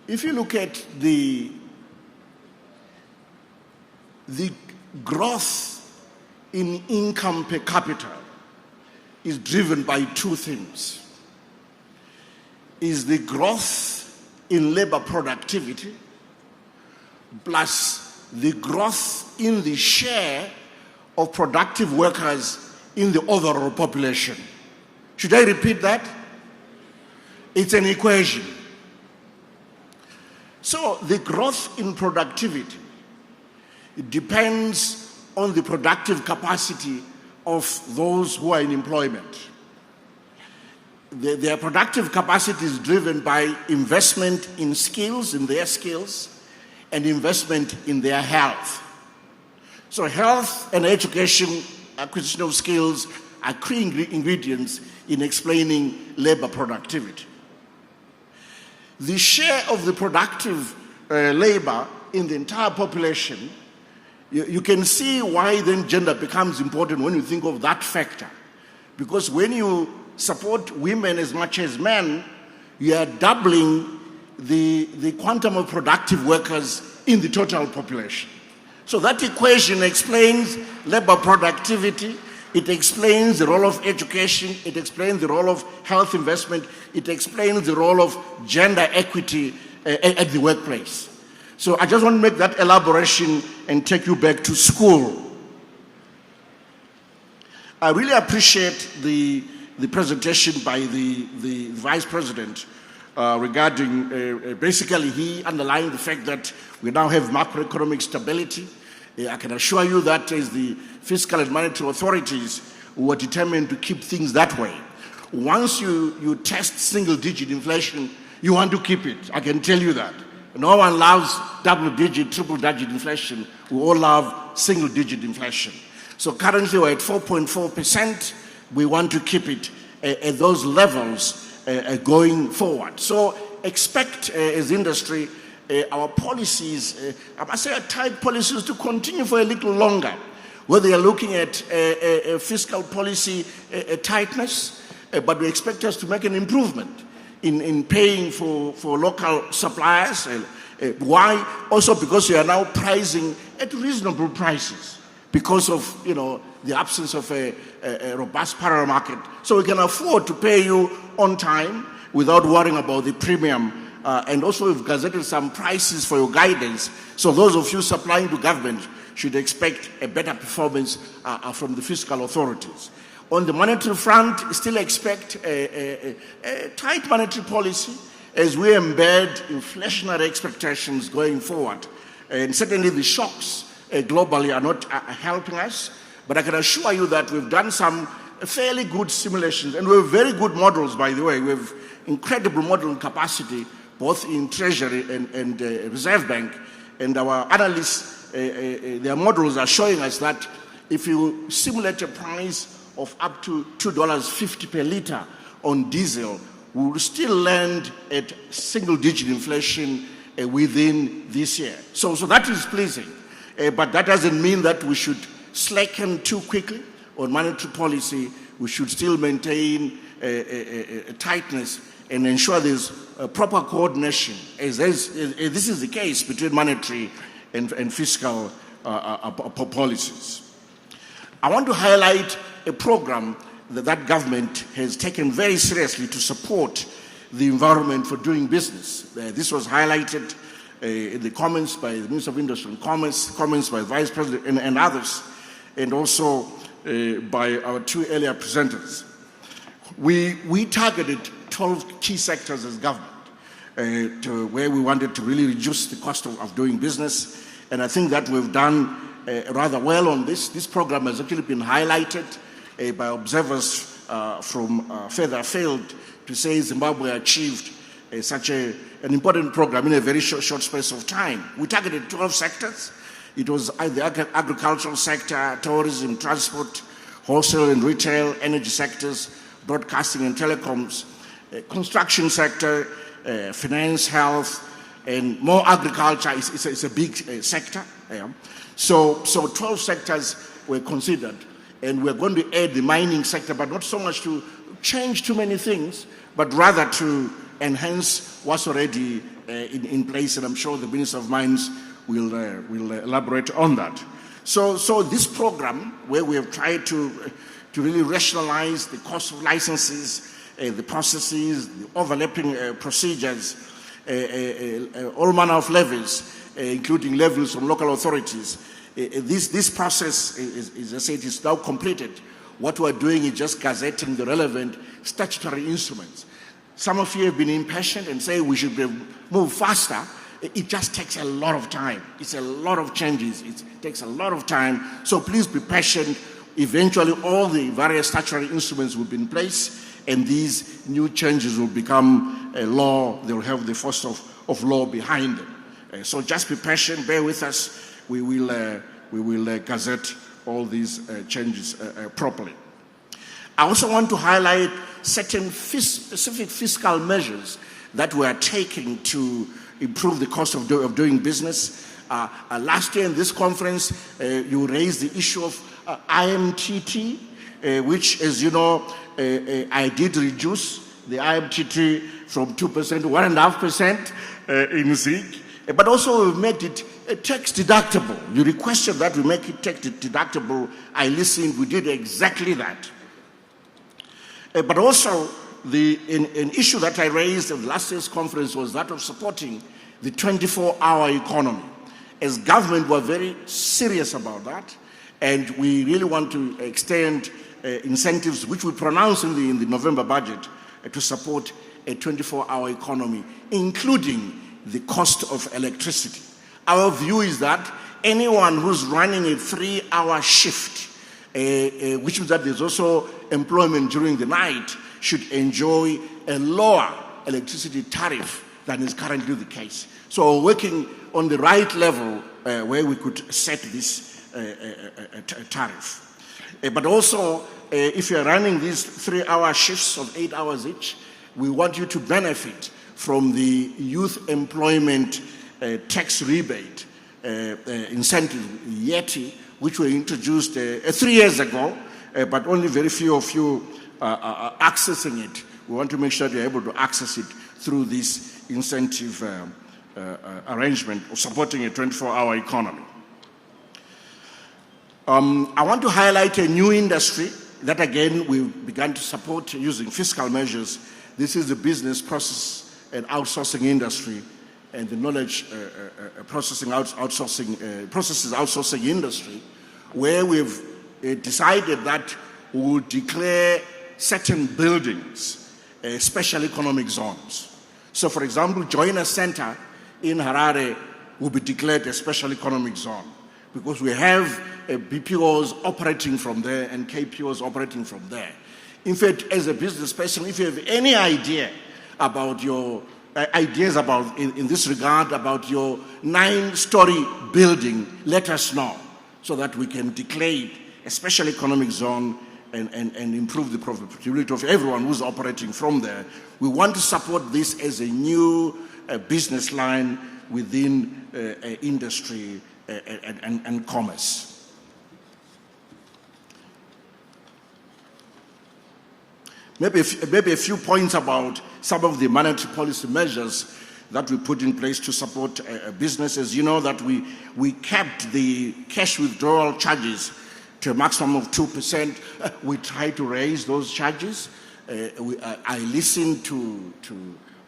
if you look at the growth in income per capita is driven by two things. Is the growth in labor productivity plus the growth in the share of productive workers in the overall population. Should I repeat that? It's an equation. So the growth in productivity, it depends on the productive capacity of those who are in employment. Their productive capacity is driven by investment in skills, in their skills, and investment in their health. So health and education, acquisition of skills, are key ingredients in explaining labor productivity. The share of the productive labor in the entire population, you can see why then gender becomes important when you think of that factor. Because when you support women as much as men, you are doubling the quantum of productive workers in the total population. So that equation explains labor productivity, it explains the role of education, it explains the role of health investment, it explains the role of gender equity at the workplace. So I just want to make that elaboration and take you back to school. I really appreciate the presentation by the Vice President regarding, basically he underlined the fact that we now have macroeconomic stability. I can assure you that as the fiscal and monetary authorities were determined to keep things that way. Once you test single-digit inflation, you want to keep it. I can tell you that. No one loves double-digit, triple-digit inflation. We all love single-digit inflation. So currently we're at 4.4%. We want to keep it at those levels going forward. So expect, as industry, our policies, I must say, tight policies to continue for a little longer. Whether you're looking at fiscal policy tightness, but we expect us to make an improvement in paying for local suppliers. Why? Also because we are now pricing at reasonable prices because of, the absence of a robust parallel market. So we can afford to pay you on time without worrying about the premium. And also we've gazetted some prices for your guidance. So those of you supplying to government should expect a better performance from the fiscal authorities. On the monetary front, still expect a tight monetary policy as we embed inflationary expectations going forward. And certainly the shocks globally are not helping us, but I can assure you that we've done some fairly good simulations, and we have very good models, by the way. We have incredible modeling capacity, both in Treasury and Reserve Bank, and our analysts, their models are showing us that if you simulate a price of up to $2.50 per liter on diesel, we will still land at single-digit inflation within this year. So that is pleasing, but that doesn't mean that we should slacken too quickly on monetary policy. We should still maintain a tightness and ensure there's a proper coordination, as this is the case between monetary and fiscal policies. I want to highlight a program that government has taken very seriously to support the environment for doing business. This was highlighted in the comments by the Minister of Industry and Commerce, comments by Vice President and others, and also by our two earlier presenters. We targeted 12 key sectors as government to where we wanted to really reduce the cost of doing business, and I think that we've done rather well on this. This program has actually been highlighted by observers from further afield to say Zimbabwe achieved such an important program in a very short space of time. We targeted 12 sectors. It was the agricultural sector, tourism, transport, wholesale and retail, energy sectors, broadcasting and telecoms, construction sector, finance, health, and more agriculture is a big sector. So 12 sectors were considered, and we're going to add the mining sector, but not so much to change too many things, but rather to enhance what's already in place, and I'm sure the Minister of Mines will elaborate on that. So this program, where we have tried to really rationalize the cost of licenses, the processes, the overlapping procedures, all manner of levies, including levies from local authorities. This process, as I said, is now completed. What we're doing is just gazetting the relevant statutory instruments. Some of you have been impatient and say we should move faster. It just takes a lot of time. It's a lot of changes. It takes a lot of time. So please be patient. Eventually, all the various statutory instruments will be in place, and these new changes will become a law. They will have the force of law behind them. So just be patient. Bear with us. We will gazette all these changes properly. I also want to highlight certain specific fiscal measures that we are taking to improve the cost of doing business. Last year in this conference, you raised the issue of IMTT, which, as you know, I did reduce the IMTT from 2% to 1.5% in Zitf, but also we've made it tax deductible. You requested that we make it tax deductible. I listened, we did exactly that. But also, an issue that I raised at last year's conference was that of supporting the 24-hour economy. As government, we're very serious about that, and we really want to extend incentives, which we pronounced in the November budget, to support a 24-hour economy, including the cost of electricity. Our view is that anyone who's running a 3-hour shift, which means that there's also employment during the night, should enjoy a lower electricity tariff than is currently the case. So working on the right level where we could set this tariff. But also, if you're running these 3-hour shifts of 8 hours each, we want you to benefit from the youth employment tax rebate incentive, YETI, which were introduced 3 years ago, but only very few of you are accessing it. We want to make sure you're able to access it through this incentive arrangement of supporting a 24-hour economy. I want to highlight a new industry that, again, we've begun to support using fiscal measures. This is the business process and outsourcing industry and the knowledge processes outsourcing industry, where we've decided that we will declare certain buildings special economic zones. So, for example, Joiner Center in Harare will be declared a special economic zone because we have BPOs operating from there and KPOs operating from there. In fact, as a business person, if you have any idea about your in this regard about your 9-story building, let us know so that we can declare it a special economic zone and improve the profitability of everyone who's operating from there. We want to support this as a new business line within industry and commerce. Maybe a few points about some of the monetary policy measures that we put in place to support businesses. You know that we kept the cash withdrawal charges to a maximum of 2%. We tried to raise those charges. I listened to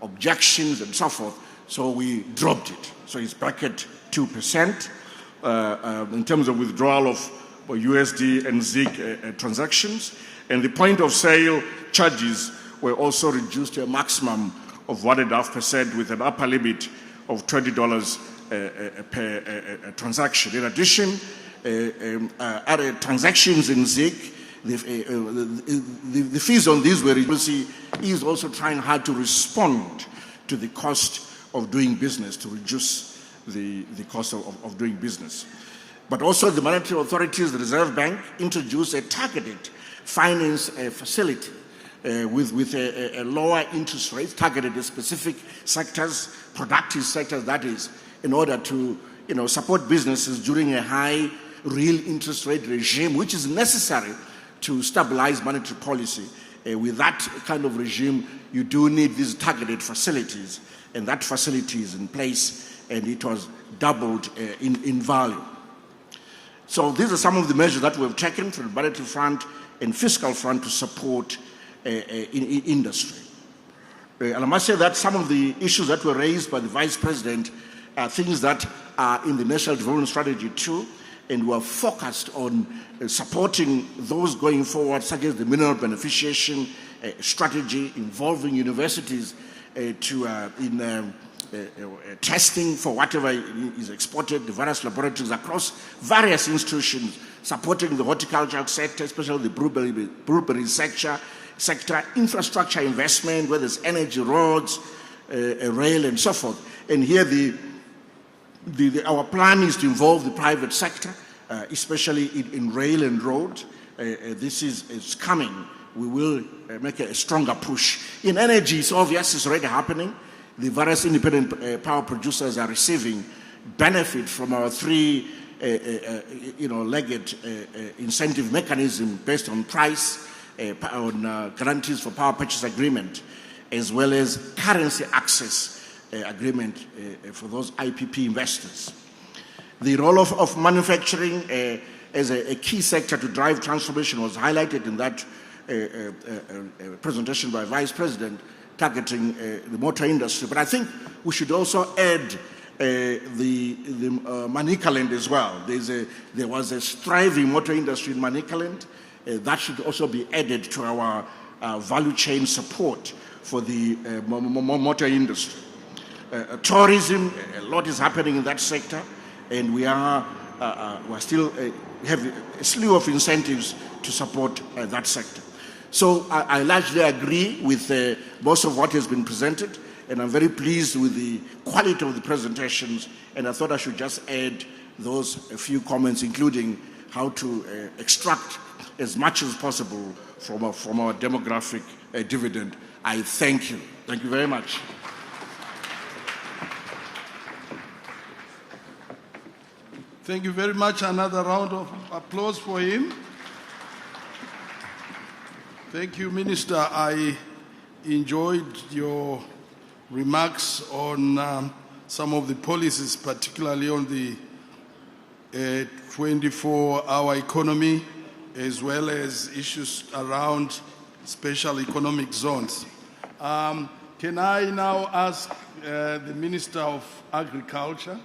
objections and so forth, so we dropped it. So it's back at 2% in terms of withdrawal of USD and ZIG transactions. And the point of sale charges were also reduced to a maximum of 1.5% with an upper limit of $20 per transaction. In addition, other transactions in ZIG, the fees on these were reduced. Is also trying hard to respond to the cost of doing business, to reduce the cost of doing business. But also the monetary authorities, the Reserve Bank, introduced a targeted finance facility with a lower interest rate targeted at specific sectors, productive sectors, that is, in order to support businesses during a high real interest rate regime, which is necessary to stabilize monetary policy. With that kind of regime, you do need these targeted facilities, and that facility is in place, and it was doubled in value. So these are some of the measures that we've taken from the monetary front and fiscal front to support industry. And I must say that some of the issues that were raised by the Vice President are things that are in the National Development Strategy too, and we are focused on supporting those going forward, such as the mineral beneficiation strategy involving universities in testing for whatever is exported, the various laboratories across various institutions, supporting the horticultural sector, especially the blueberry sector, infrastructure investment, whether it's energy, roads, rail, and so forth. And here our plan is to involve the private sector, especially in rail and road. This is coming. We will make a stronger push. In energy, it's obvious, it's already happening. The various independent power producers are receiving benefit from our three-legged incentive mechanism based on price, on guarantees for power purchase agreement, as well as currency access agreement for those IPP investors. The role of manufacturing as a key sector to drive transformation was highlighted in that presentation by Vice President, targeting the motor industry. But I think we should also add the Manicaland as well. There was a thriving motor industry in Manicaland. That should also be added to our value chain support for the motor industry. Tourism, a lot is happening in that sector, and we're still have a slew of incentives to support that sector. So I largely agree with most of what has been presented, And I'm very pleased with the quality of the presentations, and I thought I should just add those a few comments, including how to extract as much as possible from our demographic dividend. I thank you. Thank you very much. Thank you very much. Another round of applause for him. Thank you, Minister. I enjoyed your remarks on some of the policies, particularly on the 24-hour economy, as well as issues around special economic zones. Can I now ask the Minister of Agriculture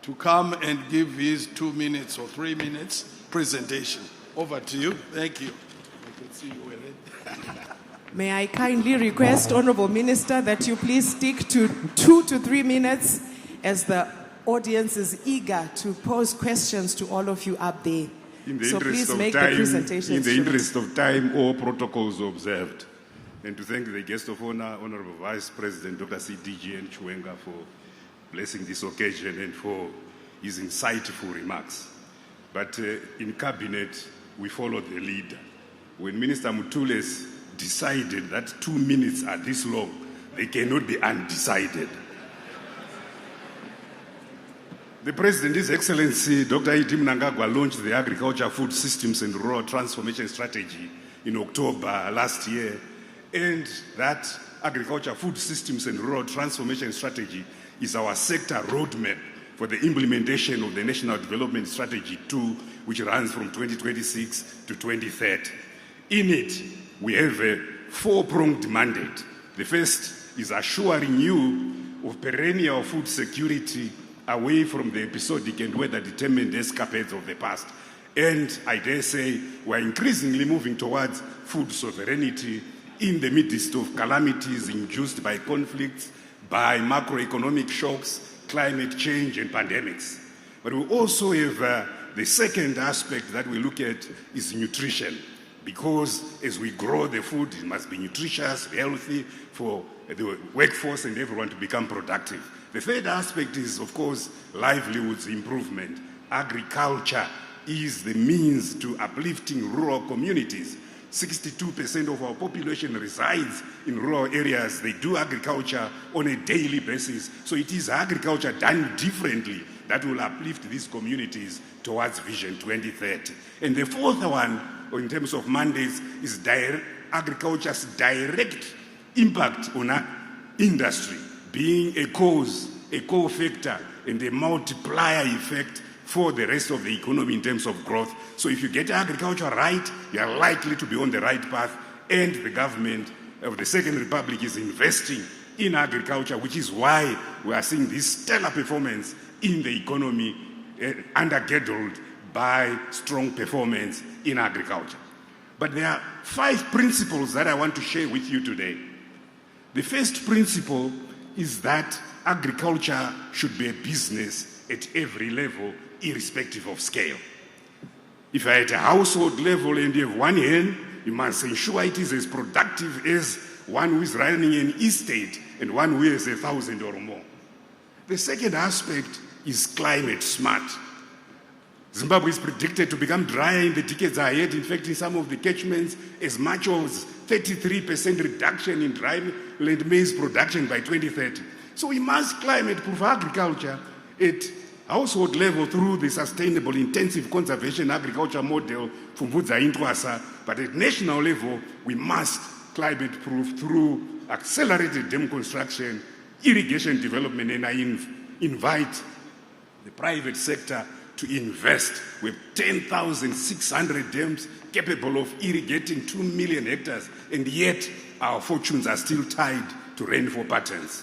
to come and give his 2 minutes or 3 minutes presentation? Over to you. Thank you. I can see you already. May I kindly request, Honorable Minister, that you please stick to 2 to 3 minutes, as the audience is eager to pose questions to all of you up there. So please make the presentation. In the interest of time, all protocols observed. And to thank the guest of honor, Honorable Vice President Dr. C.D.G. N. Chwenga, for blessing this occasion and for his insightful remarks. But in cabinet, we followed the leader. When Minister Mutules decided that 2 minutes are this long, they cannot be undecided. The President, His Excellency Dr. E.D. Mnangagwa, launched the Agriculture, Food Systems and Rural Transformation Strategy in October last year. And that Agriculture, Food Systems and Rural Transformation Strategy is our sector roadmap for the implementation of the National Development Strategy 2, which runs from 2026 to 2030. In it, we have a 4-pronged mandate. The first is assuring you of perennial food security away from the episodic and weather-determined escapades of the past. And I dare say we're increasingly moving towards food sovereignty in the midst of calamities induced by conflicts, by macroeconomic shocks, climate change, and pandemics. But we also have the second aspect that we look at is nutrition, because as we grow the food, it must be nutritious, healthy for the workforce and everyone to become productive. The third aspect is, of course, livelihoods improvement. Agriculture is the means to uplifting rural communities. 62% of our population resides in rural areas. They do agriculture on a daily basis. So it is agriculture done differently that will uplift these communities towards Vision 2030. And the fourth one, in terms of mandates, is agriculture's direct impact on our industry, being a cause, a co-factor, and a multiplier effect for the rest of the economy in terms of growth. So if you get agriculture right, you are likely to be on the right path, and the government of the Second Republic is investing in agriculture, which is why we are seeing this stellar performance in the economy, undergirdled by strong performance in agriculture. But there are 5 principles that I want to share with you today. The first principle is that agriculture should be a business at every level, irrespective of scale. If you're at a household level and you have 1 hen, you must ensure it is as productive as one who is running an estate and one who has 1,000 or more. The second aspect is climate smart. Zimbabwe is predicted to become drier in the decades ahead. In fact, in some of the catchments, as much as 33% reduction in dry land maize production by 2030. So we must climate-proof agriculture at household level through the sustainable intensive conservation agriculture model from Vudza Intwasa, but at national level, we must climate-proof through accelerated dam construction, irrigation development, and I invite the private sector to invest with 10,600 dams capable of irrigating 2 million hectares, and yet our fortunes are still tied to rainfall patterns.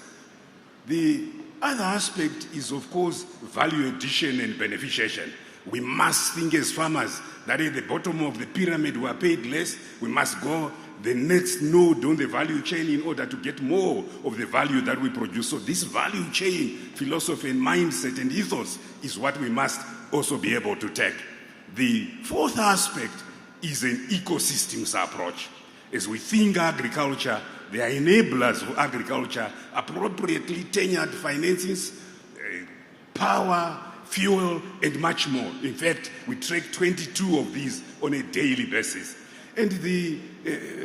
The other aspect is, of course, value addition and beneficiation. We must think as farmers that at the bottom of the pyramid we are paid less. We must go the next node on the value chain in order to get more of the value that we produce. So this value chain philosophy and mindset and ethos is what we must also be able to take. The fourth aspect is an ecosystems approach. As we think agriculture, they are enablers of agriculture, appropriately tenured finances, power, fuel, and much more. In fact, we track 22 of these on a daily basis. And the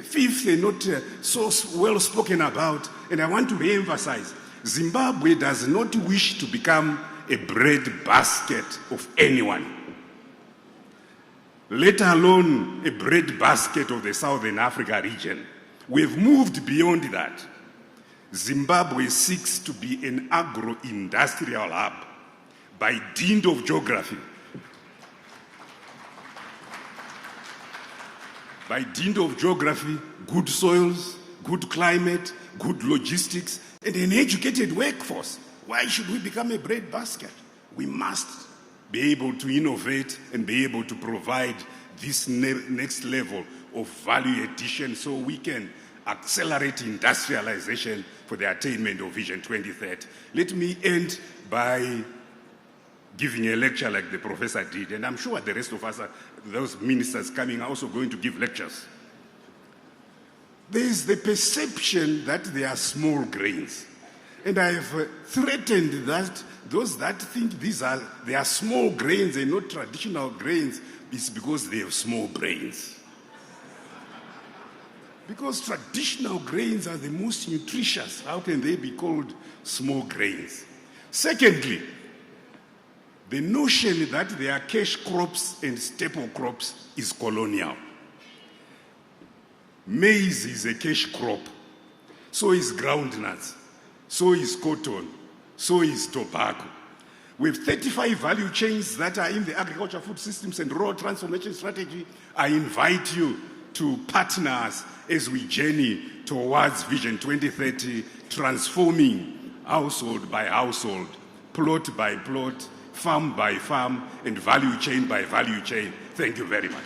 fifth, not so well spoken about, and I want to re-emphasize, Zimbabwe does not wish to become a bread basket of anyone, let alone a bread basket of the Southern Africa region. We've moved beyond that. Zimbabwe seeks to be an agro-industrial hub by dint of geography. By dint of geography, good soils, good climate, good logistics, and an educated workforce. Why should we become a bread basket? We must be able to innovate and be able to provide this next level of value addition so we can accelerate industrialization for the attainment of Vision 2030. Let me end by giving a lecture like the professor did, and I'm sure the rest of us, those ministers coming, are also going to give lectures. There is the perception that they are small grains, and I have threatened that those that think they are small grains and not traditional grains is because they have small brains. Because traditional grains are the most nutritious. How can they be called small grains? Secondly, the notion that they are cash crops and staple crops is colonial. Maize is a cash crop. So is groundnuts. So is cotton. So is tobacco. We have 35 value chains that are in the agriculture, food systems, and rural transformation strategy. I invite you to partner us as we journey towards Vision 2030, transforming household by household, plot by plot, farm by farm, and value chain by value chain. Thank you very much.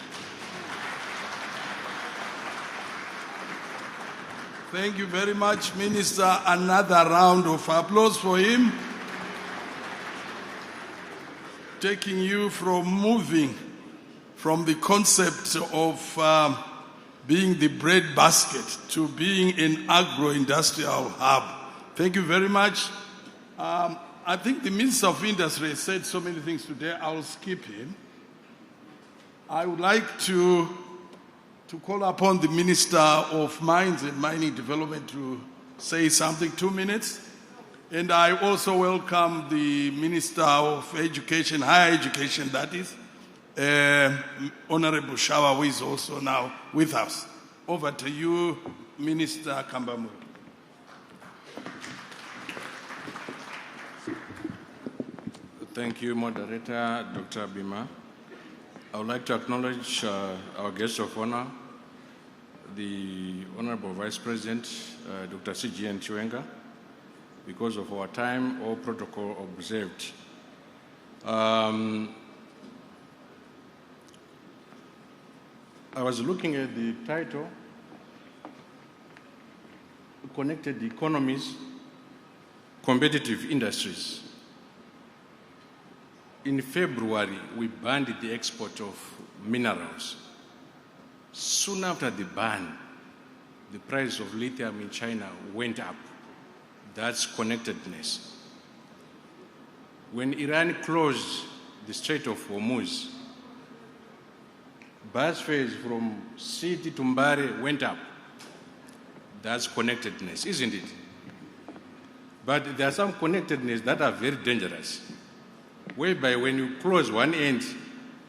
Thank you very much, Minister. Another round of applause for him. Taking you from moving from the concept of being the bread basket to being an agro-industrial hub. Thank you very much. I think the Minister of Industry has said so many things today, I'll skip him. I would like to call upon the Minister of Mines and Mining Development to say something, 2 minutes. And I also welcome the Minister of Education, Higher Education, that is, Honorable Shawa, who is also now with us. Over to you, Minister Kambamura. Thank you, Moderator Dr. Bima. I would like to acknowledge our guest of honor, the Honorable Vice President, Dr. C.G.N. Chiwenga. Because of our time or protocol observed. I was looking at the title, Connected Economies, Competitive Industries. In February, we banned the export of minerals. Soon after the ban, the price of lithium in China went up. That's connectedness. When Iran closed the Strait of Hormuz, bus fares from City to Mbare went up. That's connectedness, isn't it? But there are some connectedness that are very dangerous, whereby when you close one end,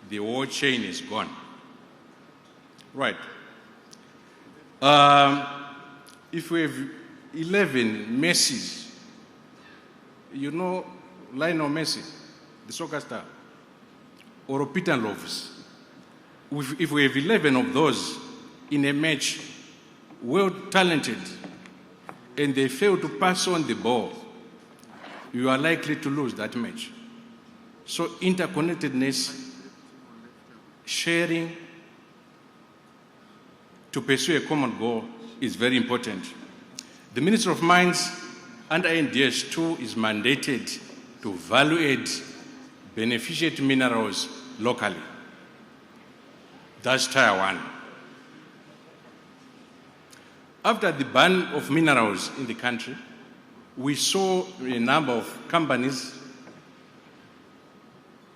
the whole chain is gone. Right. If we have 11 Messis, you know Lionel Messi, the soccer star, or Peter Loves. If we have 11 of those in a match, well talented, and they fail to pass on the ball, you are likely to lose that match. So interconnectedness, sharing to pursue a common goal is very important. The Minister of Mines under NDS 2 is mandated to value add beneficiate minerals locally. That's Tier 1. After the ban of minerals in the country, we saw a number of companies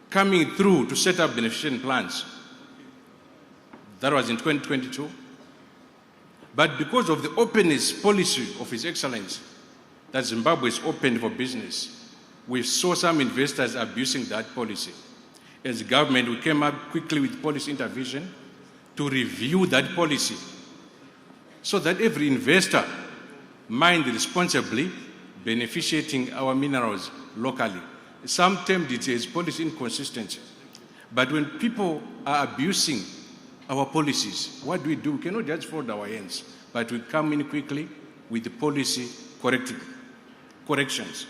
coming through to set up beneficiation plans. That was in 2022. But because of the openness policy of His Excellency, that Zimbabwe is open for business, we saw some investors abusing that policy. As a government, we came up quickly with policy intervention to review that policy so that every investor mine responsibly beneficiating our minerals locally. Some termed it as policy inconsistency. But when people are abusing our policies, what do? We cannot just fold our hands, but we come in quickly with the policy corrections.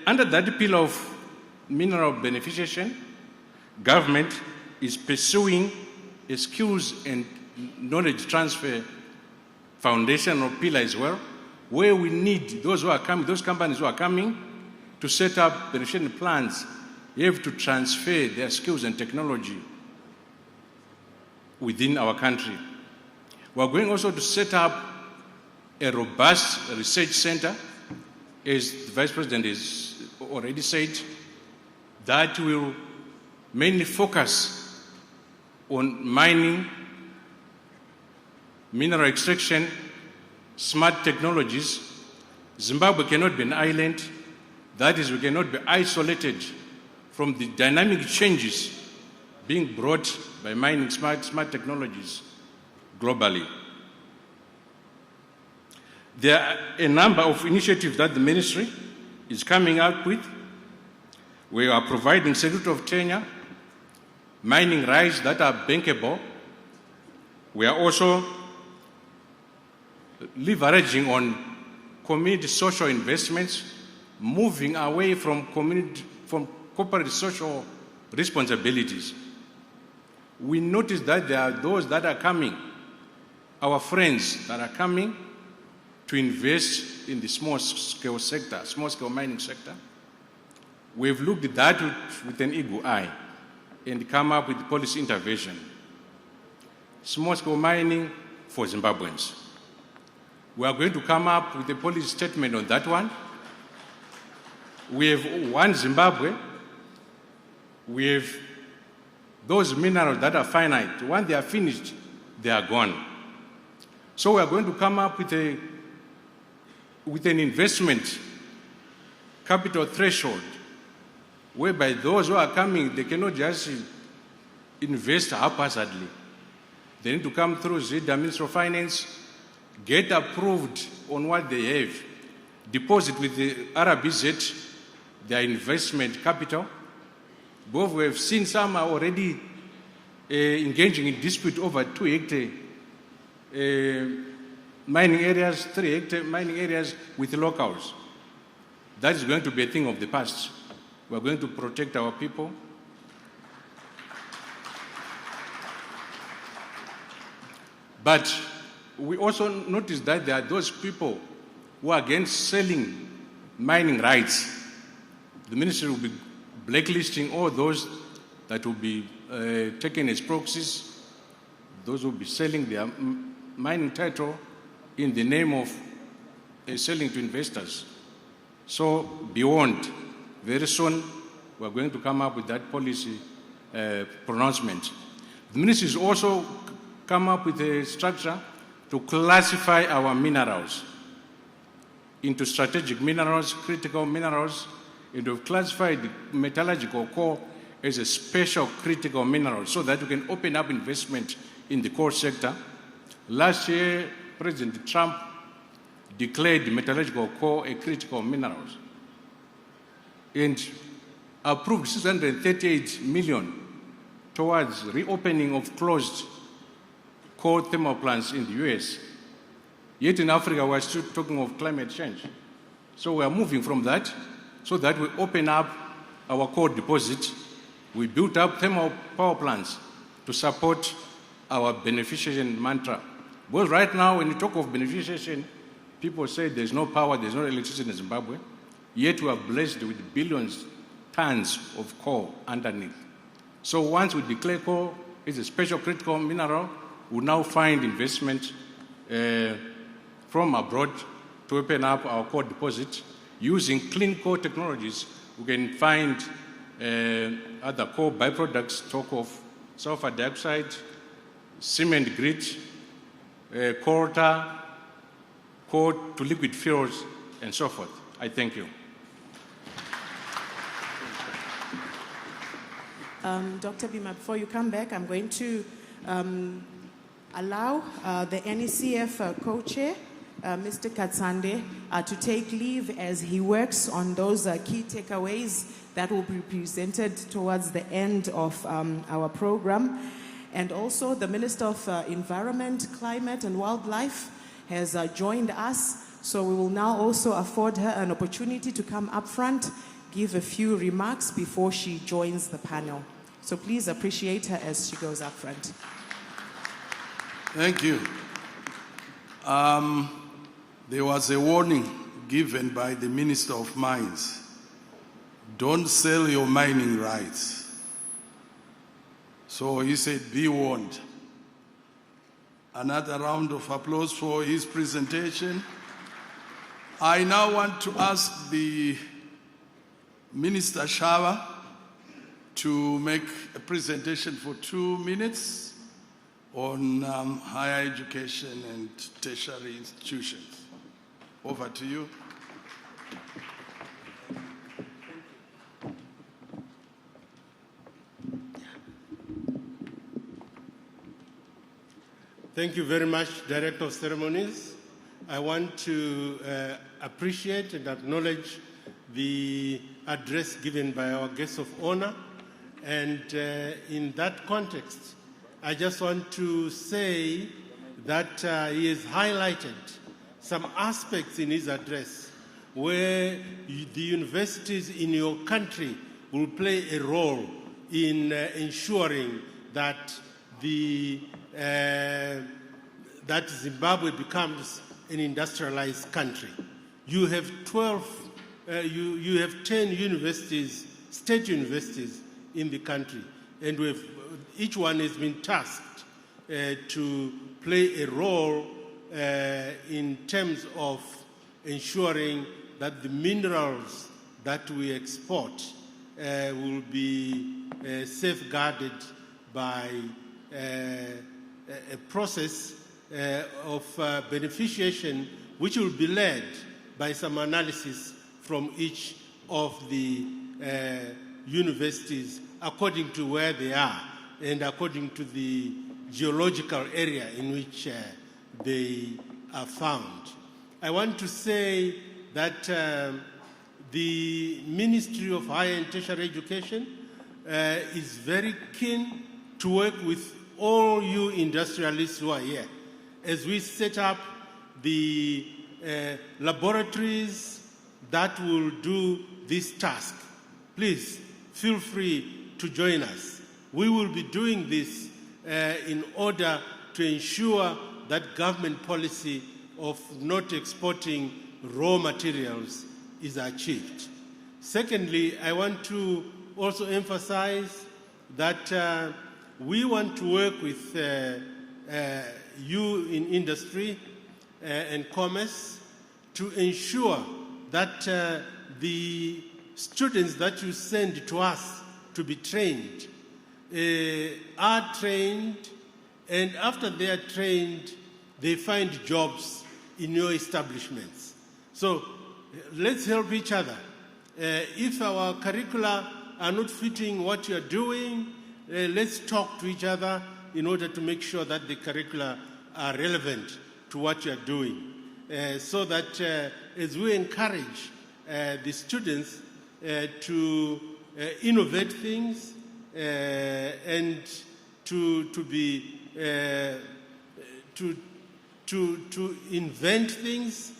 Under that pillar of mineral beneficiation, government is pursuing a skills and knowledge transfer foundation or pillar as well, where we need those companies who are coming to set up beneficiation plans. You have to transfer their skills and technology within our country. We are going also to set up a robust research center, as the Vice President has already said, that will mainly focus on mining, mineral extraction, smart technologies. Zimbabwe cannot be an island. That is, we cannot be isolated from the dynamic changes being brought by mining smart technologies globally. There are a number of initiatives that the ministry is coming up with. We are providing security of tenure, mining rights that are bankable. We are also leveraging on community social investments, moving away from corporate social responsibilities. We notice that there are those that are coming, our friends that are coming to invest in the small-scale sector, small-scale mining sector. We've looked at that with an eagle eye and come up with policy intervention. Small-scale mining for Zimbabweans. We are going to come up with a policy statement on that one. We have one Zimbabwe. We have those minerals that are finite. Once they are finished, they are gone. So we are going to come up with an investment capital threshold, whereby those who are coming, they cannot just invest haphazardly. They need to come through Zitf, Ministry of Finance, get approved on what they have, deposit with the RBZ their investment capital. Both we have seen some are already engaging in dispute over 2 hectare mining areas, 3 hectare mining areas with locals. That is going to be a thing of the past. We are going to protect our people. But we also notice that there are those people who are against selling mining rights. The ministry will be blacklisting all those that will be taken as proxies, those who will be selling their mining title in the name of selling to investors. So beyond, very soon, we are going to come up with that policy pronouncement. The ministry has also come up with a structure to classify our minerals into strategic minerals, critical minerals, and we've classified metallurgical coal as a special critical mineral so that we can open up investment in the coal sector. Last year, President Trump declared metallurgical coal a critical mineral and approved $638 million towards reopening of closed coal thermal plants in the US. Yet in Africa, we're still talking of climate change. So we are moving from that so that we open up our coal deposits. We built up thermal power plants to support our beneficiation mantra. Because right now, when you talk of beneficiation, people say there's no power, there's no electricity in Zimbabwe. Yet we are blessed with billions tons of coal underneath. So once we declare coal as a special critical mineral, we now find investment from abroad to open up our core deposit. Using clean core technologies, we can find other core byproducts, talk of sulfur dioxide, cement grit, coal tar, coal to liquid fuels, and so forth. I thank you. Dr. Bima, before you come back, I'm going to allow the NECF co-chair, Mr. Katsande, to take leave as he works on those key takeaways that will be presented towards the end of our program. And also the Minister of Environment, Climate and Wildlife has joined us. So we will now also afford her an opportunity to come up front, give a few remarks before she joins the panel. So please appreciate her as she goes up front. Thank you. There was a warning given by the Minister of Mines. Don't sell your mining rights. So he said, be warned. Another round of applause for his presentation. I now want to ask the Minister Shava to make a presentation for 2 minutes on higher education and tertiary institutions. Over to you. Thank you very much, Director of Ceremonies. I want to appreciate and acknowledge the address given by our guest of honor. And in that context, I just want to say that he has highlighted some aspects in his address where the universities in your country will play a role in ensuring that that Zimbabwe becomes an industrialized country. You have 10 universities, state universities in the country, and each one has been tasked to play a role in terms of ensuring that the minerals that we export will be safeguarded by a process of beneficiation which will be led by some analysis from each of the universities according to where they are and according to the geological area in which they are found. I want to say that the Ministry of Higher and Tertiary Education is very keen to work with all you industrialists who are here as we set up the laboratories that will do this task. Please feel free to join us. We will be doing this in order to ensure that government policy of not exporting raw materials is achieved. Secondly, I want to also emphasize that we want to work with you in industry and commerce to ensure that the students that you send to us to be trained are trained, and after they are trained, they find jobs in your establishments. So let's help each other. If our curricula are not fitting what you are doing, let's talk to each other in order to make sure that the curricula are relevant to what you are doing, so that as we encourage the students to innovate things and to invent things,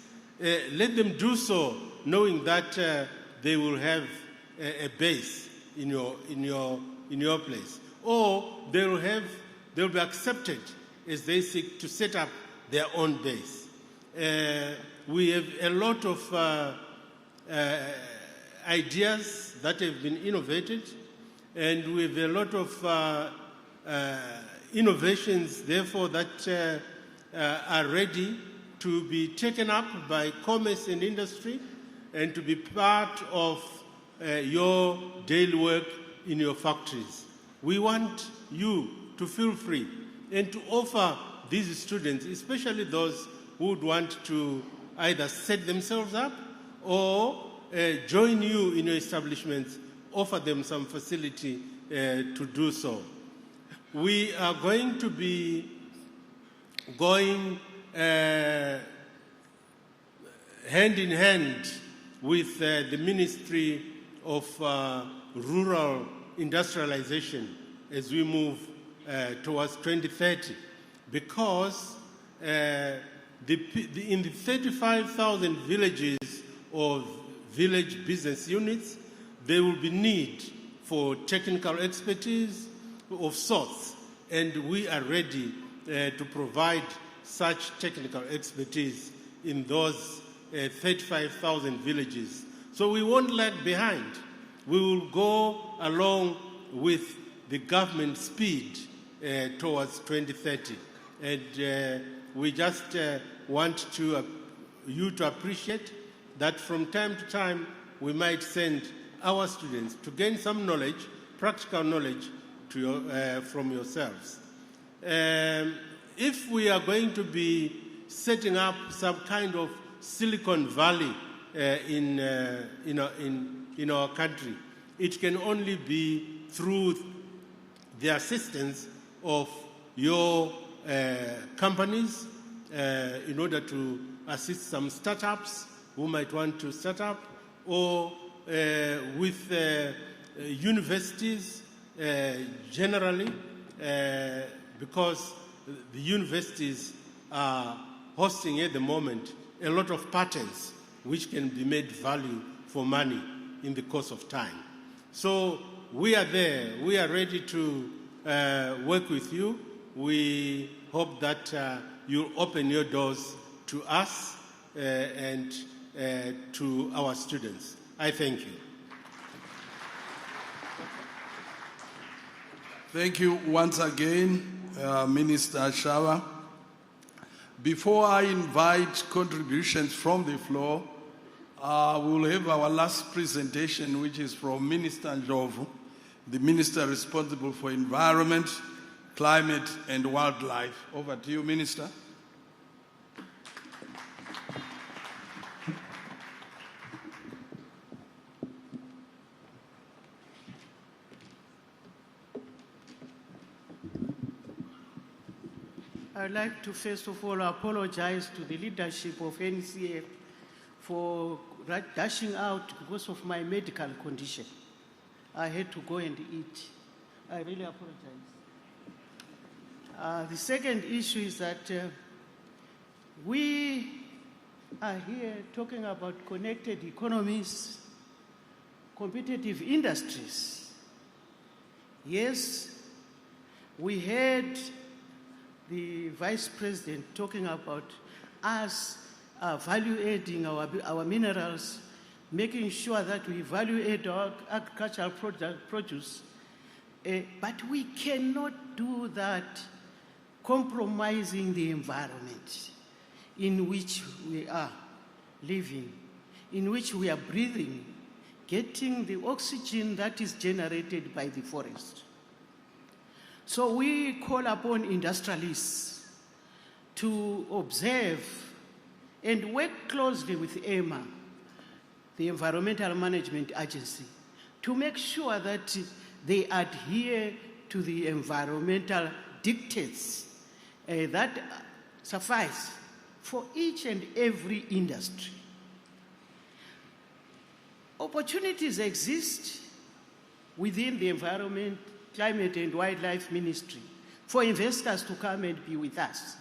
let them do so, knowing that they will have a base in your place, or they'll be accepted as they seek to set up their own base. We have a lot of ideas that have been innovated, and we have a lot of innovations, therefore, that are ready to be taken up by commerce and industry and to be part of your daily work in your factories. We want you to feel free and to offer these students, especially those who would want to either set themselves up or join you in your establishments, offer them some facility to do so. We are going to be going hand in hand with the Ministry of Rural Industrialization as we move towards 2030, because in the 35,000 villages or village business units, there will be need for technical expertise of sorts, and we are ready to provide such technical expertise in those 35,000 villages. So we won't lag behind. We will go along with the government speed towards 2030. And we just want you to appreciate that from time to time we might send our students to gain some knowledge, practical knowledge from yourselves. If we are going to be setting up some kind of Silicon Valley in our country, it can only be through the assistance of your companies in order to assist some startups who might want to start up, or with universities generally, because the universities are hosting at the moment a lot of patents which can be made value for money in the course of time. So we are there. We are ready to work with you. We hope that you'll open your doors to us and to our students. I thank you. Thank you once again, Minister Shawa. Before I invite contributions from the floor, we will have our last presentation, which is from Minister Ndlovu, the Minister responsible for Environment, Climate and Wildlife. Over to you, Minister. I'd like to first of all apologize to the leadership of NCF for dashing out because of my medical condition. I had to go and eat. I really apologize. The second issue is that we are here talking about connected economies, competitive industries. Yes, we heard the Vice President talking about us value-adding our minerals, making sure that we value-add our agricultural produce, but we cannot do that compromising the environment in which we are living, in which we are breathing, getting the oxygen that is generated by the forest. So we call upon industrialists to observe and work closely with EMA, the Environmental Management Agency, to make sure that they adhere to the environmental dictates that suffice for each and every industry. Opportunities exist within the Environment, Climate and Wildlife Ministry for investors to come and be with us.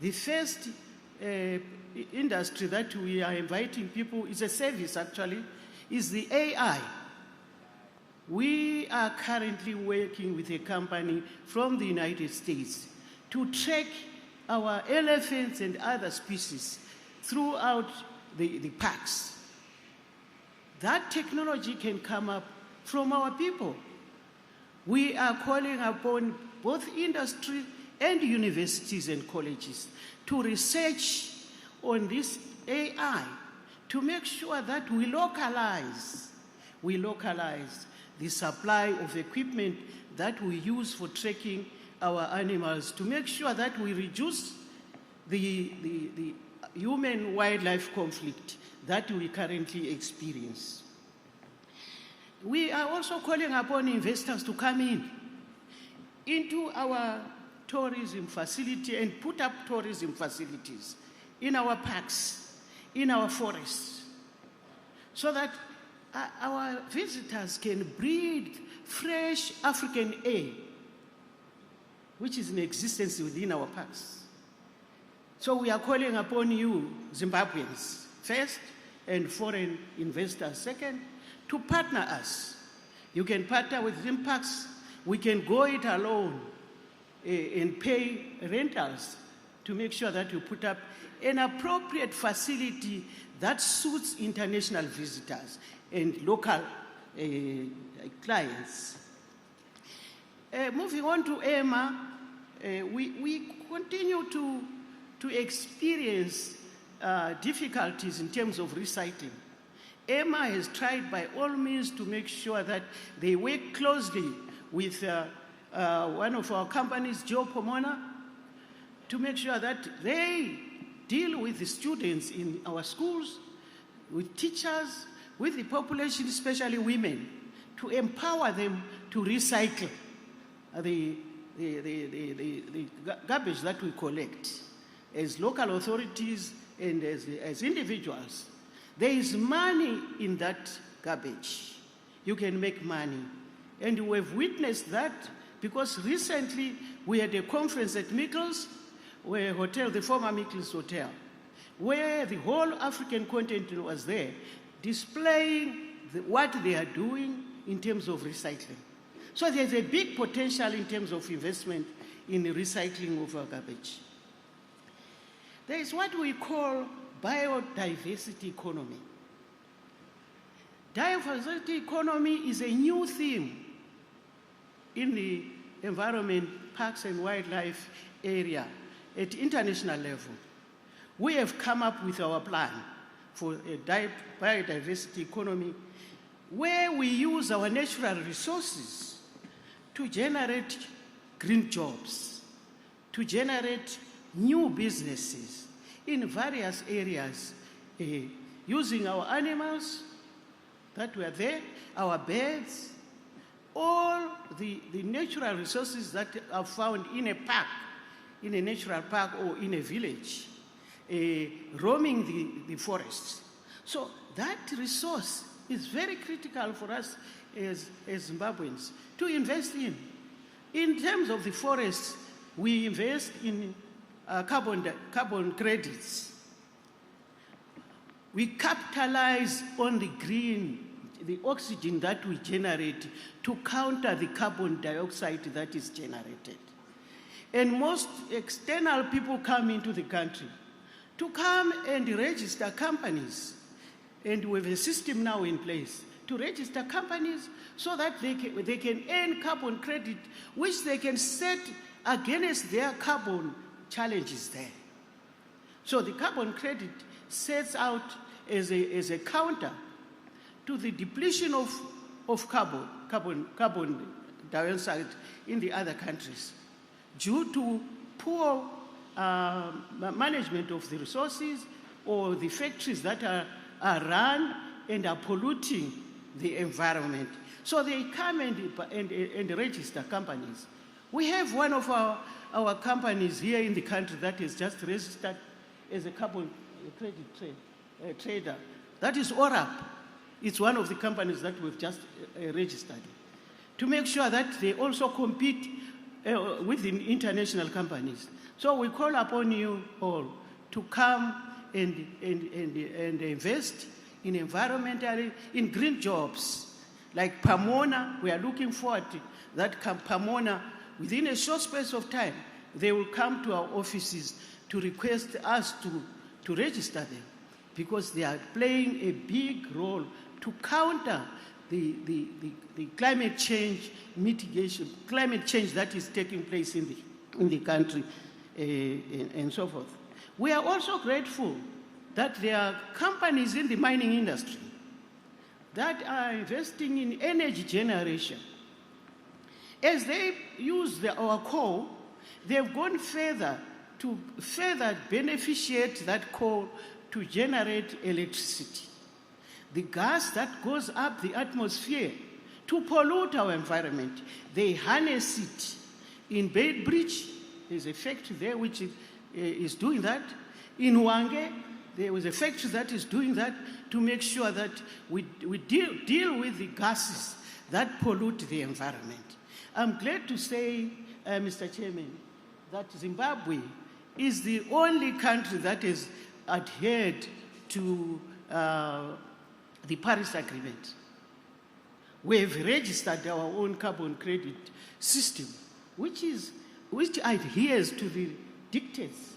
The first industry that we are inviting people, is a service actually, is the AI. We are currently working with a company from the United States to track our elephants and other species throughout the parks. That technology can come up from our people. We are calling upon both industry and universities and colleges to research on this AI to make sure that we localize the supply of equipment that we use for tracking our animals, to make sure that we reduce the human-wildlife conflict that we currently experience. We are also calling upon investors to come into our tourism facility and put up tourism facilities in our parks, in our forests, so that our visitors can breathe fresh African air, which is in existence within our parks. So we are calling upon you, Zimbabweans, first, and foreign investors, second, to partner us. You can partner with Zimpax. We can go it alone and pay rentals to make sure that you put up an appropriate facility that suits international visitors and local clients. Moving on to EMA, we continue to experience difficulties in terms of recycling. EMA has tried by all means to make sure that they work closely with one of our companies, Joe Pomona, to make sure that they deal with the students in our schools, with teachers, with the population, especially women, to empower them to recycle the garbage that we collect. As local authorities and as individuals, there is money in that garbage. You can make money. And we have witnessed that because recently we had a conference at Mikkels, the former Mikkels Hotel, where the whole African continent was there, displaying what they are doing in terms of recycling. So there's a big potential in terms of investment in the recycling of our garbage. There is what we call biodiversity economy. Diversity economy is a new theme in the environment, parks and wildlife area at international level. We have come up with our plan for a biodiversity economy where we use our natural resources to generate green jobs, to generate new businesses in various areas, using our animals that were there, our birds, all the natural resources that are found in a park, in a natural park or in a village, roaming the forests. So that resource is very critical for us as Zimbabweans to invest in. In terms of the forests, we invest in carbon credits. We capitalize on the oxygen that we generate to counter the carbon dioxide that is generated. And most external people come into the country to come and register companies. And we have a system now in place to register companies so that they can earn carbon credit, which they can set against their carbon challenges there. So the carbon credit sets out as a counter to the depletion of carbon dioxide in the other countries due to poor management of the resources or the factories that are run and are polluting the environment. So they come and register companies. We have one of our companies here in the country that is just registered as a carbon credit trader. That is ORAP. It's one of the companies that we've just registered to make sure that they also compete with the international companies. So we call upon you all to come and invest in environmentally, in green jobs. Like Pomona, we are looking forward to that Pomona, within a short space of time, they will come to our offices to request us to register them because they are playing a big role to counter the climate change mitigation, climate change that is taking place in in the country and so forth. We are also grateful that there are companies in the mining industry that are investing in energy generation. As they use our coal, they've gone further to further beneficiate that coal to generate electricity. The gas that goes up the atmosphere to pollute our environment, they harness it. In Beitbridge, there's a factory there which is doing that. In Hwange, there was a factory that is doing that to make sure that we deal with the gases that pollute the environment. I'm glad to say, Mr. Chairman, that Zimbabwe is the only country that has adhered to the Paris Agreement. We have registered our own carbon credit system, which adheres to the dictates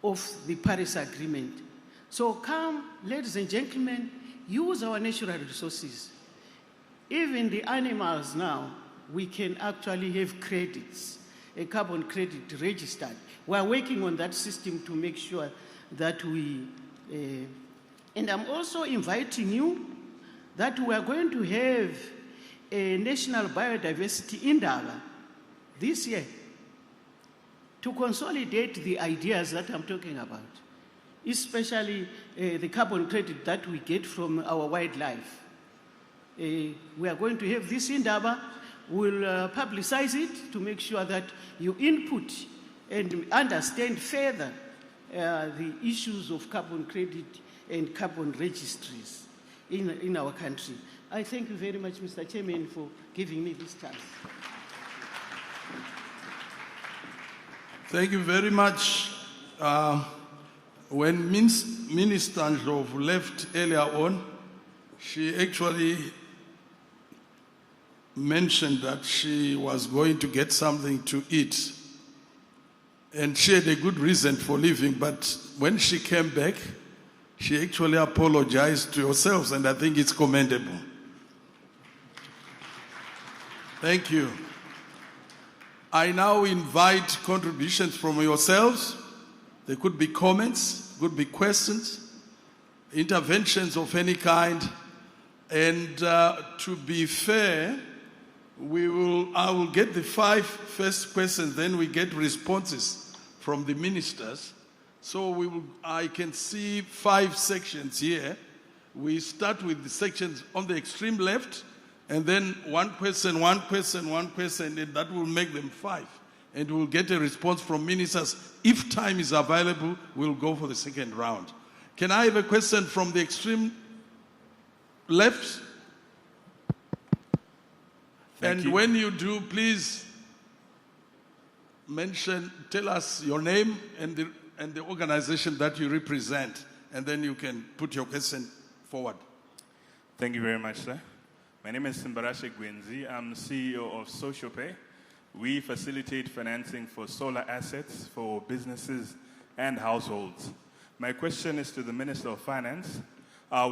of the Paris Agreement. So come, ladies and gentlemen, use our natural resources. Even the animals now, we can actually have credits, a carbon credit registered. We are working on that system to make sure that we, and I'm also inviting you that we are going to have a national biodiversity Indaba this year to consolidate the ideas that I'm talking about, especially the carbon credit that we get from our wildlife. We are going to have this Indaba. We'll publicize it to make sure that you input and understand further the issues of carbon credit and carbon registries in our country. I thank you very much, Mr. Chairman, for giving me this chance. Thank you very much. When Minister Ndlovu left earlier on, she actually mentioned that she was going to get something to eat. And she had a good reason for leaving, but when she came back, she actually apologized to yourselves, and I think it's commendable. Thank you. I now invite contributions from yourselves. There could be comments, could be questions, interventions of any kind. And to be fair, I will get the 5 first questions, then we get responses from the ministers. So I can see 5 sections here. We start with the sections on the extreme left, and then one question, and that will make them 5. And we'll get a response from ministers. If time is available, we'll go for the second round. Can I have a question from the extreme left? Thank you. When you do, please tell us your name and the organization that you represent, and then you can put your question forward. Thank you very much, sir. My name is Simbarashe Gwenzi. I'm CEO of SocialPay. We facilitate financing for solar assets for businesses and households. My question is to the Minister of Finance.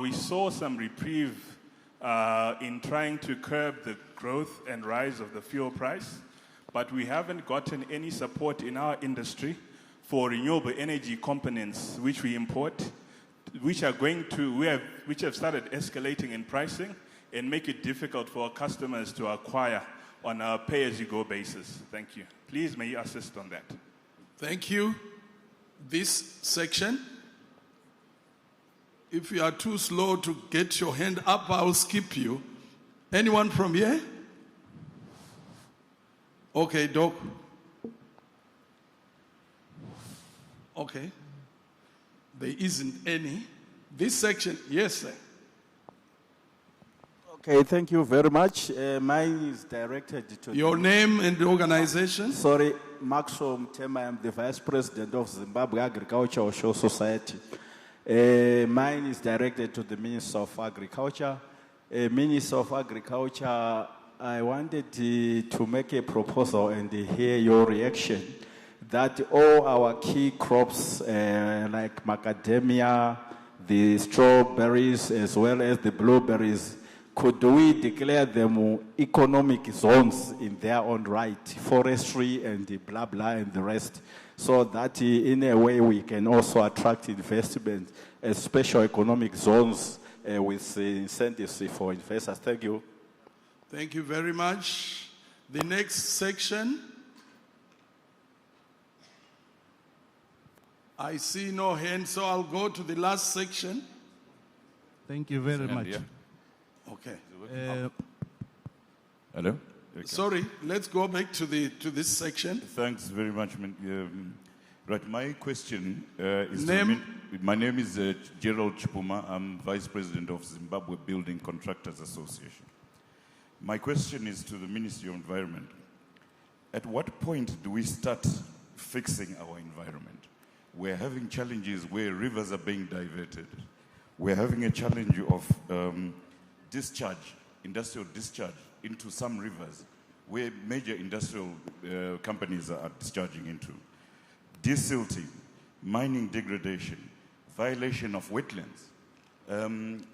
We saw some reprieve in trying to curb the growth and rise of the fuel price, but we haven't gotten any support in our industry for renewable energy components which we import, which have started escalating in pricing and make it difficult for our customers to acquire on a pay-as-you-go basis. Thank you. Please, may you assist on that? Thank you. This section. If you are too slow to get your hand up, I will skip you. Anyone from here? Okay, Doc. Okay. There isn't any. This section, yes, sir. Okay, thank you very much. Mine is directed to... Your name and the organization? Sorry, Maxwell Mtema. I'm the Vice President of Zimbabwe Agricultural Show Society. Mine is directed to the Minister of Agriculture. Minister of Agriculture, I wanted to make a proposal and hear your reaction that all our key crops like macadamia, the strawberries, as well as the blueberries, could we declare them economic zones in their own right, forestry and the blah blah and the rest, so that in a way we can also attract investment as special economic zones with incentives for investors? Thank you. Thank you very much. The next section. I see no hands, so I'll go to the last section. Thank you very much. Okay. Hello? Sorry, let's go back to this section. Thanks very much. Right, my question is... Name? My name is Gerald Chipuma. I'm Vice President of Zimbabwe Building Contractors Association. My question is to the Ministry of Environment. At what point do we start fixing our environment? We're having challenges where rivers are being diverted. We're having a challenge of industrial discharge into some rivers where major industrial companies are discharging into. Desilting, mining degradation, violation of wetlands.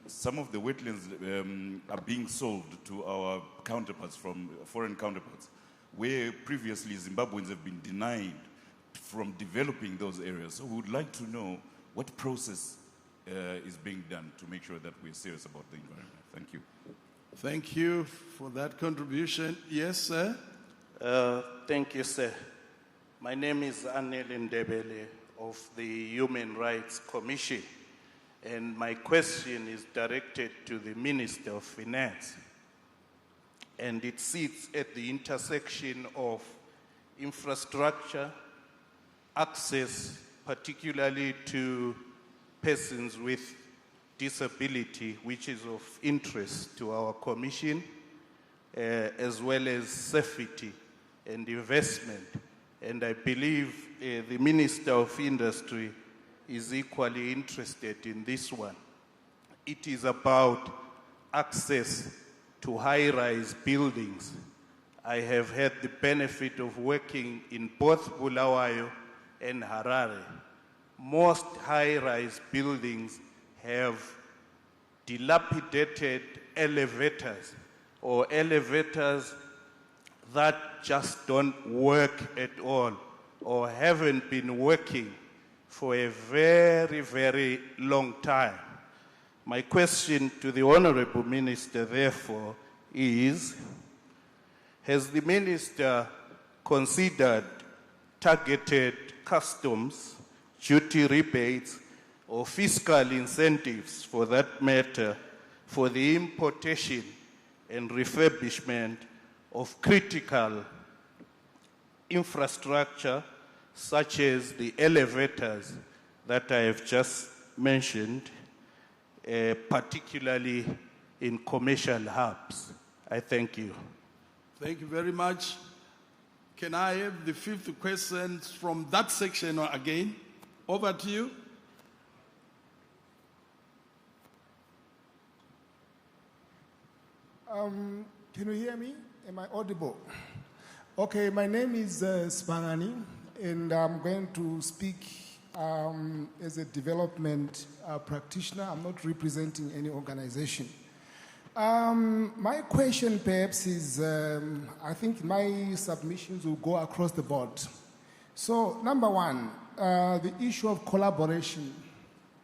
Some of the wetlands are being sold to our counterparts, from foreign counterparts, where previously Zimbabweans have been denied from developing those areas. So we would like to know what process is being done to make sure that we're serious about the environment. Thank you. Thank you for that contribution. Yes, sir? Thank you, sir. My name is Anel Ndebele of the Human Rights Commission, and my question is directed to the Minister of Finance. And it sits at the intersection of infrastructure, access, particularly to persons with disability, which is of interest to our Commission, as well as safety and investment. And I believe the Minister of Industry is equally interested in this one. It is about access to high-rise buildings. I have had the benefit of working in both Bulawayo and Harare. Most high-rise buildings have dilapidated elevators, or elevators that just don't work at all, or haven't been working for a very, very long time. My question to the Honorable Minister, therefore, is, has the Minister considered targeted customs, duty rebates, or fiscal incentives, for that matter, for the importation and refurbishment of critical infrastructure, such as the elevators that I have just mentioned, particularly in commercial hubs? I thank you. Thank you very much. Can I have the fifth question from that section again? Over to you. Can you hear me? Am I audible? Okay, my name is Spangani, and I'm going to speak as a development practitioner. I'm not representing any organization. My question perhaps is, I think my submissions will go across the board. So, number one, the issue of collaboration,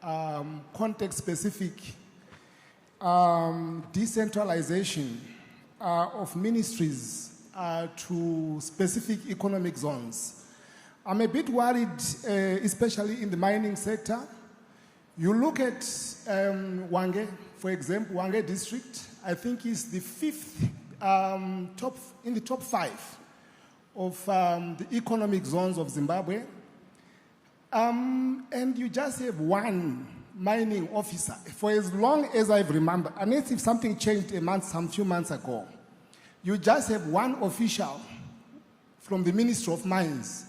context-specific, decentralization of ministries to specific economic zones. I'm a bit worried, especially in the mining sector. You look at Hwange, for example, Hwange district, I think is the fifth in the top 5 of the economic zones of Zimbabwe. And you just have one mining officer for as long as I've remembered, unless if something changed some few months ago. You just have one official from the Ministry of Mines.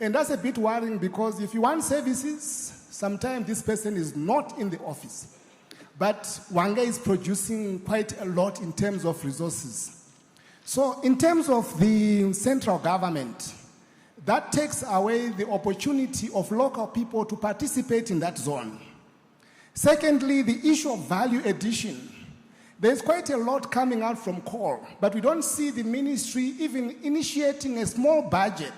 And that's a bit worrying, because if you want services, sometimes this person is not in the office. But Hwange is producing quite a lot in terms of resources. So in terms of the central government, that takes away the opportunity of local people to participate in that zone. Secondly, the issue of value addition. There's quite a lot coming out from coal, but we don't see the ministry even initiating a small budget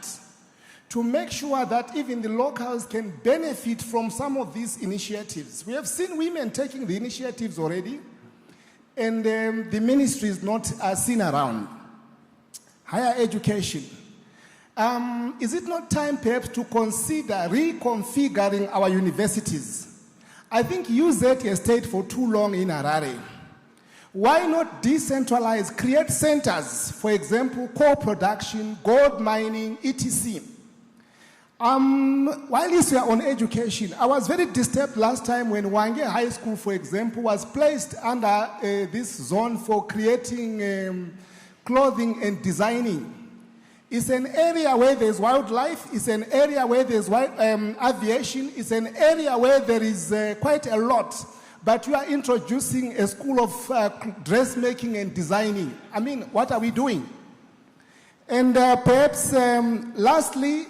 to make sure that even the locals can benefit from some of these initiatives. We have seen women taking the initiatives already, and the ministry is not seen around. Higher education. Is it not time perhaps to consider reconfiguring our universities? I think UZ has stayed for too long in Harare. Why not decentralize, create centers, for example, coal production, gold mining, etc. While we are on education, I was very disturbed last time when Wange High School, for example, was placed under this zone for creating clothing and designing. It's an area where there's wildlife, it's an area where there's aviation, it's an area where there is quite a lot. But you are introducing a school of dressmaking and designing. I mean, what are we doing? And perhaps lastly,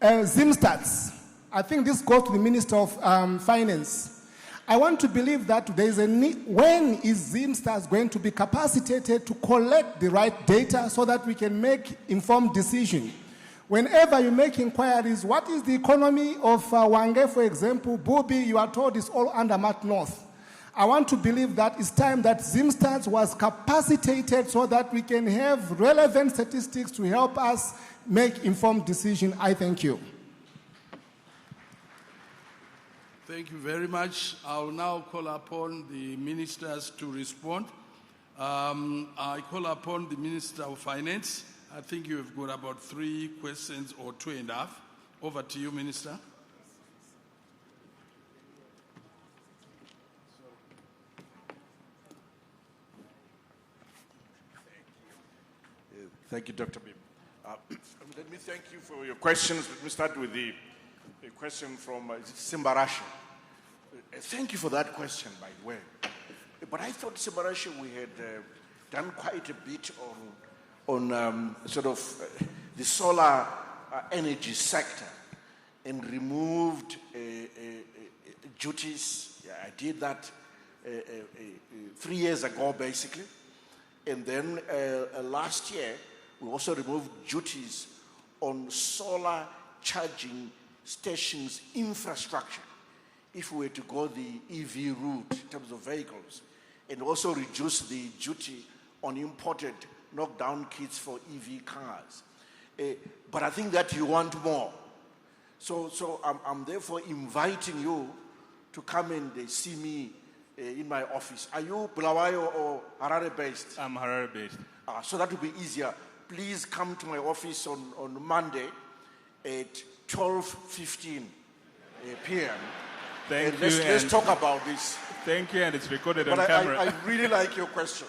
Zimstats. I think this goes to the Minister of Finance. I want to believe that there is a need. When is Zimstats going to be capacitated to collect the right data so that we can make informed decisions? Whenever you make inquiries, what is the economy of Wange, for example, Bubi, you are told is all under Mat North. I want to believe that it's time that Zimstats was capacitated so that we can have relevant statistics to help us make informed decisions. I thank you. Thank you very much. I will now call upon the ministers to respond. I call upon the Minister of Finance. I think you have got about 3 questions or 2.5. Over to you, Minister. Thank you, Dr. Bim. Let me thank you for your questions. Let me start with the question from Simbarashe. Thank you for that question, by the way. But I thought, Simbarashe, we had done quite a bit on the solar energy sector and removed duties. Yeah, I did that 3 years ago, basically. And then last year, we also removed duties on solar charging stations infrastructure if we were to go the EV route in terms of vehicles, and also reduce the duty on imported knockdown kits for EV cars. But I think that you want more. So I'm therefore inviting you to come and see me in my office. Are you Bulawayo or Harare based? I'm Harare based. So that will be easier. Please come to my office on Monday at 12:15 p.m. Thank you. Let's talk about this. Thank you, and it's recorded on But camera. I really like your question.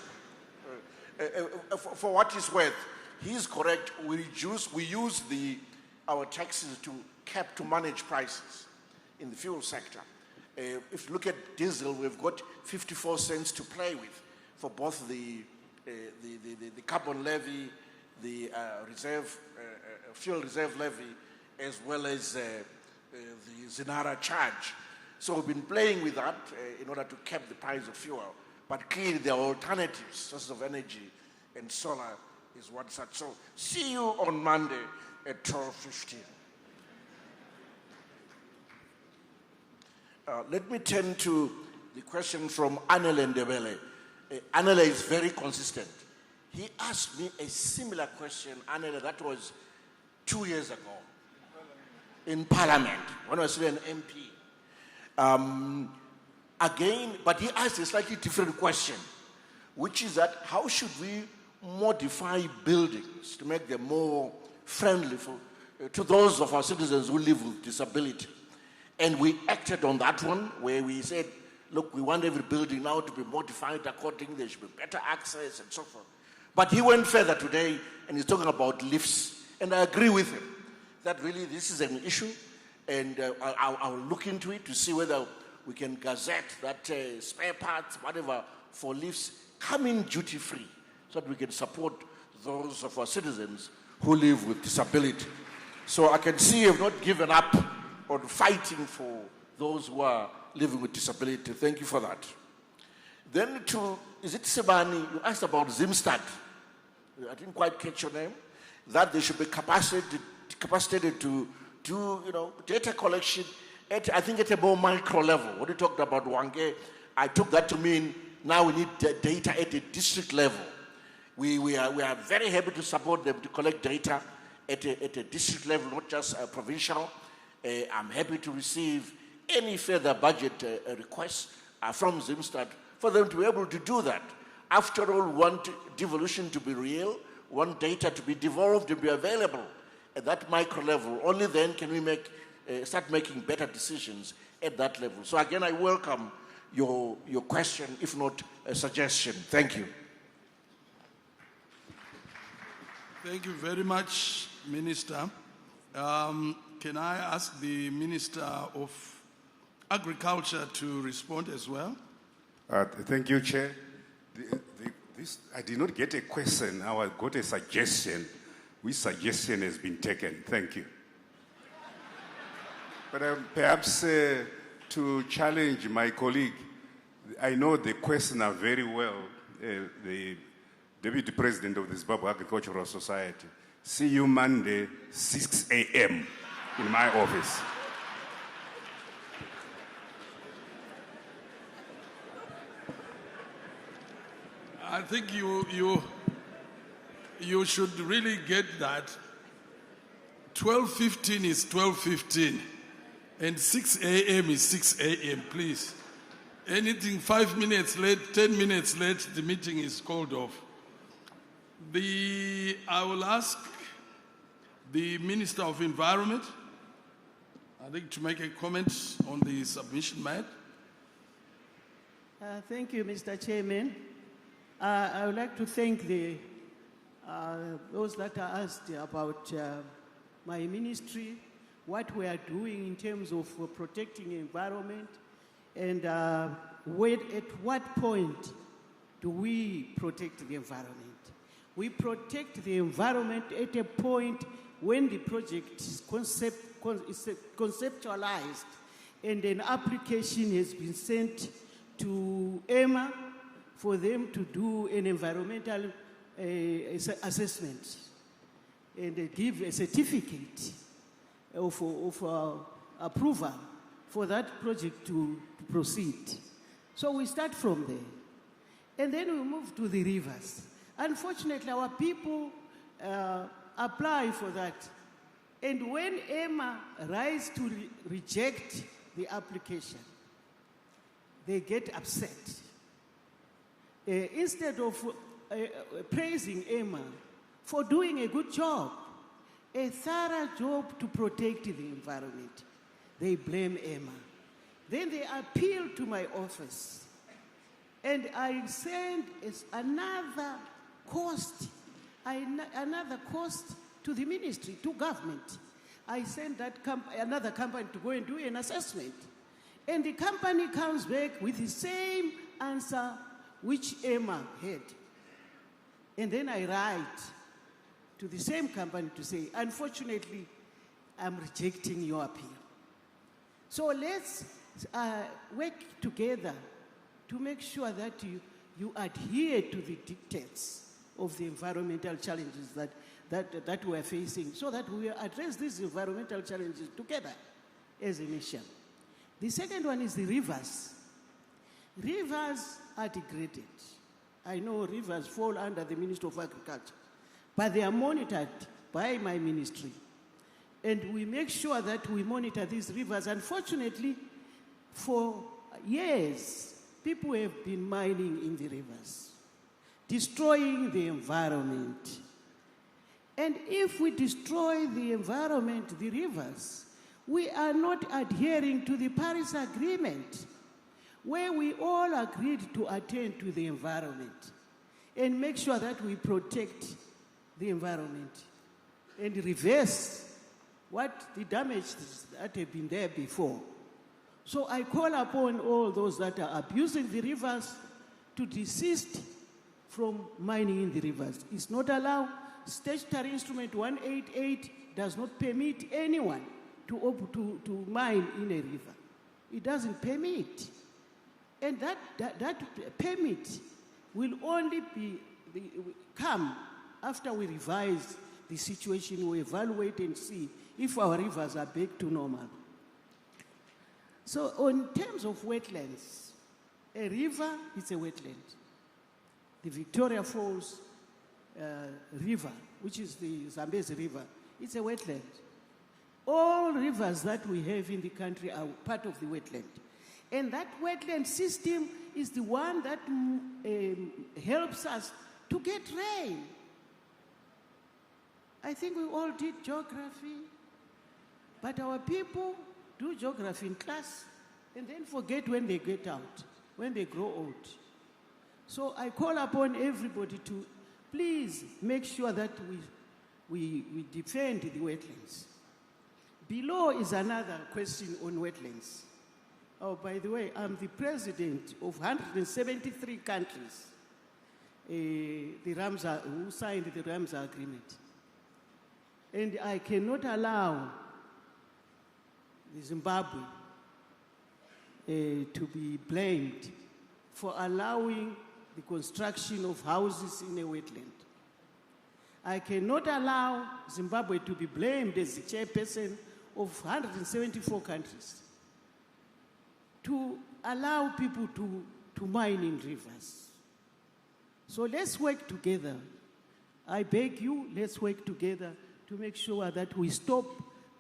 For what it's worth, he's correct. We use our taxes to manage prices in the fuel sector. If you look at diesel, we've got 54 cents to play with for both the carbon levy, the fuel reserve levy, as well as the Zinara charge. So we've been playing with that in order to cap the price of fuel. But clearly there are alternatives, sources of energy, and solar is one such. So see you on Monday at 12:15. Let me turn to the question from Anele Ndebele. Anele is very consistent. He asked me a similar question, Anele, that was 2 years ago in Parliament, when I was still an MP. Again, but he asked a slightly different question, which is that how should we modify buildings to make them more friendly to those of our citizens who live with disability? And we acted on that one, where we said, look, we want every building now to be modified accordingly, there should be better access and so forth. But he went further today, and he's talking about lifts. And I agree with him that really this is an issue, and I'll look into it to see whether we can gazette that spare parts, whatever, for lifts come in duty-free, so that we can support those of our citizens who live with disability. So I can see you've not given up on fighting for those who are living with disability. Thank you for that. Then is it Sebani, you asked about Zimstad. I didn't quite catch your name. That they should be capacitated to do, data collection at, I think, at a more micro level. What you talked about, Wange, I took that to mean now we need data at a district level. We are very happy to support them to collect data at a district level, not just provincial. I'm happy to receive any further budget requests from Zimstad for them to be able to do that. After all, we want devolution to be real, want data to be devolved, to be available at that micro level. Only then can we start making better decisions at that level. So again, I welcome your question, if not a suggestion. Thank you. Thank you very much, Minister. Can I ask the Minister of Agriculture to respond as well? Thank you, Chair. I did not get a question. I got a suggestion. Which suggestion has been taken? Thank you. But perhaps to challenge my colleague, I know the questioner very well, the Deputy President of the Zimbabwe Agricultural Society. See you Monday, 6 a.m. in my office. I think you should really get that. 12:15 is 12:15, and 6 a.m. is 6 a.m., please. Anything 5 minutes late, 10 minutes late, the meeting is called off. I will ask the Minister of Environment, I think, to make a comment on the submission made. Thank you, Mr. Chairman. I would like to thank those that are asked about my ministry, what we are doing in terms of protecting the environment, and at what point do we protect the environment. We protect the environment at a point when the project is conceptualized and an application has been sent to EMA for them to do an environmental assessment and give a certificate of approval for that project to proceed. So we start from there. And then we move to the rivers. Unfortunately, our people apply for that. And when EMA rise to reject the application, they get upset. Instead of praising EMA for doing a good job, a thorough job to protect the environment, they blame EMA. Then they appeal to my office, and I send another cost to the ministry, to government. I send that another company to go and do an assessment, and the company comes back with the same answer which EMA had. And then I write to the same company to say, unfortunately, I'm rejecting your appeal. So let's work together to make sure that you adhere to the dictates of the environmental challenges that we are facing, so that we address these environmental challenges together as a nation. The second one is the rivers. Rivers are degraded. I know rivers fall under the Ministry of Agriculture, but they are monitored by my ministry. And we make sure that we monitor these rivers. Unfortunately, for years, people have been mining in the rivers, destroying the environment. And if we destroy the environment, the rivers, we are not adhering to the Paris Agreement, where we all agreed to attend to the environment and make sure that we protect the environment and reverse what the damage that have been there before. So I call upon all those that are abusing the rivers to desist from mining in the rivers. It's not allowed. Statutory Instrument 188 does not permit anyone to mine in a river. It doesn't permit. And that permit will only come after we revise the situation, we evaluate and see if our rivers are back to normal. So in terms of wetlands, a river is a wetland. The Victoria Falls River, which is the Zambezi River, it's a wetland. All rivers that we have in the country are part of the wetland. And that wetland system is the one that helps us to get rain. I think we all did geography, but our people do geography in class and then forget when they get out, when they grow old. So I call upon everybody to please make sure that we defend the wetlands. Below is another question on wetlands. Oh, by the way, I'm the president of 173 countries who signed the Ramsar Agreement. And I cannot allow Zimbabwe to be blamed for allowing the construction of houses in a wetland. I cannot allow Zimbabwe to be blamed as the chairperson of 174 countries to allow people to mine in rivers. So let's work together. I beg you, let's work together to make sure that we stop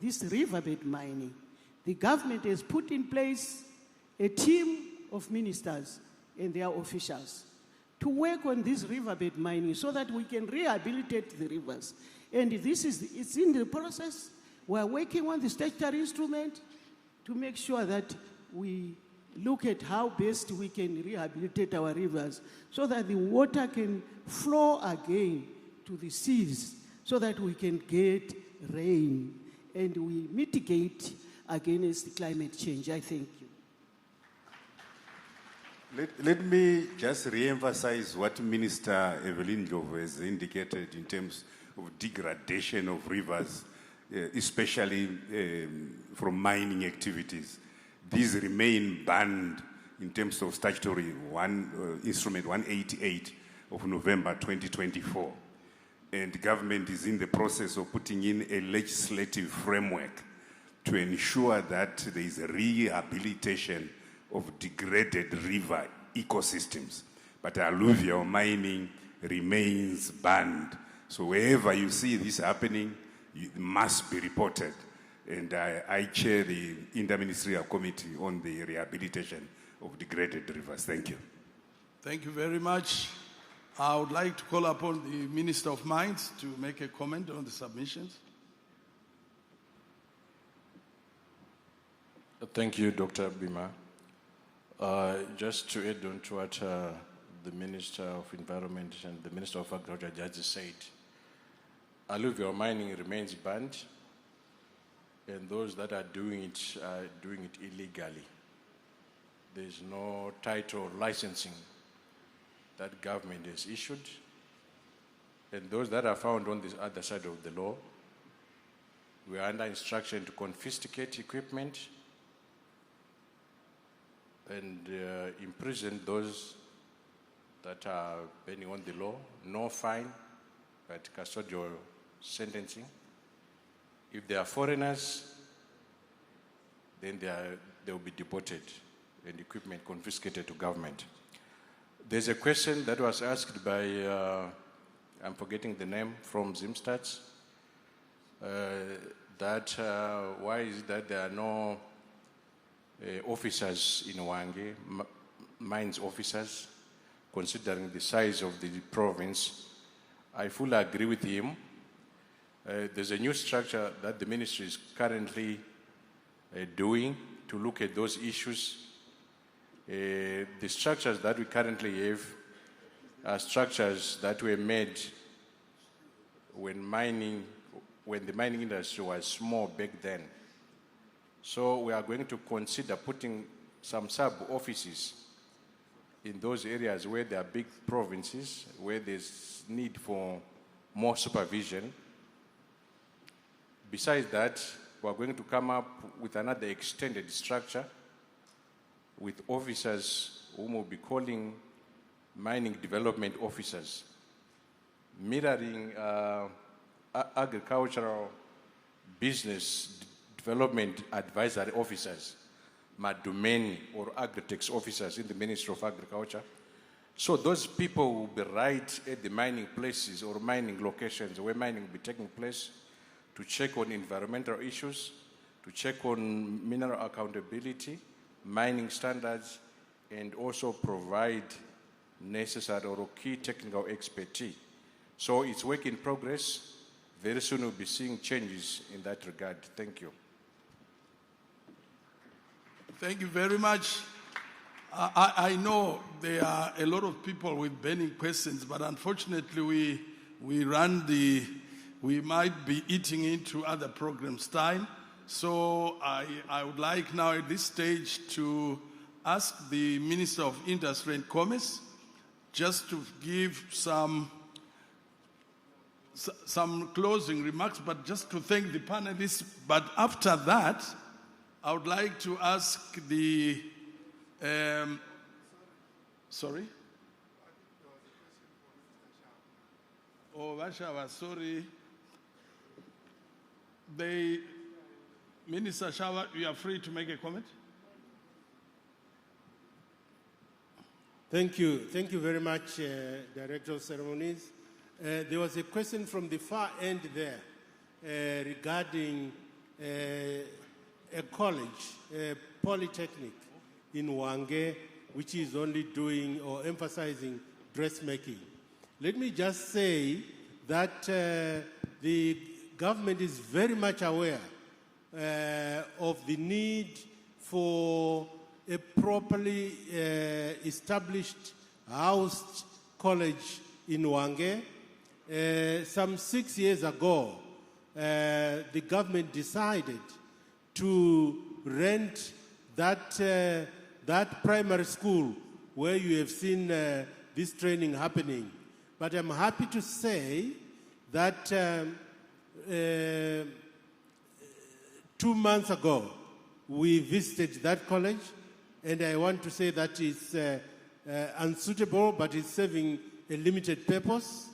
this riverbed mining. The government has put in place a team of ministers and their officials to work on this riverbed mining so that we can rehabilitate the rivers. And it's in the process. We're working on the statutory instrument to make sure that we look at how best we can rehabilitate our rivers so that the water can flow again to the seas so that we can get rain and we mitigate against climate change. I thank you. Let me just re-emphasize what Minister Evelyn Ndlovu has indicated in terms of degradation of rivers, especially from mining activities. These remain banned in terms of statutory instrument 188 of November 2024. And the government is in the process of putting in a legislative framework to ensure that there is a rehabilitation of degraded river ecosystems. But alluvial mining remains banned. So wherever you see this happening, it must be reported. And I chair the Interministerial Committee on the Rehabilitation of Degraded Rivers. Thank you. Thank you very much. I would like to call upon the Minister of Mines to make a comment on the submissions. Thank you, Dr. Bima. Just to add on to what the Minister of Environment and the Minister of Agriculture just said, alluvial mining remains banned, and those that are doing it illegally. There is no title or licensing that government has issued, and those that are found on this other side of the law, we are under instruction to confiscate equipment and imprison those that are bending on the law. No fine, but custodial sentencing. If they are foreigners, then they will be deported and equipment confiscated to government. There's a question that was asked by, I'm forgetting the name, from Zimstats, that why is it that there are no officers in Wange, mines officers, considering the size of the province. I fully agree with him. There's a new structure that the ministry is currently doing to look at those issues. The structures that we currently have are structures that were made when the mining industry was small back then. So we are going to consider putting some sub-offices in those areas where there are big provinces, where there's need for more supervision. Besides that, we're going to come up with another extended structure with officers whom we'll be calling mining development officers, mirroring agricultural business development advisory officers, Madumeni or Agritex officers in the Ministry of Agriculture. So those people will be right at the mining places or mining locations where mining will be taking place to check on environmental issues, to check on mineral accountability, mining standards, and also provide necessary or key technical expertise. So it's work in progress. Very soon we'll be seeing changes in that regard. Thank you. Thank you very much. I know there are a lot of people with burning questions, but unfortunately we might be eating into other programs' time. So I would like now at this stage to ask the Minister of Industry and Commerce just to give some closing remarks, but just to thank the panelists. But after that, I would like to ask the, sorry? Oh, Vashawa, sorry. Minister Shawa, you are free to make a comment. Thank you. Thank you very much, Director of Ceremonies. There was a question from the far end there regarding a college, a polytechnic in Wange, which is only doing or emphasizing dressmaking. Let me just say that the government is very much aware of the need for a properly established, housed college in Wange. Some 6 years ago, the government decided to rent that primary school where you have seen this training happening. But I'm happy to say that 2 months ago, we visited that college, and I want to say that it's unsuitable, but it's serving a limited purpose.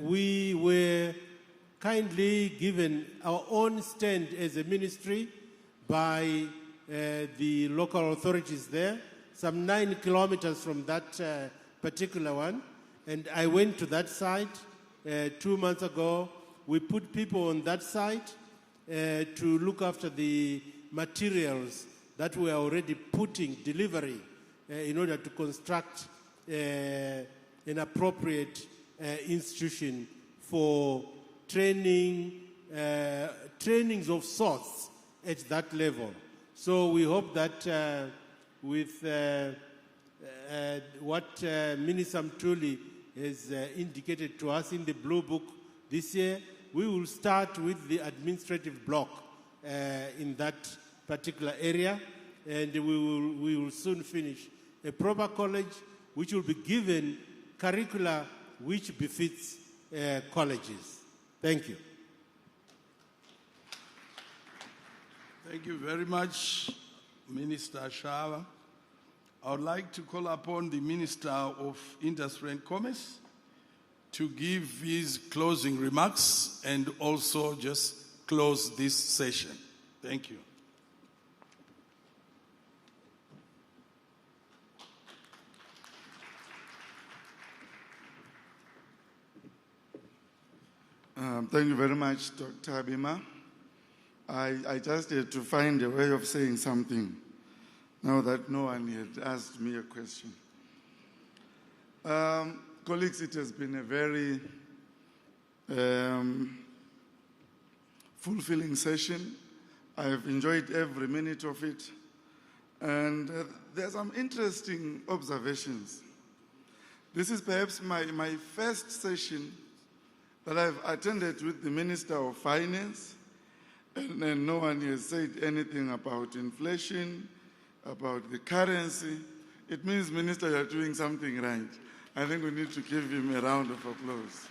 We were kindly given our own stand as a ministry by the local authorities there, some 9 kilometers from that particular one. And I went to that site 2 months ago. We put people on that site to look after the materials that we are already delivering in order to construct an appropriate institution for trainings of sorts at that level. So we hope that with what Minister Mtuli has indicated to us in the Blue Book this year, we will start with the administrative block in that particular area, and we will soon finish a proper college which will be given curricula which befits colleges. Thank you. Thank you very much, Minister Shawa. I would like to call upon the Minister of Industry and Commerce to give his closing remarks and also just close this session. Thank you. Thank you very much, Dr. Abima. I just had to find a way of saying something now that no one had asked me a question. Colleagues, it has been a very fulfilling session. I have enjoyed every minute of it. And there are some interesting observations. This is perhaps my first session that I've attended with the Minister of Finance, and no one has said anything about inflation, about the currency. It means, Minister, you're doing something right. I think we need to give him a round of applause.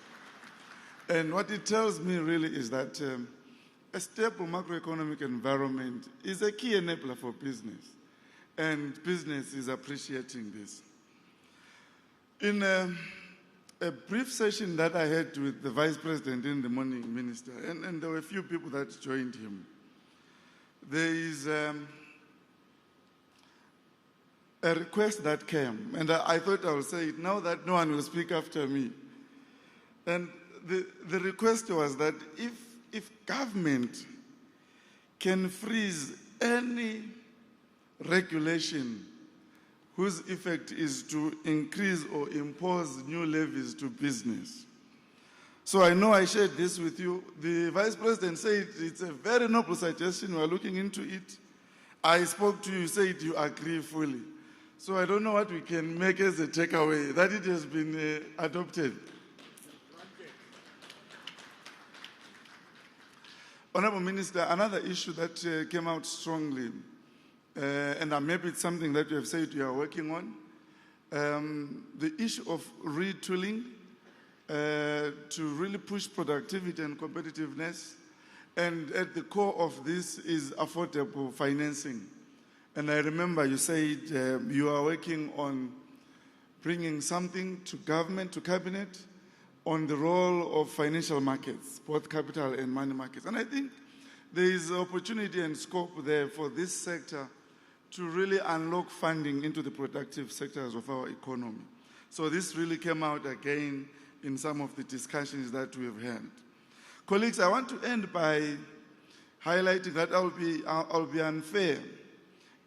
And what it tells me really is that a stable macroeconomic environment is a key enabler for business. and business is appreciating this. In a brief session that I had with the Vice President in the morning, Minister, and there were a few people that joined him, there is a request that came, and I thought I would say it now that no one will speak after me. And the request was that if government can freeze any regulation whose effect is to increase or impose new levies to business. So I know I shared this with you. The Vice President said it's a very noble suggestion, we are looking into it. I spoke to you, you said you agree fully. So I don't know what we can make as a takeaway, that it has been adopted. Honorable Minister, another issue that came out strongly, and maybe it's something that you have said you are working on, the issue of retooling to really push productivity and competitiveness. And at the core of this is affordable financing. And I remember you said you are working on bringing something to government, to cabinet, on the role of financial markets, both capital and money markets. And I think there is opportunity and scope there for this sector to really unlock funding into the productive sectors of our economy. So this really came out again in some of the discussions that we've had. Colleagues, I want to end by highlighting that I'll be unfair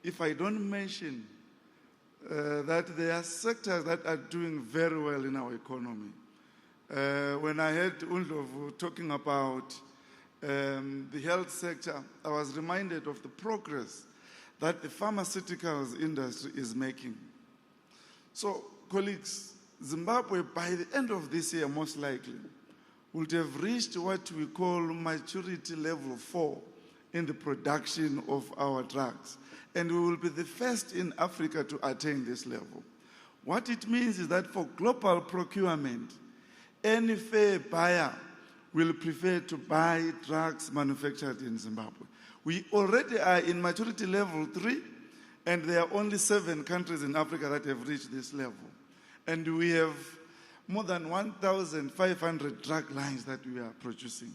if I don't mention that there are sectors that are doing very well in our economy. When I heard Undlovu talking about the health sector, I was reminded of the progress that the pharmaceuticals industry is making. So, colleagues, Zimbabwe, by the end of this year, most likely, would have reached what we call maturity level 4 in the production of our drugs. And we will be the first in Africa to attain this level. What it means is that for global procurement, any fair buyer will prefer to buy drugs manufactured in Zimbabwe. We already are in maturity level 3, and there are only 7 countries in Africa that have reached this level. And we have more than 1,500 drug lines that we are producing.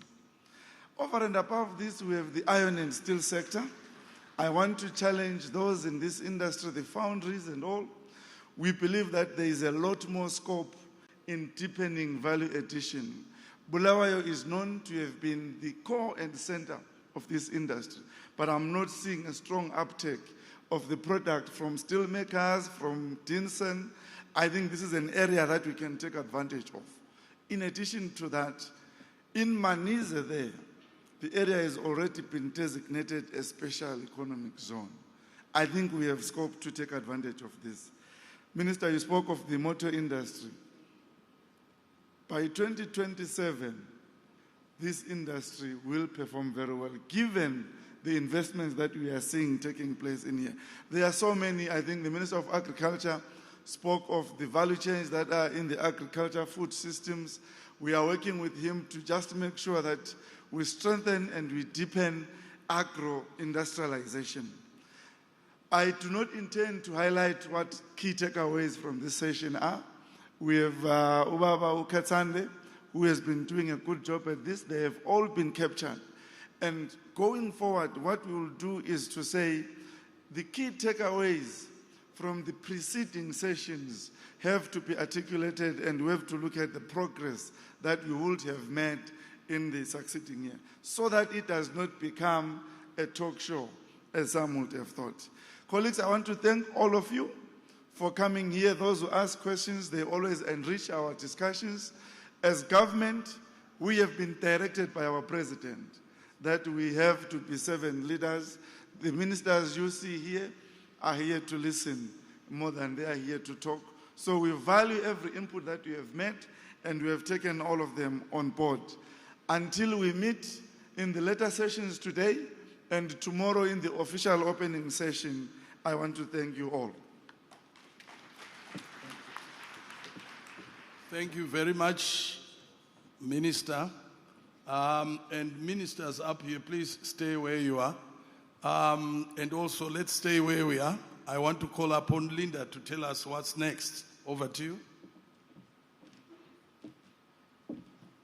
Over and above this, we have the iron and steel sector. I want to challenge those in this industry, the foundries and all. We believe that there is a lot more scope in deepening value addition. Bulawayo is known to have been the core and center of this industry, but I'm not seeing a strong uptake of the product from steel makers, from Dinsen. I think this is an area that we can take advantage of. In addition to that, in Manize there, the area has already been designated a special economic zone. I think we have scope to take advantage of this. Minister, you spoke of the motor industry. By 2027, this industry will perform very well, given the investments that we are seeing taking place in here. There are so many. I think the Minister of Agriculture spoke of the value chains that are in the agriculture food systems. We are working with him to just make sure that we strengthen and we deepen agro-industrialization. I do not intend to highlight what key takeaways from this session are. We have Ubaba Ukatsande, who has been doing a good job at this. They have all been captured. And going forward, what we will do is to say the key takeaways from the preceding sessions have to be articulated, and we have to look at the progress that we would have made in the succeeding year, so that it does not become a talk show, as some would have thought. Colleagues, I want to thank all of you for coming here. Those who ask questions, they always enrich our discussions. As government, we have been directed by our president that we have to be servant leaders. The ministers you see here are here to listen more than they are here to talk. So we value every input that you have made, and we have taken all of them on board. Until we meet in the later sessions today and tomorrow in the official opening session, I want to thank you all. Thank you very much, Minister. And ministers up here, please stay where you are. And also, let's stay where we are. I want to call upon Linda to tell us what's next. Over to you.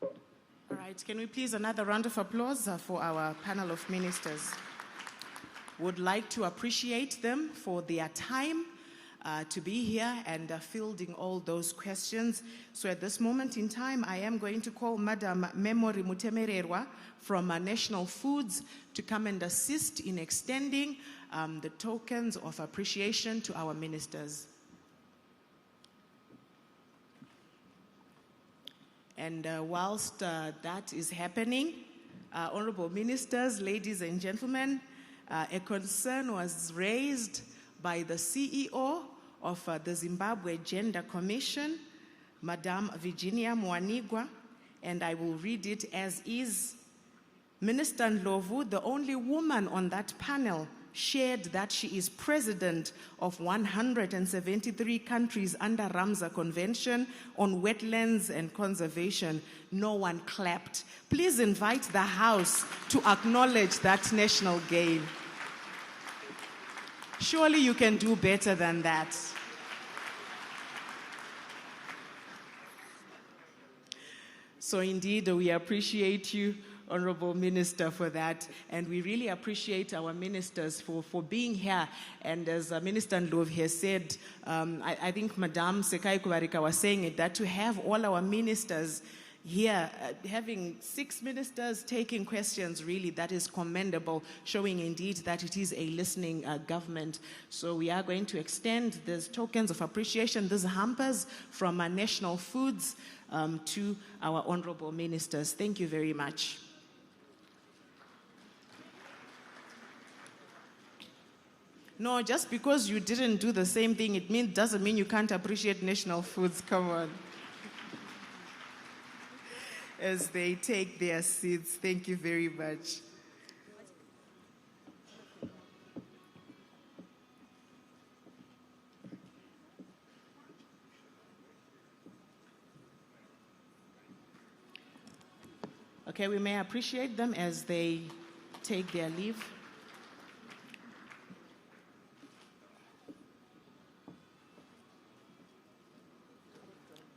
All right, can we please another round of applause for our panel of ministers? Would like to appreciate them for their time to be here and fielding all those questions. So at this moment in time, I am going to call Madam Memory Mutemererwa from National Foods to come and assist in extending the tokens of appreciation to our ministers. And whilst that is happening, honorable ministers, ladies and gentlemen, a concern was raised by the CEO of the Zimbabwe Gender Commission, Madame Virginia Mwanigwa, and I will read it as is. Minister Ndlovu, the only woman on that panel, shared that she is president of 173 countries under Ramsar Convention on Wetlands and Conservation. No one clapped. Please invite the House to acknowledge that national gain. Surely you can do better than that. So indeed, we appreciate you, Honorable Minister, for that. And we really appreciate our ministers for being here. And as Minister Ndlovu has said, I think Madame Sekai Kubarika was saying it, that to have all our ministers here, having 6 ministers taking questions, really, that is commendable, showing indeed that it is a listening government. So we are going to extend these tokens of appreciation, these hampers from National Foods to our honorable ministers. Thank you very much. No, just because you didn't do the same thing, it doesn't mean you can't appreciate National Foods. Come on. As they take their seats, thank you very much. Okay, we may appreciate them as they take their leave.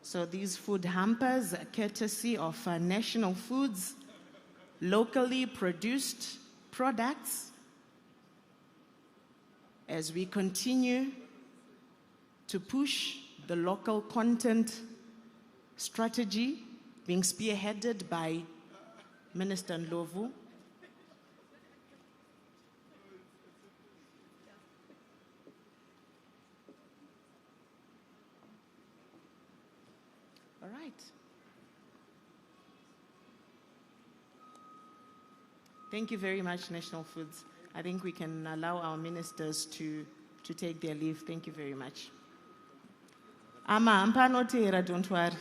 So these food hampers, courtesy of National Foods, locally produced products, as we continue to push the local content strategy being spearheaded by Minister Ndlovu. All right. Thank you very much, National Foods. I think we can allow our ministers to take their leave. Thank you very much. Ama, ampanotera, don't worry.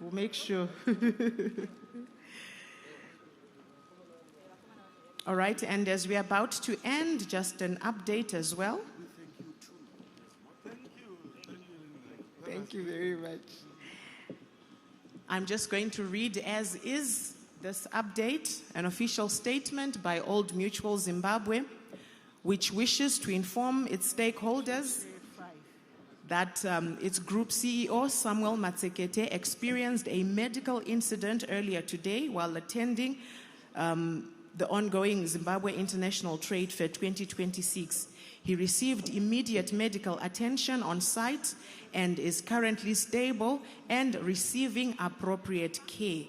We'll make sure. All right, and as we're about to end, just an update as well. Thank you very much. I'm just going to read as is this update, an official statement by Old Mutual Zimbabwe, which wishes to inform its stakeholders that its group CEO, Samuel Matsekete, experienced a medical incident earlier today while attending the ongoing Zimbabwe International Trade Fair 2026. He received immediate medical attention on site and is currently stable and receiving appropriate care.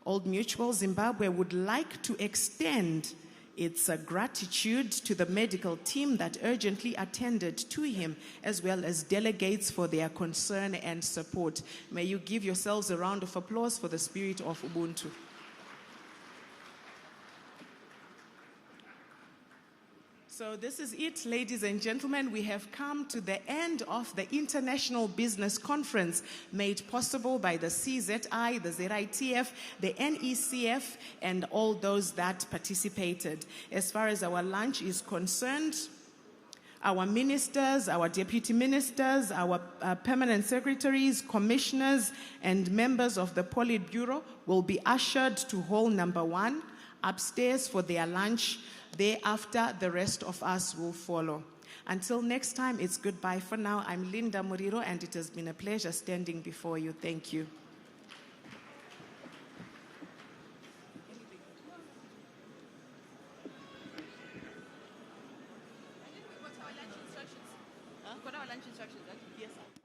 Old Mutual Zimbabwe would like to extend its gratitude to the medical team that urgently attended to him, as well as delegates for their concern and support. May you give yourselves a round of applause for the spirit of Ubuntu. So this is it, ladies and gentlemen. We have come to the end of the International Business Conference, made possible by the CZI, the ZITF, the NECF, and all those that participated. As far as our lunch is concerned, our ministers, our deputy ministers, our permanent secretaries, commissioners, and members of the Politburo will be ushered to hall number 1 upstairs for their lunch. Thereafter, the rest of us will follow. Until next time, it's goodbye for now. I'm Linda Muriro, and it has been a pleasure standing before you. Thank you. Got our lunch instructions, right? Yes, sir.